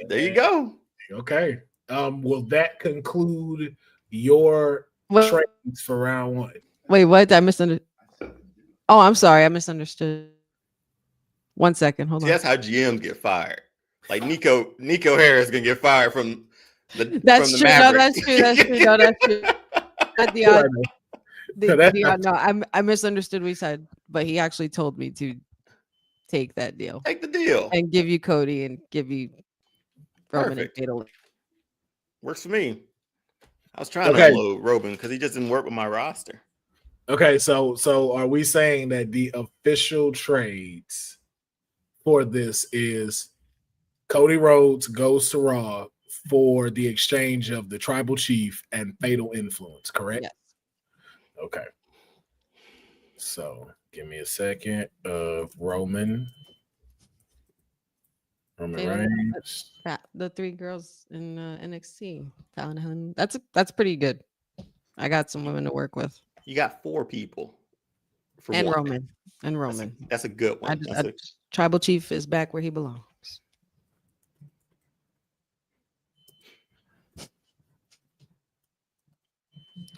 [SPEAKER 2] There you go.
[SPEAKER 1] Okay. Will that conclude your trades for round one?
[SPEAKER 3] Wait, what? I misunderstood. Oh, I'm sorry. I misunderstood. 1 second. Hold
[SPEAKER 2] See,
[SPEAKER 3] on.
[SPEAKER 2] that's how GMs get fired. Like Nico Harris gonna get fired from the
[SPEAKER 3] That's
[SPEAKER 2] from the
[SPEAKER 3] true. No,
[SPEAKER 2] Mavericks.
[SPEAKER 3] that's true. That's true. No, that's true. I misunderstood what he said, but he actually told me to take that deal.
[SPEAKER 2] Take the deal
[SPEAKER 3] and give you Cody and give you Roman
[SPEAKER 2] Perfect.
[SPEAKER 3] and Fatal.
[SPEAKER 2] Works for me. I was trying to unload Roman because he just didn't work with my roster.
[SPEAKER 1] Okay, so are we saying that the official trades for this is Cody Rhodes goes to Raw for the exchange of the Tribal Chief and Fatal Influence, correct?
[SPEAKER 3] Yes.
[SPEAKER 1] Okay. So give me a second of Roman Reigns.
[SPEAKER 3] The 3 girls in NXT. That's pretty good. I got some women to work with.
[SPEAKER 2] You got 4 people.
[SPEAKER 3] And
[SPEAKER 2] one.
[SPEAKER 3] Roman. And Roman.
[SPEAKER 2] That's a good one.
[SPEAKER 3] Tribal Chief is back where he belongs.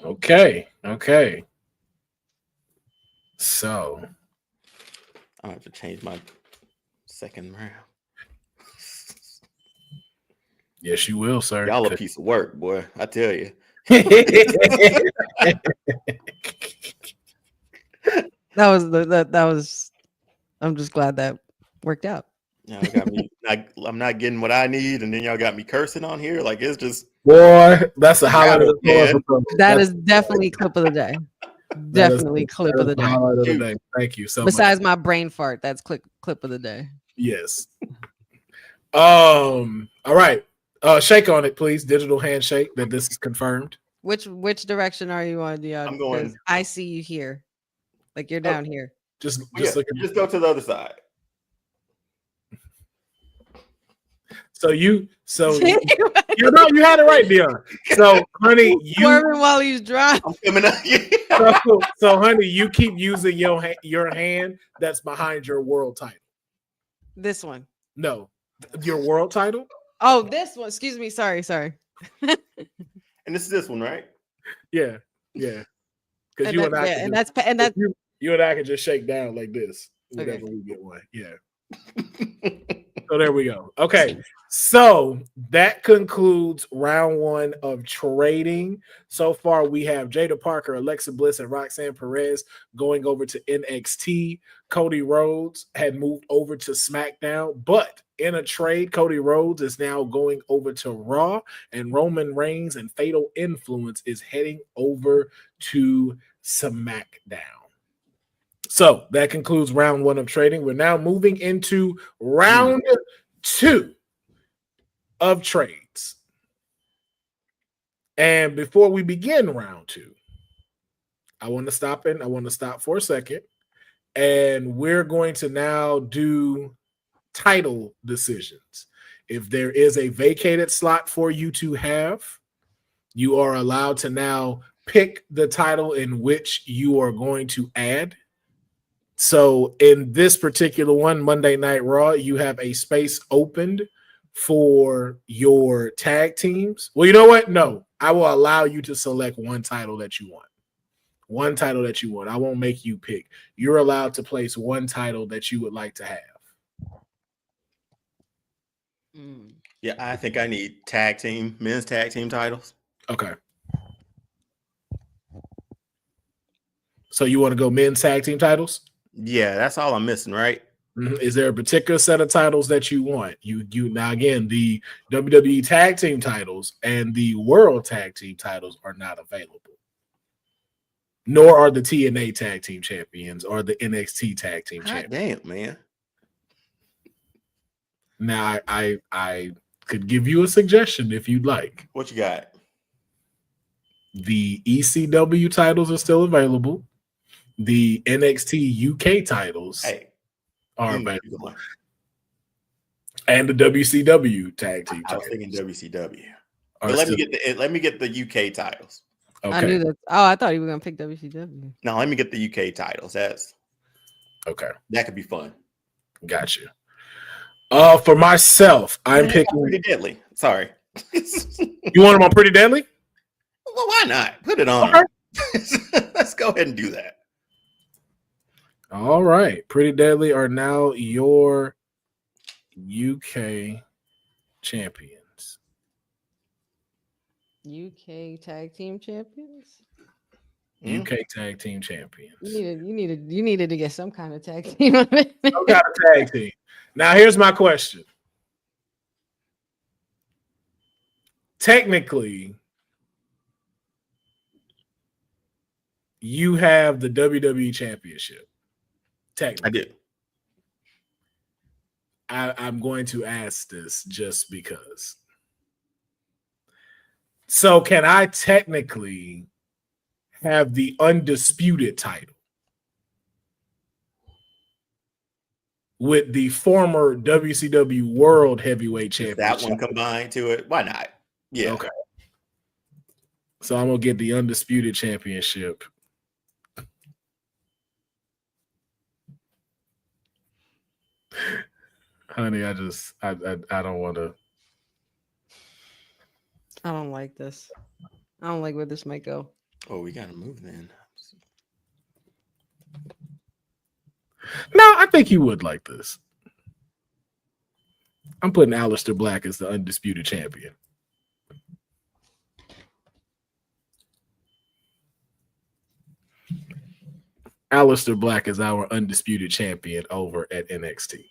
[SPEAKER 1] Okay. So
[SPEAKER 2] I have to change my second round.
[SPEAKER 1] Yes, you will, sir.
[SPEAKER 2] Y'all a piece of work, boy. I tell you.
[SPEAKER 3] That was I'm just glad that worked out.
[SPEAKER 2] Y'all got me. I'm not getting what I need, and then y'all got me cursing on here. Like it's just
[SPEAKER 1] boy, that's a highlight of the day.
[SPEAKER 3] That is definitely clip of the day. Definitely clip of the
[SPEAKER 1] day. Thank you so much.
[SPEAKER 3] Besides my brain fart, that's clip of the day.
[SPEAKER 1] Yes. All right. Shake on it, please. Digital handshake that this is confirmed.
[SPEAKER 3] Which direction are you on, Deonne?
[SPEAKER 2] I'm going.
[SPEAKER 3] I see you here. Like you're down here.
[SPEAKER 2] Just go to the other side.
[SPEAKER 1] You had it right, Deonne. So, honey, you
[SPEAKER 3] swerving while he's driving.
[SPEAKER 2] I'm coming up.
[SPEAKER 1] so, honey, you keep using your hand that's behind your world title.
[SPEAKER 3] This one.
[SPEAKER 1] No, your world title.
[SPEAKER 3] Oh, this one. Excuse me. Sorry.
[SPEAKER 2] And this is this one, right?
[SPEAKER 1] Yeah. Because you and I, you and I can just shake down like this whenever we get one. Yeah. So there we go. Okay. So that concludes round one of trading. So far, we have Jada Parker, Alexa Bliss, and Roxanne Perez going over to NXT. Cody Rhodes had moved over to SmackDown, but in a trade, Cody Rhodes is now going over to Raw, and Roman Reigns and Fatal Influence is heading over to SmackDown. So that concludes round one of trading. We're now moving into round two of trades. And before we begin round two, I want to stop for a second. And we're going to now do title decisions. If there is a vacated slot for you to have, you are allowed to now pick the title in which you are going to add. So in this particular one, Monday Night Raw, you have a space opened for your tag teams. Well, you know what? No, I will allow you to select one title that you want. One title that you want. I won't make you pick. You're allowed to place one title that you would like to have.
[SPEAKER 2] Yeah, I think I need men's tag team titles.
[SPEAKER 1] Okay. So you want to go men's tag team titles?
[SPEAKER 2] Yeah, that's all I'm missing, right?
[SPEAKER 1] Is there a particular set of titles that you want? You now again, the WWE Tag Team titles and the World Tag Team titles are not available. Nor are the TNA Tag Team Champions or the NXT Tag Team Champions.
[SPEAKER 2] Damn, man.
[SPEAKER 1] Now I could give you a suggestion if you'd like.
[SPEAKER 2] What you got?
[SPEAKER 1] The ECW titles are still available. The NXT UK titles are available. And the WCW Tag Team
[SPEAKER 2] I was
[SPEAKER 1] titles.
[SPEAKER 2] thinking WCW. But let me get the UK titles.
[SPEAKER 1] Okay.
[SPEAKER 3] I knew that. Oh, I thought you were gonna pick WCW.
[SPEAKER 2] No, let me get the UK titles. That could be fun.
[SPEAKER 1] Gotcha. For myself, I'm picking
[SPEAKER 2] Pretty Deadly. Sorry.
[SPEAKER 1] You want them on Pretty Deadly?
[SPEAKER 2] Well, why not? Put it on. Okay. Let's go ahead and do that.
[SPEAKER 1] All right. Pretty Deadly are now your UK champions.
[SPEAKER 3] UK Tag Team Champions.
[SPEAKER 1] UK Tag Team Champions.
[SPEAKER 3] You needed to get some kind of tag team. Some
[SPEAKER 1] kind of tag team. Now, here's my question. Technically, you have the WWE Championship. Technically.
[SPEAKER 2] I do.
[SPEAKER 1] I'm going to ask this just because. So, can I technically have the undisputed title with the former WCW World Heavyweight Championship?
[SPEAKER 2] That one combined to it. Why not? Yeah.
[SPEAKER 1] Okay. So I'm gonna get the undisputed championship. Honey, I don't want to.
[SPEAKER 3] I don't like this. I don't like where this might go.
[SPEAKER 2] Oh, we gotta move then.
[SPEAKER 1] No, I think you would like this. I'm putting Aleister Black as the undisputed champion. Aleister Black is our undisputed champion over at NXT.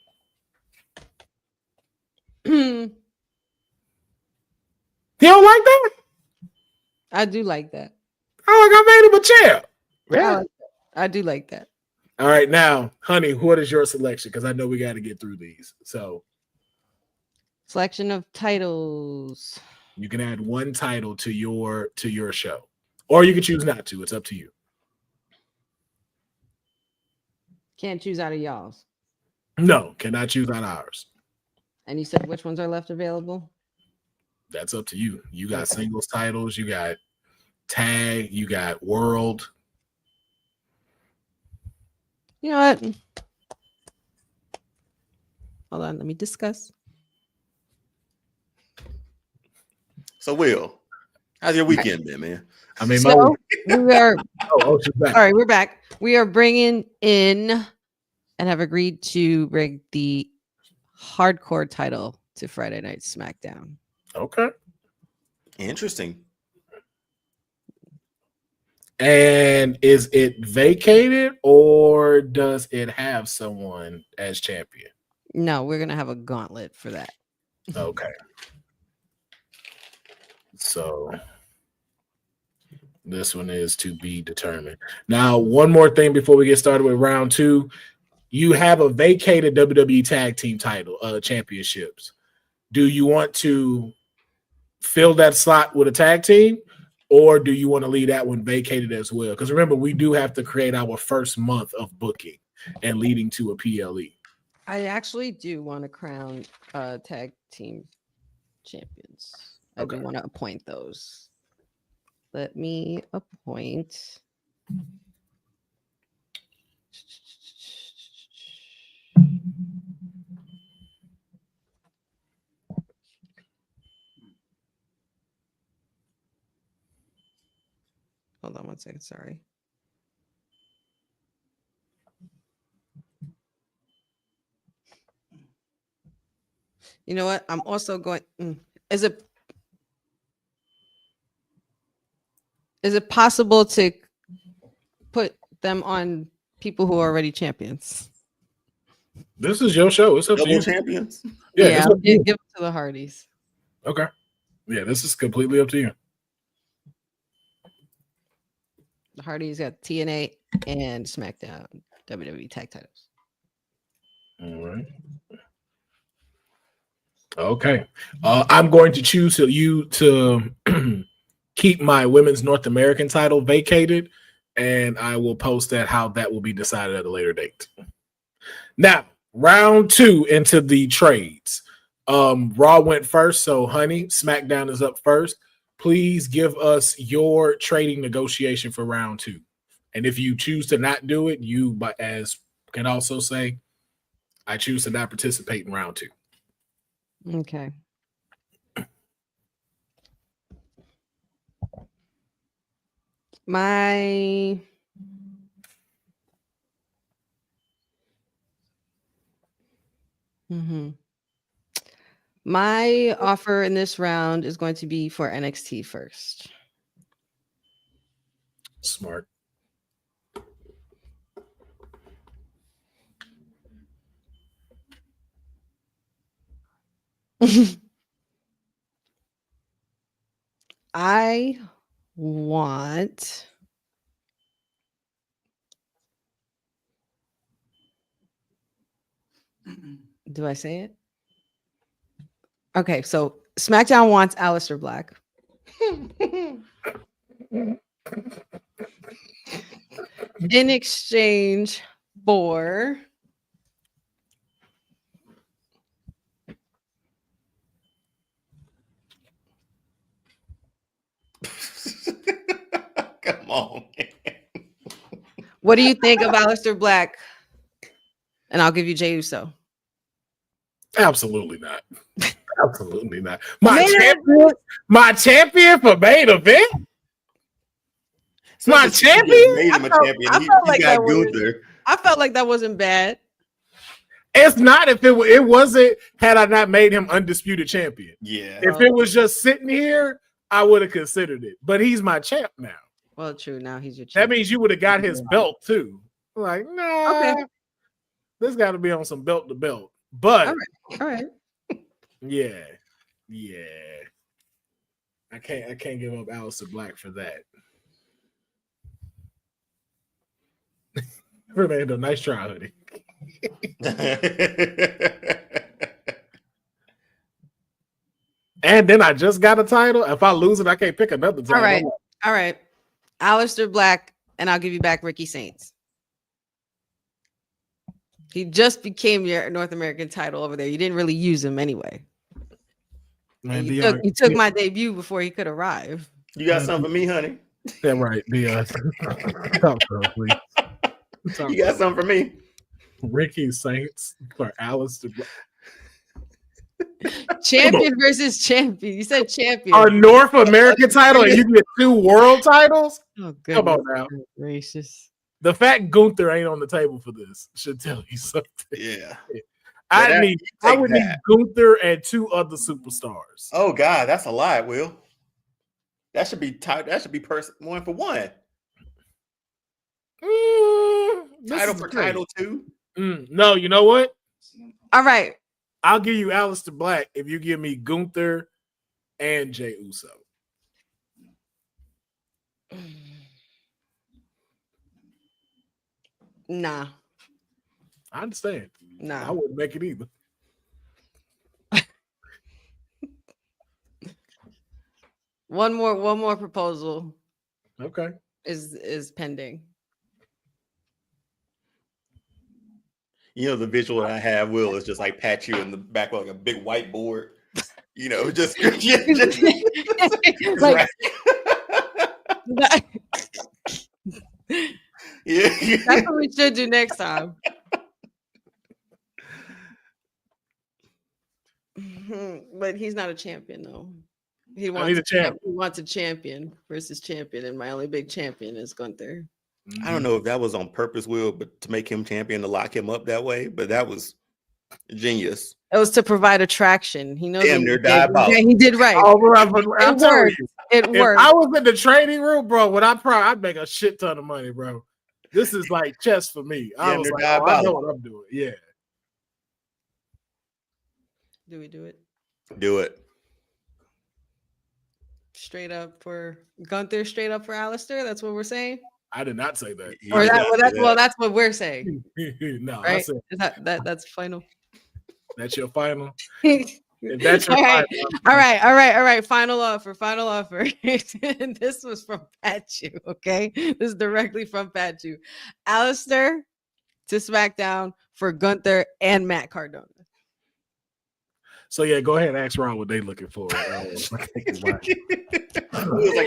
[SPEAKER 1] You don't like that?
[SPEAKER 3] I do like that.
[SPEAKER 1] Oh, I made him a champ.
[SPEAKER 2] Yeah.
[SPEAKER 3] I do like that.
[SPEAKER 1] All right, now, honey, what is your selection? Because I know we got to get through these. So,
[SPEAKER 3] selection of titles.
[SPEAKER 1] You can add one title to your show, or you can choose not to. It's up to you.
[SPEAKER 3] Can't choose out of y'all's.
[SPEAKER 1] No, cannot choose on ours.
[SPEAKER 3] And you said which ones are left available?
[SPEAKER 1] That's up to you. You got singles titles, you got tag, you got world.
[SPEAKER 3] You know what? Hold on, let me discuss.
[SPEAKER 2] So, Will, how's your weekend been, man?
[SPEAKER 1] I mean,
[SPEAKER 3] so we are.
[SPEAKER 1] She's back.
[SPEAKER 3] All right, we're back. We are bringing in and have agreed to bring the hardcore title to Friday Night SmackDown.
[SPEAKER 1] Okay.
[SPEAKER 2] Interesting.
[SPEAKER 1] And is it vacated or does it have someone as champion?
[SPEAKER 3] No, we're gonna have a gauntlet for that.
[SPEAKER 1] Okay. So this one is to be determined. Now, one more thing before we get started with round two. You have a vacated WWE Tag Team title championships. Do you want to fill that slot with a tag team, or do you want to leave that one vacated as well? Because remember, we do have to create our first month of booking and leading to a PLE.
[SPEAKER 3] I actually do want to crown tag team champions. I do want to appoint those. Let me appoint. Hold on one second. Sorry. You know what? I'm also going. Is it possible to put them on people who are already champions?
[SPEAKER 1] This is your show. It's up to
[SPEAKER 2] Double
[SPEAKER 1] you.
[SPEAKER 2] champions.
[SPEAKER 1] Yeah,
[SPEAKER 3] give it to the Hardys.
[SPEAKER 1] Okay. Yeah, this is completely up to you.
[SPEAKER 3] The Hardys got TNA and SmackDown WWE tag titles.
[SPEAKER 1] All right. Okay. I'm going to choose you to keep my women's North American title vacated, and I will post how that will be decided at a later date. Now, round 2 into the trades. Raw went first, so honey, SmackDown is up first. Please give us your trading negotiation for round 2. And if you choose to not do it, you as can also say, I choose to not participate in round 2.
[SPEAKER 3] Okay. My My offer in this round is going to be for NXT first.
[SPEAKER 1] Smart.
[SPEAKER 3] I want do I say it? Okay, so SmackDown wants Aleister Black. In exchange for
[SPEAKER 2] Come on, man.
[SPEAKER 3] what do you think of Aleister Black? And I'll give you Jey Uso.
[SPEAKER 1] Absolutely not. Absolutely not. My champion for main event. My champion.
[SPEAKER 2] Made him a champion. He got Gunther.
[SPEAKER 3] I felt like that wasn't bad.
[SPEAKER 1] It's not if it wasn't had I not made him undisputed champion.
[SPEAKER 2] Yeah.
[SPEAKER 1] If it was just sitting here, I would have considered it. But he's my champ now.
[SPEAKER 3] Well, true. Now he's your champ.
[SPEAKER 1] That means you would have got his belt too. Like, no,
[SPEAKER 3] okay.
[SPEAKER 1] This got to be on some belt to belt. But
[SPEAKER 3] all right.
[SPEAKER 1] Yeah. I can't give up Aleister Black for that. Fernando, nice try, hoodie. And then I just got a title. If I lose it, I can't pick another title.
[SPEAKER 3] All right. Aleister Black, and I'll give you back Ricky Saints. He just became your North American title over there. You didn't really use him anyway. Man, you took my debut before he could arrive.
[SPEAKER 2] You got something for me, honey?
[SPEAKER 1] Yeah, right. Deonne. Talk to her, please.
[SPEAKER 2] You got something for me?
[SPEAKER 1] Ricky Saints for Aleister Black.
[SPEAKER 3] Champion versus champion. You said champion.
[SPEAKER 1] A North American title, and you get 2 world titles?
[SPEAKER 3] Oh, goodness.
[SPEAKER 1] Come on now.
[SPEAKER 3] Gracious.
[SPEAKER 1] The fact Gunther ain't on the table for this should tell you something.
[SPEAKER 2] Yeah.
[SPEAKER 1] I would need Gunther and 2 other superstars.
[SPEAKER 2] Oh God, that's a lot, Will. That should be person 1 for 1. Title for title 2.
[SPEAKER 1] No, you know what?
[SPEAKER 3] All right.
[SPEAKER 1] I'll give you Aleister Black if you give me Gunther and Jey Uso.
[SPEAKER 3] Nah.
[SPEAKER 1] I understand.
[SPEAKER 3] Nah.
[SPEAKER 1] I wouldn't make it either.
[SPEAKER 3] One more proposal.
[SPEAKER 1] Okay.
[SPEAKER 3] Is pending.
[SPEAKER 2] You know, the visual that I have, Will, is just like pat you in the back of like a big whiteboard. You know, just
[SPEAKER 3] like,
[SPEAKER 2] yeah.
[SPEAKER 3] That's what we should do next time. But he's not a champion, though. He wants a champion versus champion, and my only big champion is Gunther.
[SPEAKER 2] I don't know if that was on purpose, Will, but to make him champion, to lock him up that way, but that was genius.
[SPEAKER 3] It was to provide attraction. He knows.
[SPEAKER 2] Damn, they're diabolical.
[SPEAKER 3] Yeah, he did right.
[SPEAKER 1] Oh, I'm telling you,
[SPEAKER 3] it worked.
[SPEAKER 1] If I was in the trading room, bro, I'd make a shit ton of money, bro. This is like chess for me. I was like, I know what I'm doing. Yeah.
[SPEAKER 3] Do we do it?
[SPEAKER 2] Do it.
[SPEAKER 3] Straight up for Gunther, straight up for Alistair. That's what we're saying.
[SPEAKER 1] I did not say that.
[SPEAKER 2] He
[SPEAKER 3] Or
[SPEAKER 2] did
[SPEAKER 3] that,
[SPEAKER 2] not
[SPEAKER 3] well,
[SPEAKER 2] say
[SPEAKER 3] that's
[SPEAKER 2] that.
[SPEAKER 3] well, that's what we're saying.
[SPEAKER 1] No, I
[SPEAKER 3] Right?
[SPEAKER 1] said
[SPEAKER 3] Is that's final?
[SPEAKER 1] that's your final.
[SPEAKER 3] If
[SPEAKER 1] that's your
[SPEAKER 3] all right.
[SPEAKER 1] final.
[SPEAKER 3] All right. Final offer. And this was from Patchu. Okay, this is directly from Patchu. Alistair to SmackDown for Gunther and Matt Cardona.
[SPEAKER 1] So yeah, go ahead and ask Ron what they looking for.
[SPEAKER 2] He was like,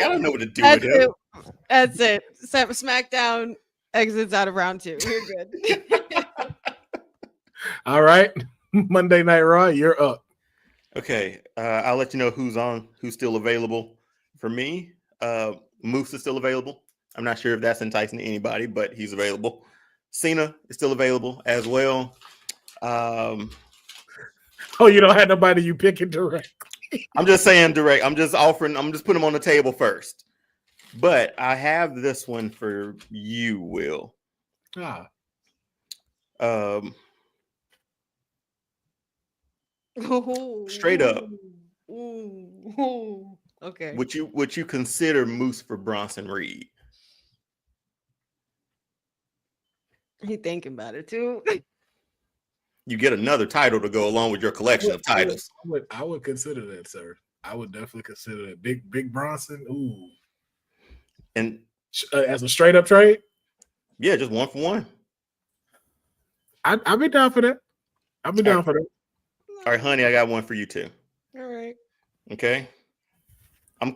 [SPEAKER 2] I don't know what to do
[SPEAKER 3] That's
[SPEAKER 2] with him.
[SPEAKER 3] it. That's it. SmackDown exits out of round 2. You're good.
[SPEAKER 1] All right, Monday Night Raw, you're up.
[SPEAKER 2] Okay, I'll let you know who's still available. For me, Moose is still available. I'm not sure if that's enticing to anybody, but he's available. Cena is still available as well.
[SPEAKER 1] Oh, you don't have nobody you picking direct.
[SPEAKER 2] I'm just saying direct. I'm just putting them on the table first. But I have this one for you, Will. Straight up.
[SPEAKER 3] Okay.
[SPEAKER 2] Would you consider Moose for Bronson Reed?
[SPEAKER 3] He thinking about it too.
[SPEAKER 2] You get another title to go along with your collection of titles.
[SPEAKER 1] I would consider that, sir. I would definitely consider that. Big Bronson. Ooh.
[SPEAKER 2] And
[SPEAKER 1] as a straight up trade?
[SPEAKER 2] Yeah, just 1 for 1.
[SPEAKER 1] I'd be down for that. I'll be down for that.
[SPEAKER 2] All right, honey, I got one for you too.
[SPEAKER 3] All right.
[SPEAKER 2] Okay. I'll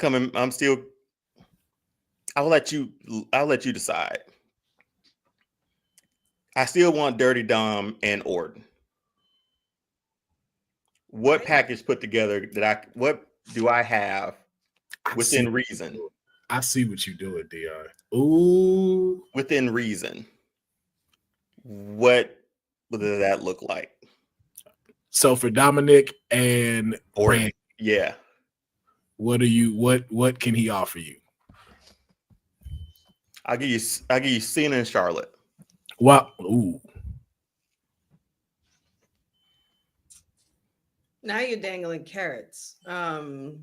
[SPEAKER 2] let you decide. I still want Dirty Dom and Orton. What package put together what do I have within reason?
[SPEAKER 1] I see what you're doing, Deonne. Ooh.
[SPEAKER 2] Within reason. What does that look like?
[SPEAKER 1] So for Dominic and Randy,
[SPEAKER 2] yeah.
[SPEAKER 1] What can he offer you?
[SPEAKER 2] I'll give you Cena and Charlotte.
[SPEAKER 1] Wow. Ooh.
[SPEAKER 3] Now you're dangling carrots.
[SPEAKER 2] And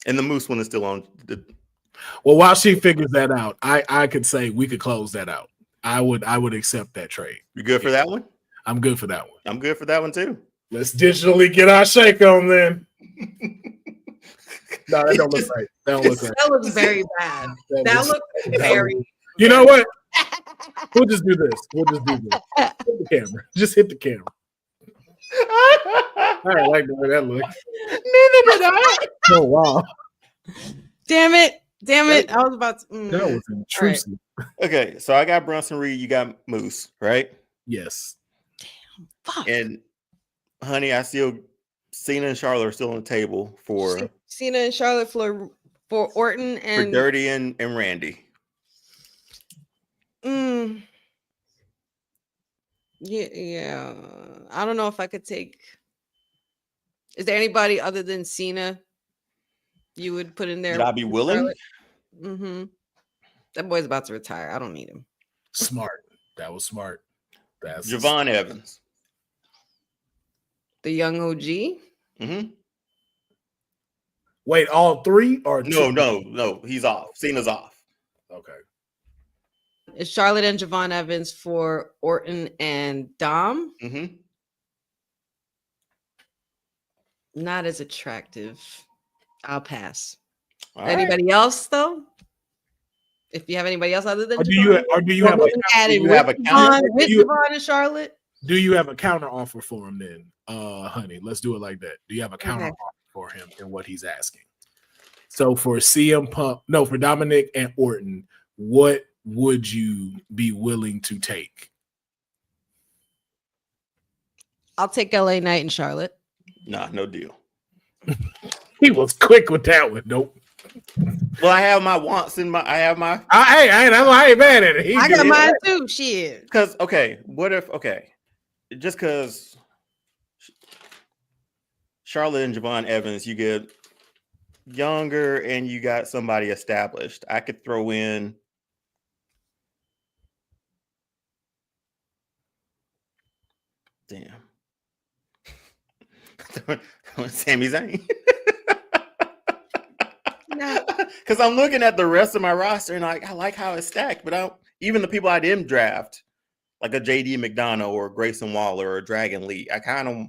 [SPEAKER 2] the Moose one is still on.
[SPEAKER 1] Well, while she figures that out, I could say we could close that out. I would accept that trade.
[SPEAKER 2] You good for that one?
[SPEAKER 1] I'm good for that one.
[SPEAKER 2] I'm good for that one too.
[SPEAKER 1] Let's digitally get our shake on then. No, that don't look right. That
[SPEAKER 3] looks very bad. That looks very.
[SPEAKER 1] You know what? We'll just do this. Hit the camera. Just hit the camera. I don't like the way that looks.
[SPEAKER 3] Neither did I.
[SPEAKER 1] Oh wow.
[SPEAKER 3] Damn it. I was about to.
[SPEAKER 1] That was intrusive.
[SPEAKER 2] Right. Okay, so I got Bronson Reed, you got Moose, right?
[SPEAKER 1] Yes.
[SPEAKER 3] Damn. Fuck.
[SPEAKER 2] And honey, Cena and Charlotte are still on the table for
[SPEAKER 3] Cena and Charlotte for Orton and
[SPEAKER 2] for Dirty and Randy.
[SPEAKER 3] Yeah. I don't know if I could take. Is there anybody other than Cena you would put in there?
[SPEAKER 2] Would I be willing?
[SPEAKER 3] Mm-hmm. That boy's about to retire. I don't need him.
[SPEAKER 1] Smart. That was smart. That's
[SPEAKER 2] Javon Evans.
[SPEAKER 3] The young OG?
[SPEAKER 2] Mm-hmm.
[SPEAKER 1] Wait, all three or two?
[SPEAKER 2] No. He's off. Cena's off.
[SPEAKER 1] Okay.
[SPEAKER 3] Is Charlotte and Javon Evans for Orton and Dom?
[SPEAKER 2] Mm-hmm.
[SPEAKER 3] Not as attractive. I'll pass.
[SPEAKER 2] All
[SPEAKER 3] anybody else though? If you have anybody else other than
[SPEAKER 1] do you have a
[SPEAKER 3] counter with Javon and Charlotte?
[SPEAKER 1] Do you have a counter offer for him then? Honey, let's do it like that. Do you have a counter offer for him and what he's asking? So for for Dominic and Orton, what would you be willing to take?
[SPEAKER 3] I'll take LA Knight and Charlotte.
[SPEAKER 2] Nah, no deal.
[SPEAKER 1] He was quick with that one. Nope.
[SPEAKER 2] Well, I have my wants and I ain't mad
[SPEAKER 1] at it.
[SPEAKER 3] I got mine too. Shit.
[SPEAKER 2] Because just because Charlotte and Javon Evans, you get younger and you got somebody established. I could throw in Damn. Sami Zayn.
[SPEAKER 3] No.
[SPEAKER 2] Because I'm looking at the rest of my roster and I like how it's stacked, but even the people I didn't draft, like a JD McDonough or Grayson Waller or Dragon Lee, I kind of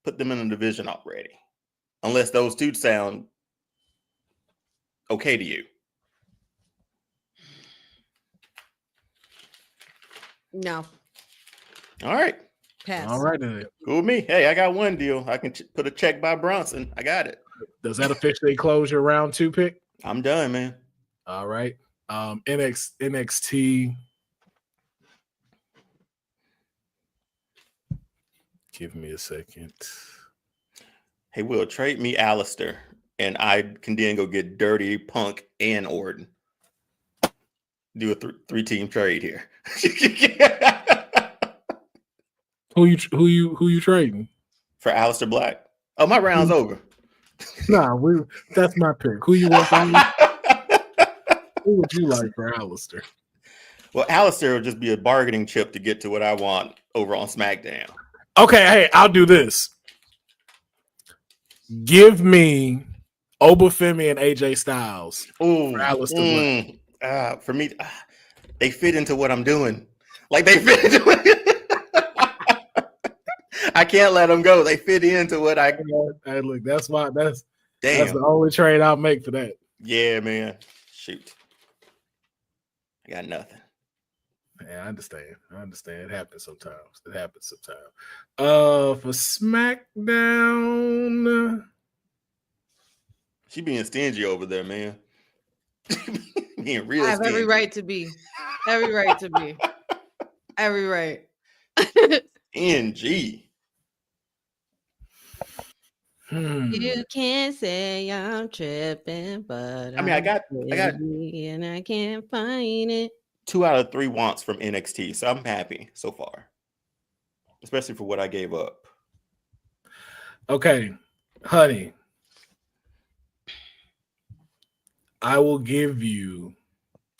[SPEAKER 2] put them in a division already. Unless those two sound okay to you.
[SPEAKER 3] No.
[SPEAKER 2] All right.
[SPEAKER 3] Pass.
[SPEAKER 1] All right, then.
[SPEAKER 2] Cool with me. Hey, I got one deal. I can put a check by Bronson. I got it.
[SPEAKER 1] Does that officially close your round 2 pick?
[SPEAKER 2] I'm done, man.
[SPEAKER 1] All right. NXT. Give me a second.
[SPEAKER 2] Hey, Will, trade me Alistair, and I can then go get Dirty, Punk, and Orton. Do a three-team trade here.
[SPEAKER 1] Who you trading?
[SPEAKER 2] For Alistair Black. Oh, my round's over.
[SPEAKER 1] Nah, that's my pick. Who you want? Who would you like for Alistair?
[SPEAKER 2] Well, Alistair will just be a bargaining chip to get to what I want over on SmackDown.
[SPEAKER 1] Okay, hey, I'll do this. Give me Obafemi and AJ Styles for Alistair Black.
[SPEAKER 2] For me, they fit into what I'm doing. Like they fit into it. I can't let them go. They fit into what I.
[SPEAKER 1] Hey, look, that's the
[SPEAKER 2] Damn.
[SPEAKER 1] only trade I'll make for that.
[SPEAKER 2] Yeah, man. Shoot. I got nothing.
[SPEAKER 1] Yeah, I understand. It happens sometimes. For SmackDown,
[SPEAKER 2] She being stingy over there, man. Being real.
[SPEAKER 3] I have
[SPEAKER 2] stingy.
[SPEAKER 3] every right to be. Every right to be. Every right.
[SPEAKER 2] NG.
[SPEAKER 3] You can't say I'm tripping, but
[SPEAKER 2] I got
[SPEAKER 3] and I can't find it.
[SPEAKER 2] 2 out of 3 wants from NXT, so I'm happy so far, especially for what I gave up.
[SPEAKER 1] Okay, honey, I will give you.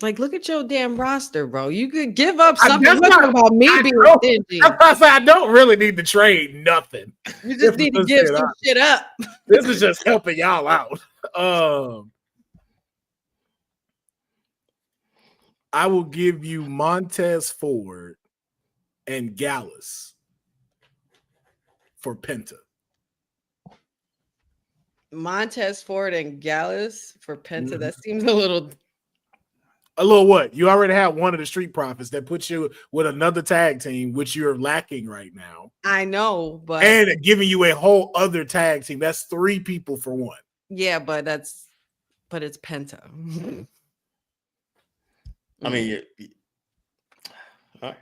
[SPEAKER 3] Like, look at your damn roster, bro. You could give up something.
[SPEAKER 1] That's
[SPEAKER 3] Look
[SPEAKER 1] not-
[SPEAKER 3] about me being stingy.
[SPEAKER 1] I don't really need to trade nothing.
[SPEAKER 3] You just need to give some shit up.
[SPEAKER 1] This is just helping y'all out. I will give you Montez Ford and Gallus for Penta.
[SPEAKER 3] Montez Ford and Gallus for Penta. That seems a little
[SPEAKER 1] what? You already have one of the Street Profits that puts you with another tag team, which you're lacking right now.
[SPEAKER 3] I know, but
[SPEAKER 1] and giving you a whole other tag team. That's 3 people for one.
[SPEAKER 3] Yeah, but it's Penta.
[SPEAKER 2] I mean, all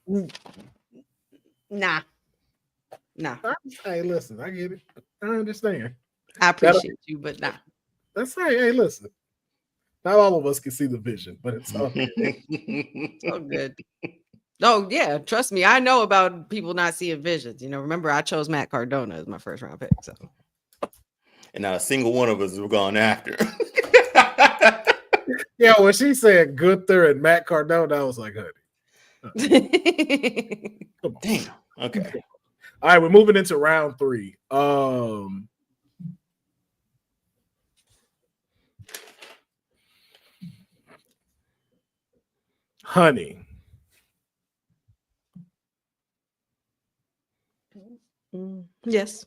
[SPEAKER 2] right.
[SPEAKER 3] Nah.
[SPEAKER 1] Hey, listen, I get it. I understand.
[SPEAKER 3] I appreciate you, but nah.
[SPEAKER 1] That's right. Hey, listen. Not all of us can see the vision, but it's all good.
[SPEAKER 3] It's all good. Oh, yeah. Trust me. I know about people not seeing visions. Remember, I chose Matt Cardona as my first round pick. So,
[SPEAKER 2] and not a single one of us were gone after.
[SPEAKER 1] Yeah, when she said Gunther and Matt Cardona, I was like, honey.
[SPEAKER 2] Damn. Okay.
[SPEAKER 1] All right, we're moving into round 3. Honey.
[SPEAKER 3] Yes.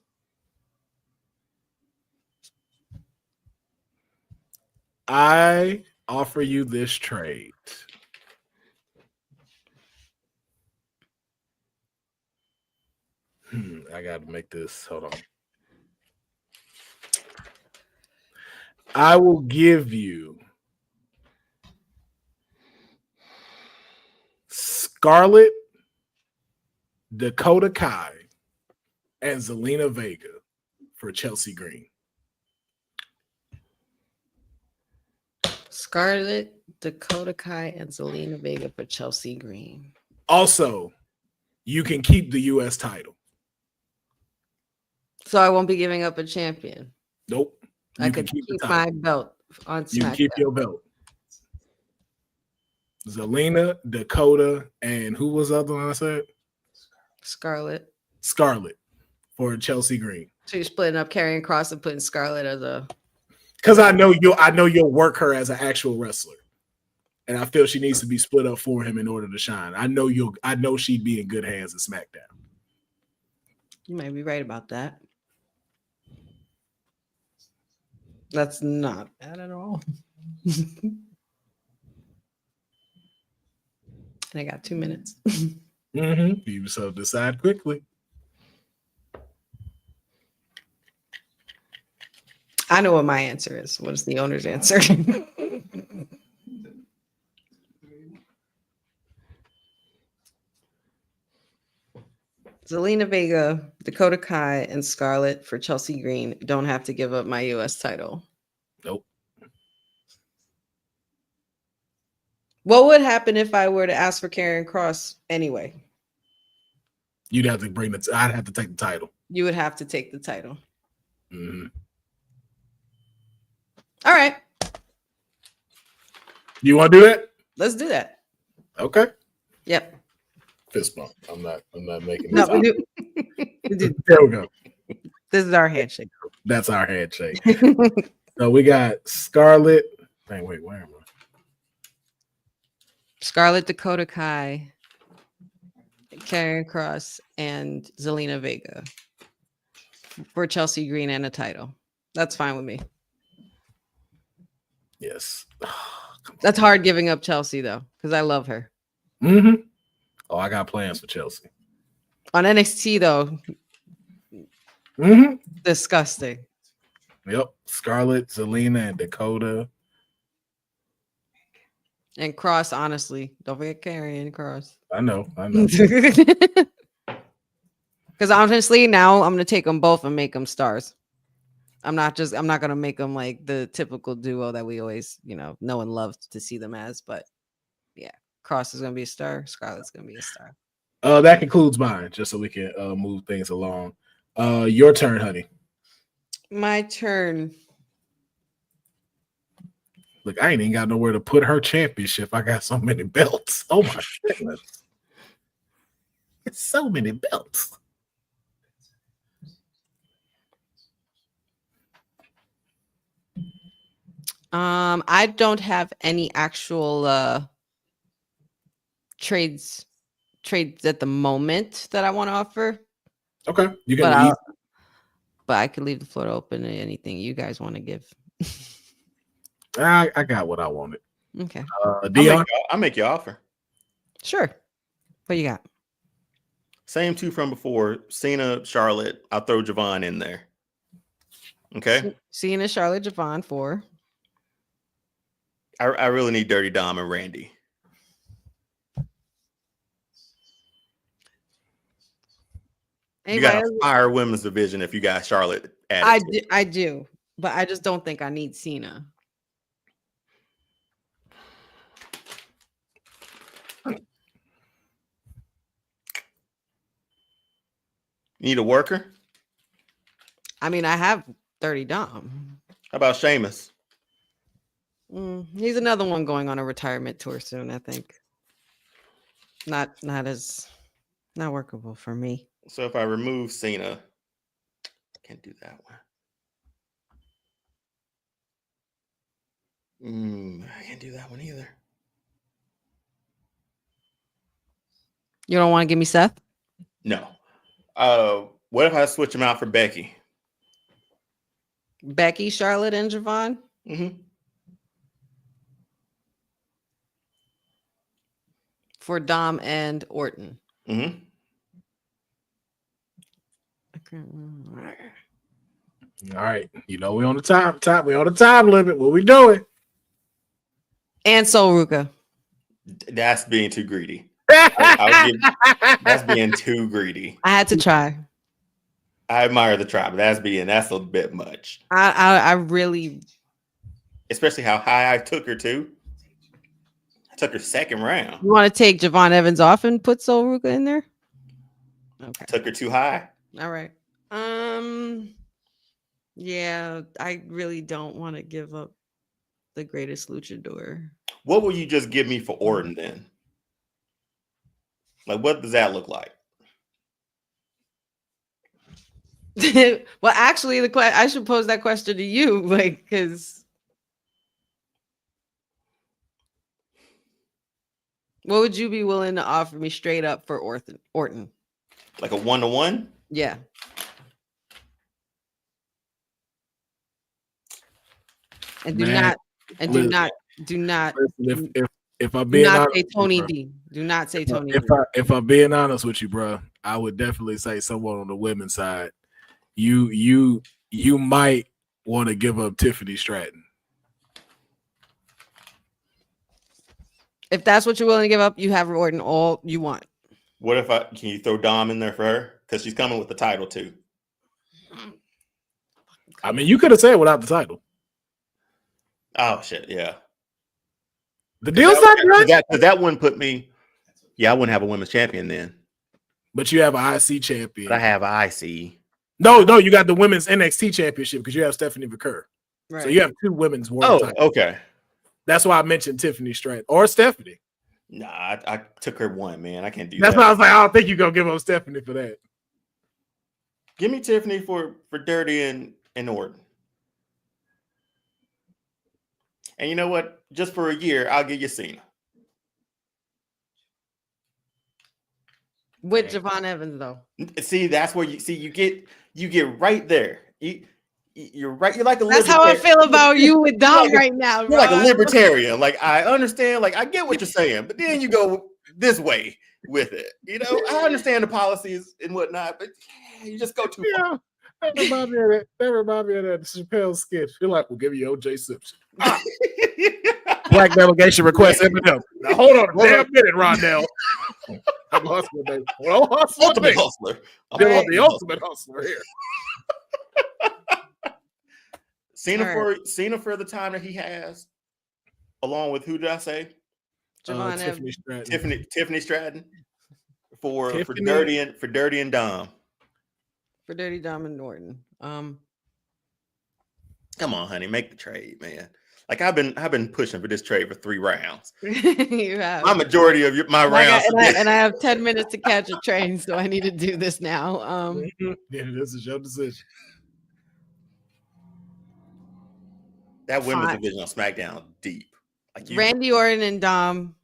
[SPEAKER 1] I offer you this trade. I got to make this. Hold on. I will give you Scarlett, Dakota Kai, and Zelina Vega for Chelsea Green.
[SPEAKER 3] Scarlett, Dakota Kai, and Zelina Vega for Chelsea Green.
[SPEAKER 1] Also, you can keep the U.S. title.
[SPEAKER 3] So I won't be giving up a champion.
[SPEAKER 1] Nope.
[SPEAKER 3] I could keep my belt on SmackDown.
[SPEAKER 1] You can keep your belt. Zelina, Dakota, and who was the other one I said?
[SPEAKER 3] Scarlett.
[SPEAKER 1] Scarlett for Chelsea Green.
[SPEAKER 3] So you're splitting up Karrion Kross and putting Scarlett as a.
[SPEAKER 1] Because I know you'll work her as an actual wrestler, and I feel she needs to be split up for him in order to shine. I know she'd be in good hands at SmackDown.
[SPEAKER 3] You might be right about that. That's not bad at all. I got 2 minutes.
[SPEAKER 1] You so decide quickly.
[SPEAKER 3] I know what my answer is. What is the owner's answer? Zelina Vega, Dakota Kai, and Scarlett for Chelsea Green don't have to give up my U.S. title.
[SPEAKER 1] Nope.
[SPEAKER 3] What would happen if I were to ask for Karrion Kross anyway?
[SPEAKER 1] You'd have to I'd have to take the title.
[SPEAKER 3] You would have to take the title.
[SPEAKER 1] Mm-hmm.
[SPEAKER 3] All right.
[SPEAKER 1] You want to do that?
[SPEAKER 3] Let's do that.
[SPEAKER 1] Okay.
[SPEAKER 3] Yep.
[SPEAKER 1] Fist bump. I'm not making
[SPEAKER 3] No,
[SPEAKER 1] this.
[SPEAKER 3] we do. We do.
[SPEAKER 1] There we go.
[SPEAKER 3] This is our handshake.
[SPEAKER 1] That's our handshake. So we got Scarlett. Wait, where am I?
[SPEAKER 3] Scarlett, Dakota Kai, Karrion Kross, and Zelina Vega for Chelsea Green and a title. That's fine with me.
[SPEAKER 1] Yes.
[SPEAKER 3] That's hard giving up Chelsea though, because I love her.
[SPEAKER 1] Mm-hmm. Oh, I got plans for Chelsea.
[SPEAKER 3] On NXT though,
[SPEAKER 1] Mm-hmm.
[SPEAKER 3] disgusting.
[SPEAKER 1] Yep. Scarlett, Zelina, and Dakota.
[SPEAKER 3] And Cross, honestly, don't forget Karrion Kross.
[SPEAKER 1] I know.
[SPEAKER 3] Because honestly, now I'm gonna take them both and make them stars. I'm not gonna make them like the typical duo that we always, know and love to see them as. But yeah, Cross is gonna be a star. Scarlett's gonna be a star.
[SPEAKER 1] That concludes mine, just so we can move things along. Your turn, honey.
[SPEAKER 3] My turn.
[SPEAKER 1] Look, I ain't even got nowhere to put her championship. I got so many belts. Oh my goodness. It's so many belts.
[SPEAKER 3] I don't have any actual trades at the moment that I want to offer.
[SPEAKER 1] Okay. You got
[SPEAKER 3] but I could leave the floor open to anything you guys want to give.
[SPEAKER 1] I got what I wanted.
[SPEAKER 3] Okay.
[SPEAKER 1] Deonne?
[SPEAKER 2] I'll make you offer.
[SPEAKER 3] Sure. What you got?
[SPEAKER 2] Same two from before. Cena, Charlotte. I'll throw Javon in there. Okay.
[SPEAKER 3] Cena, Charlotte, Javon for.
[SPEAKER 2] I really need Dirty Dom and Randy. You got a fire women's division if you got Charlotte added.
[SPEAKER 3] I do, but I just don't think I need Cena.
[SPEAKER 2] Need a worker?
[SPEAKER 3] I mean, I have 30 Dom.
[SPEAKER 2] How about Sheamus?
[SPEAKER 3] He's another one going on a retirement tour soon, I think. Not workable for me.
[SPEAKER 2] So if I remove Cena, I can't do that one. I can't do that one either.
[SPEAKER 3] You don't want to give me Seth?
[SPEAKER 2] No. What if I switch him out for Becky?
[SPEAKER 3] Becky, Charlotte, and Javon?
[SPEAKER 2] Mm-hmm.
[SPEAKER 3] For Dom and Orton.
[SPEAKER 2] Mm-hmm.
[SPEAKER 1] All right. We on the time. We on the time limit. What we doing?
[SPEAKER 3] And Sol Ruka.
[SPEAKER 2] That's being too greedy. That's being too greedy.
[SPEAKER 3] I had to try.
[SPEAKER 2] I admire the try, but that's a bit much.
[SPEAKER 3] I really,
[SPEAKER 2] especially how high I took her to. I took her second round.
[SPEAKER 3] You want to take Javon Evans off and put Sol Ruka in there? Okay.
[SPEAKER 2] Took her too high.
[SPEAKER 3] All right. Yeah, I really don't want to give up the greatest luchador.
[SPEAKER 2] What will you just give me for Orton then? Like, what does that look like?
[SPEAKER 3] Well, actually, I should pose that question to you, like, because what would you be willing to offer me straight up for Orton?
[SPEAKER 2] Like a 1-to-1?
[SPEAKER 3] Yeah. And do not.
[SPEAKER 1] If I'm being honest,
[SPEAKER 3] say Tony D. Do not say Tony D.
[SPEAKER 1] If I'm being honest with you, bro, I would definitely say someone on the women's side. You might want to give up Tiffany Stratton.
[SPEAKER 3] If that's what you're willing to give up, you have Orton all you want.
[SPEAKER 2] What if can you throw Dom in there for her? Because she's coming with the title too.
[SPEAKER 1] I mean, you could have said without the title.
[SPEAKER 2] Oh shit, yeah.
[SPEAKER 1] The deal's not done.
[SPEAKER 2] That wouldn't put me. Yeah, I wouldn't have a women's champion then.
[SPEAKER 1] But you have an IC champion.
[SPEAKER 2] But I have an IC.
[SPEAKER 1] No, you got the women's NXT championship because you have Stephanie McCurr. Right. So you have 2 women's world titles.
[SPEAKER 2] Okay.
[SPEAKER 1] That's why I mentioned Tiffany Stratton or Stephanie.
[SPEAKER 2] Nah, I took her 1, man. I can't do
[SPEAKER 1] That's
[SPEAKER 2] that.
[SPEAKER 1] That's why I was like, I don't think you're gonna give up Stephanie for that.
[SPEAKER 2] Give me Tiffany for Dirty and Orton. And you know what? Just for a year, I'll give you Cena.
[SPEAKER 3] With Javon Evans, though.
[SPEAKER 2] See, that's where you get right there. You're right. You're like a
[SPEAKER 3] That's how I feel about you with Dom right now.
[SPEAKER 2] You're like a libertarian. Like, I understand. Like, I get what you're saying, but then you go this way with it. You know, I understand the policies and whatnot, but you just go too far.
[SPEAKER 1] That reminds me of that Chappelle sketch. Feel like we'll give you O.J. Simpson. Black delegation request Eminem. Now hold on a damn minute, Rondell. I'm hustling, baby.
[SPEAKER 2] Ultimate hustler.
[SPEAKER 1] The ultimate hustler here.
[SPEAKER 2] Cena for the time that he has, along with who did I say?
[SPEAKER 1] Tiffany Stratton.
[SPEAKER 2] Tiffany Stratton for Dirty and Dom.
[SPEAKER 3] For Dirty Dom and Norton.
[SPEAKER 2] Come on, honey, make the trade, man. Like I've been pushing for this trade for 3 rounds.
[SPEAKER 3] You have.
[SPEAKER 2] My majority of my rounds.
[SPEAKER 3] And I have 10 minutes to catch a train, so I need to do this now.
[SPEAKER 1] Yeah, this is your decision.
[SPEAKER 2] That women's division on SmackDown deep. Like
[SPEAKER 3] Randy Orton and Dom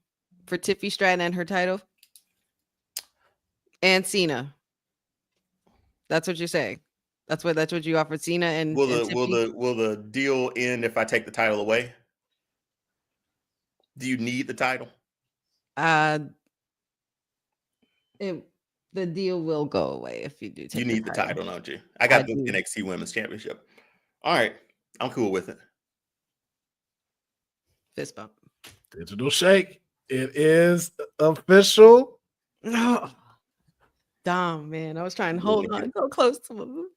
[SPEAKER 3] for Tiffy Stratton and her title. And Cena. That's what you're saying. That's what you offered Cena and
[SPEAKER 2] will the deal end if I take the title away? Do you need the title?
[SPEAKER 3] The deal will go away if you do.
[SPEAKER 2] You need the title, don't you? I got the NXT Women's Championship. All right, I'm cool with it.
[SPEAKER 3] Fist bump.
[SPEAKER 1] Digital shake. It is official.
[SPEAKER 3] No. Dom, man, I was trying to hold on so close to him.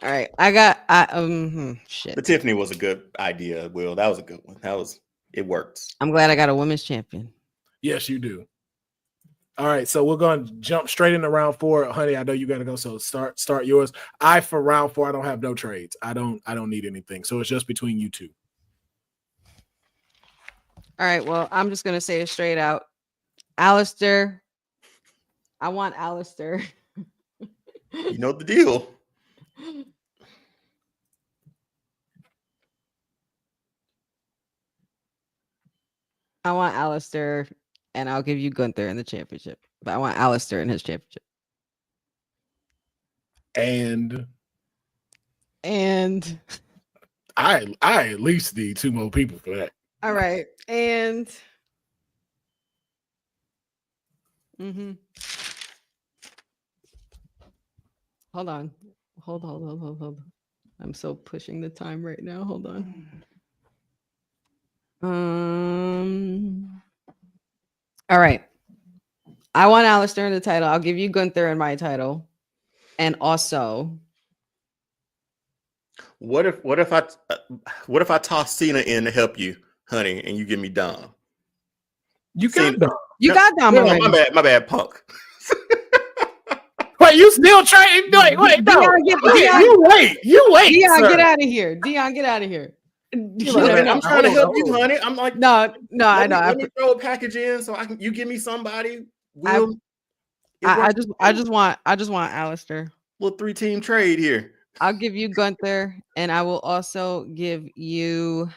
[SPEAKER 3] All right, shit.
[SPEAKER 2] But Tiffany was a good idea, Will. That was a good one. It works.
[SPEAKER 3] I'm glad I got a women's champion.
[SPEAKER 1] Yes, you do. All right, so we're going to jump straight into round 4. Honey, I know you got to go, so start yours. For round 4, I don't have no trades. I don't need anything. So it's just between you two.
[SPEAKER 3] All right, well, I'm just going to say it straight out. Alistair. I want Alistair.
[SPEAKER 2] You know the deal.
[SPEAKER 3] I want Alistair, and I'll give you Gunther in the championship. But I want Alistair in his championship.
[SPEAKER 1] And
[SPEAKER 3] I
[SPEAKER 1] at least need 2 more people for that.
[SPEAKER 3] All right. And hold on. Hold. I'm so pushing the time right now. Hold on. All right. I want Alistair in the title. I'll give you Gunther in my title. And also,
[SPEAKER 2] what if I toss Cena in to help you, honey, and you give me Dom?
[SPEAKER 1] You got Dom.
[SPEAKER 3] You got Dom already.
[SPEAKER 2] My bad, Punk.
[SPEAKER 1] Wait, you still trying? Wait, no. You wait.
[SPEAKER 3] Deonne,
[SPEAKER 1] sir.
[SPEAKER 3] get out of here. Deonne, get out of here.
[SPEAKER 2] I'm trying to help you, honey. I'm like,
[SPEAKER 3] no, I know.
[SPEAKER 2] Let me throw a package in so you give me somebody.
[SPEAKER 3] I just want Alistair.
[SPEAKER 2] Little 3-team trade here.
[SPEAKER 3] I'll give you Gunther, and I will also give you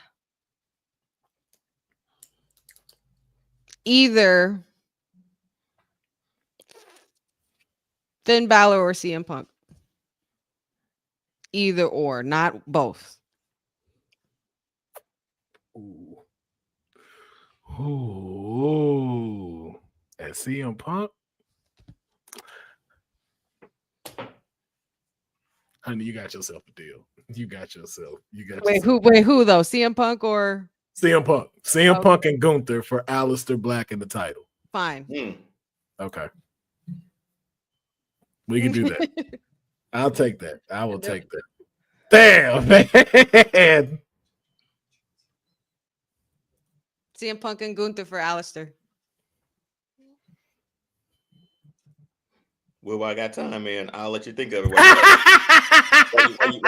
[SPEAKER 3] either Finn Balor or CM Punk. Either or, not both.
[SPEAKER 1] Ooh. At CM Punk? Honey, you got yourself a deal.
[SPEAKER 3] Wait, who though? CM Punk or
[SPEAKER 1] CM Punk? CM Punk and Gunther for Aleister Black in the title.
[SPEAKER 3] Fine.
[SPEAKER 1] Okay. We can do that. I'll take that. I will take that. Damn, man.
[SPEAKER 3] CM Punk and Gunther for Aleister.
[SPEAKER 2] Well, I got time, man. I'll let you think of it. While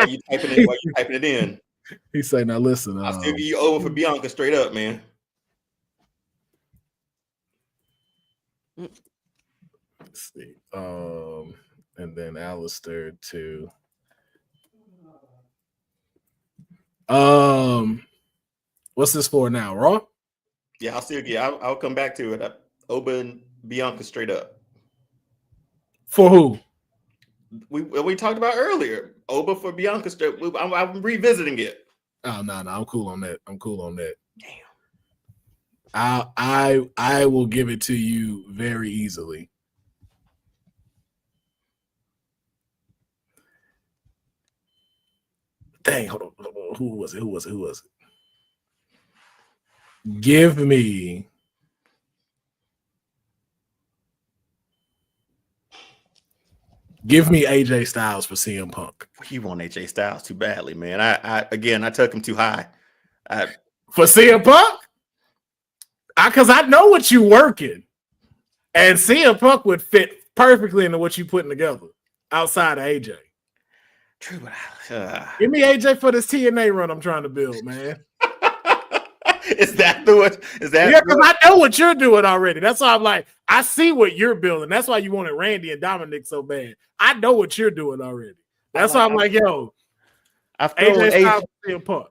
[SPEAKER 2] you typing it in.
[SPEAKER 1] He say, "Now listen,
[SPEAKER 2] I'll still give you over for Bianca straight up, man."
[SPEAKER 1] Let's see. And then Aleister to what's this for now? Raw?
[SPEAKER 2] Yeah, I'll come back to it. Oba and Bianca straight up.
[SPEAKER 1] For who?
[SPEAKER 2] We talked about earlier. Oba for Bianca straight. I'm revisiting it.
[SPEAKER 1] Oh no, I'm cool on that.
[SPEAKER 2] Damn.
[SPEAKER 1] I will give it to you very easily. Dang, hold on. Who was it? Give me AJ Styles for CM Punk.
[SPEAKER 2] You want AJ Styles too badly, man. I took him too high.
[SPEAKER 1] For CM Punk? Because I know what you working. And CM Punk would fit perfectly into what you putting together outside of AJ.
[SPEAKER 2] True, but
[SPEAKER 1] give me AJ for this TNA run I'm trying to build, man.
[SPEAKER 2] Is that the what? Is that?
[SPEAKER 1] Yeah, because I know what you're doing already. That's why I'm like, I see what you're building. That's why you wanted Randy and Dominic so bad. I know what you're doing already. That's why I'm like, yo,
[SPEAKER 2] I've thrown
[SPEAKER 1] AJ Styles CM Punk.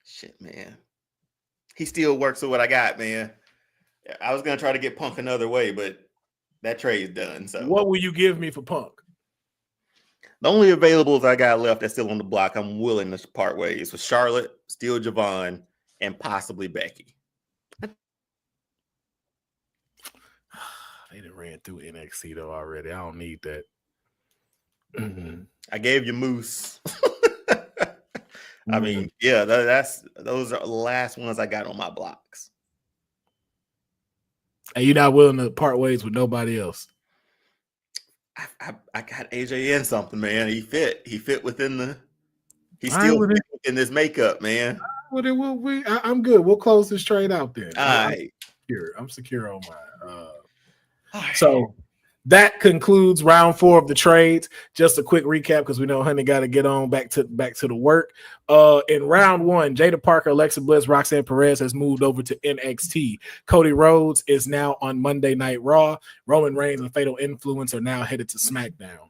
[SPEAKER 2] Shit, man. He still works with what I got, man. I was gonna try to get Punk another way, but that trade's done. So
[SPEAKER 1] what will you give me for Punk?
[SPEAKER 2] The only availables I got left that's still on the block, I'm willing to part ways with Charlotte, Steel Javon, and possibly Becky.
[SPEAKER 1] They done ran through NXT though already. I don't need that.
[SPEAKER 2] I gave you Moose. I mean, yeah, those are the last ones I got on my blocks.
[SPEAKER 1] And you're not willing to part ways with nobody else.
[SPEAKER 2] I got AJ in something, man. He fit within the. He's still in this makeup, man.
[SPEAKER 1] Well, then I'm good. We'll close this trade out then.
[SPEAKER 2] All right.
[SPEAKER 1] I'm secure on mine. So that concludes round 4 of the trades. Just a quick recap because we know Honey got to get on back to the work. In round 1, Jada Parker, Alexa Bliss, Roxanne Perez has moved over to NXT. Cody Rhodes is now on Monday Night Raw. Roman Reigns and Fatal Influence are now headed to SmackDown.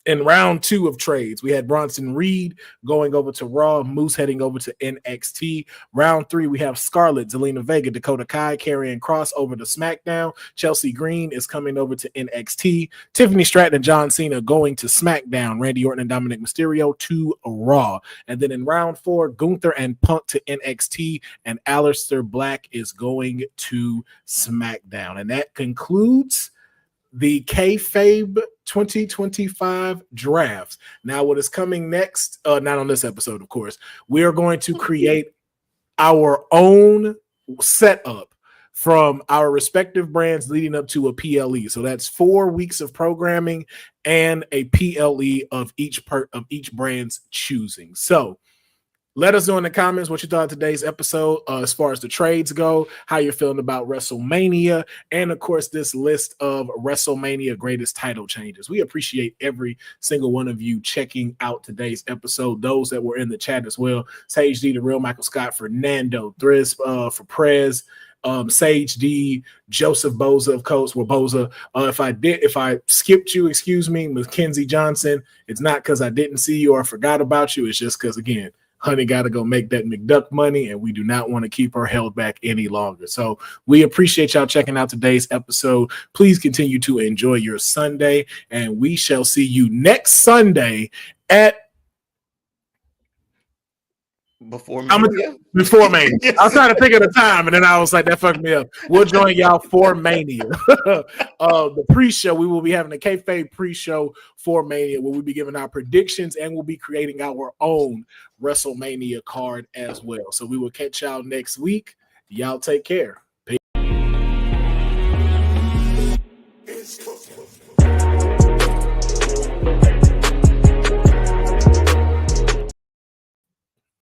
[SPEAKER 1] In round 2 of trades, we had Bronson Reed going over to Raw, Moose heading over to NXT. Round 3, we have Scarlett, Zelina Vega, Dakota Kai, Karrion Kross over to SmackDown. Chelsea Green is coming over to NXT. Tiffany Stratton and John Cena going to SmackDown. Randy Orton and Dominic Mysterio to Raw. And then in round 4, Gunther and Punk to NXT, and Aleister Black is going to SmackDown. And that concludes the Kayfabe 2025 drafts. Now, what is coming next, not on this episode, of course, we are going to create our own setup from our respective brands leading up to a PLE. So that's 4 weeks of programming and a PLE of each brand's choosing. So Let us know in the comments what you thought of today's episode as far as the trades go, how you're feeling about WrestleMania, and of course, this list of WrestleMania greatest title changes. We appreciate every single one of you checking out today's episode. Those that were in the chat as well. Sage D, The Real Michael Scott, Fernando, Thriz for Prez, Sage D, Joseph Boza of Coast, Boza. If I skipped you, excuse me, Mackenzie Johnson. It's not because I didn't see you or forgot about you. It's just because, again, Honey got to go make that McDuck money, and we do not want to keep her held back any longer. So we appreciate y'all checking out today's episode. Please continue to enjoy your Sunday, and we shall see you next Sunday at
[SPEAKER 2] Before Mania.
[SPEAKER 1] Before Mania. I was trying to think of the time, and then I was like, that fucked me up. We'll join y'all for Mania. The pre-show, we will be having a Kayfabe pre-show for Mania, where we'll be giving our predictions, and we'll be creating our own WrestleMania card as well. So we will catch y'all next week. Y'all take care.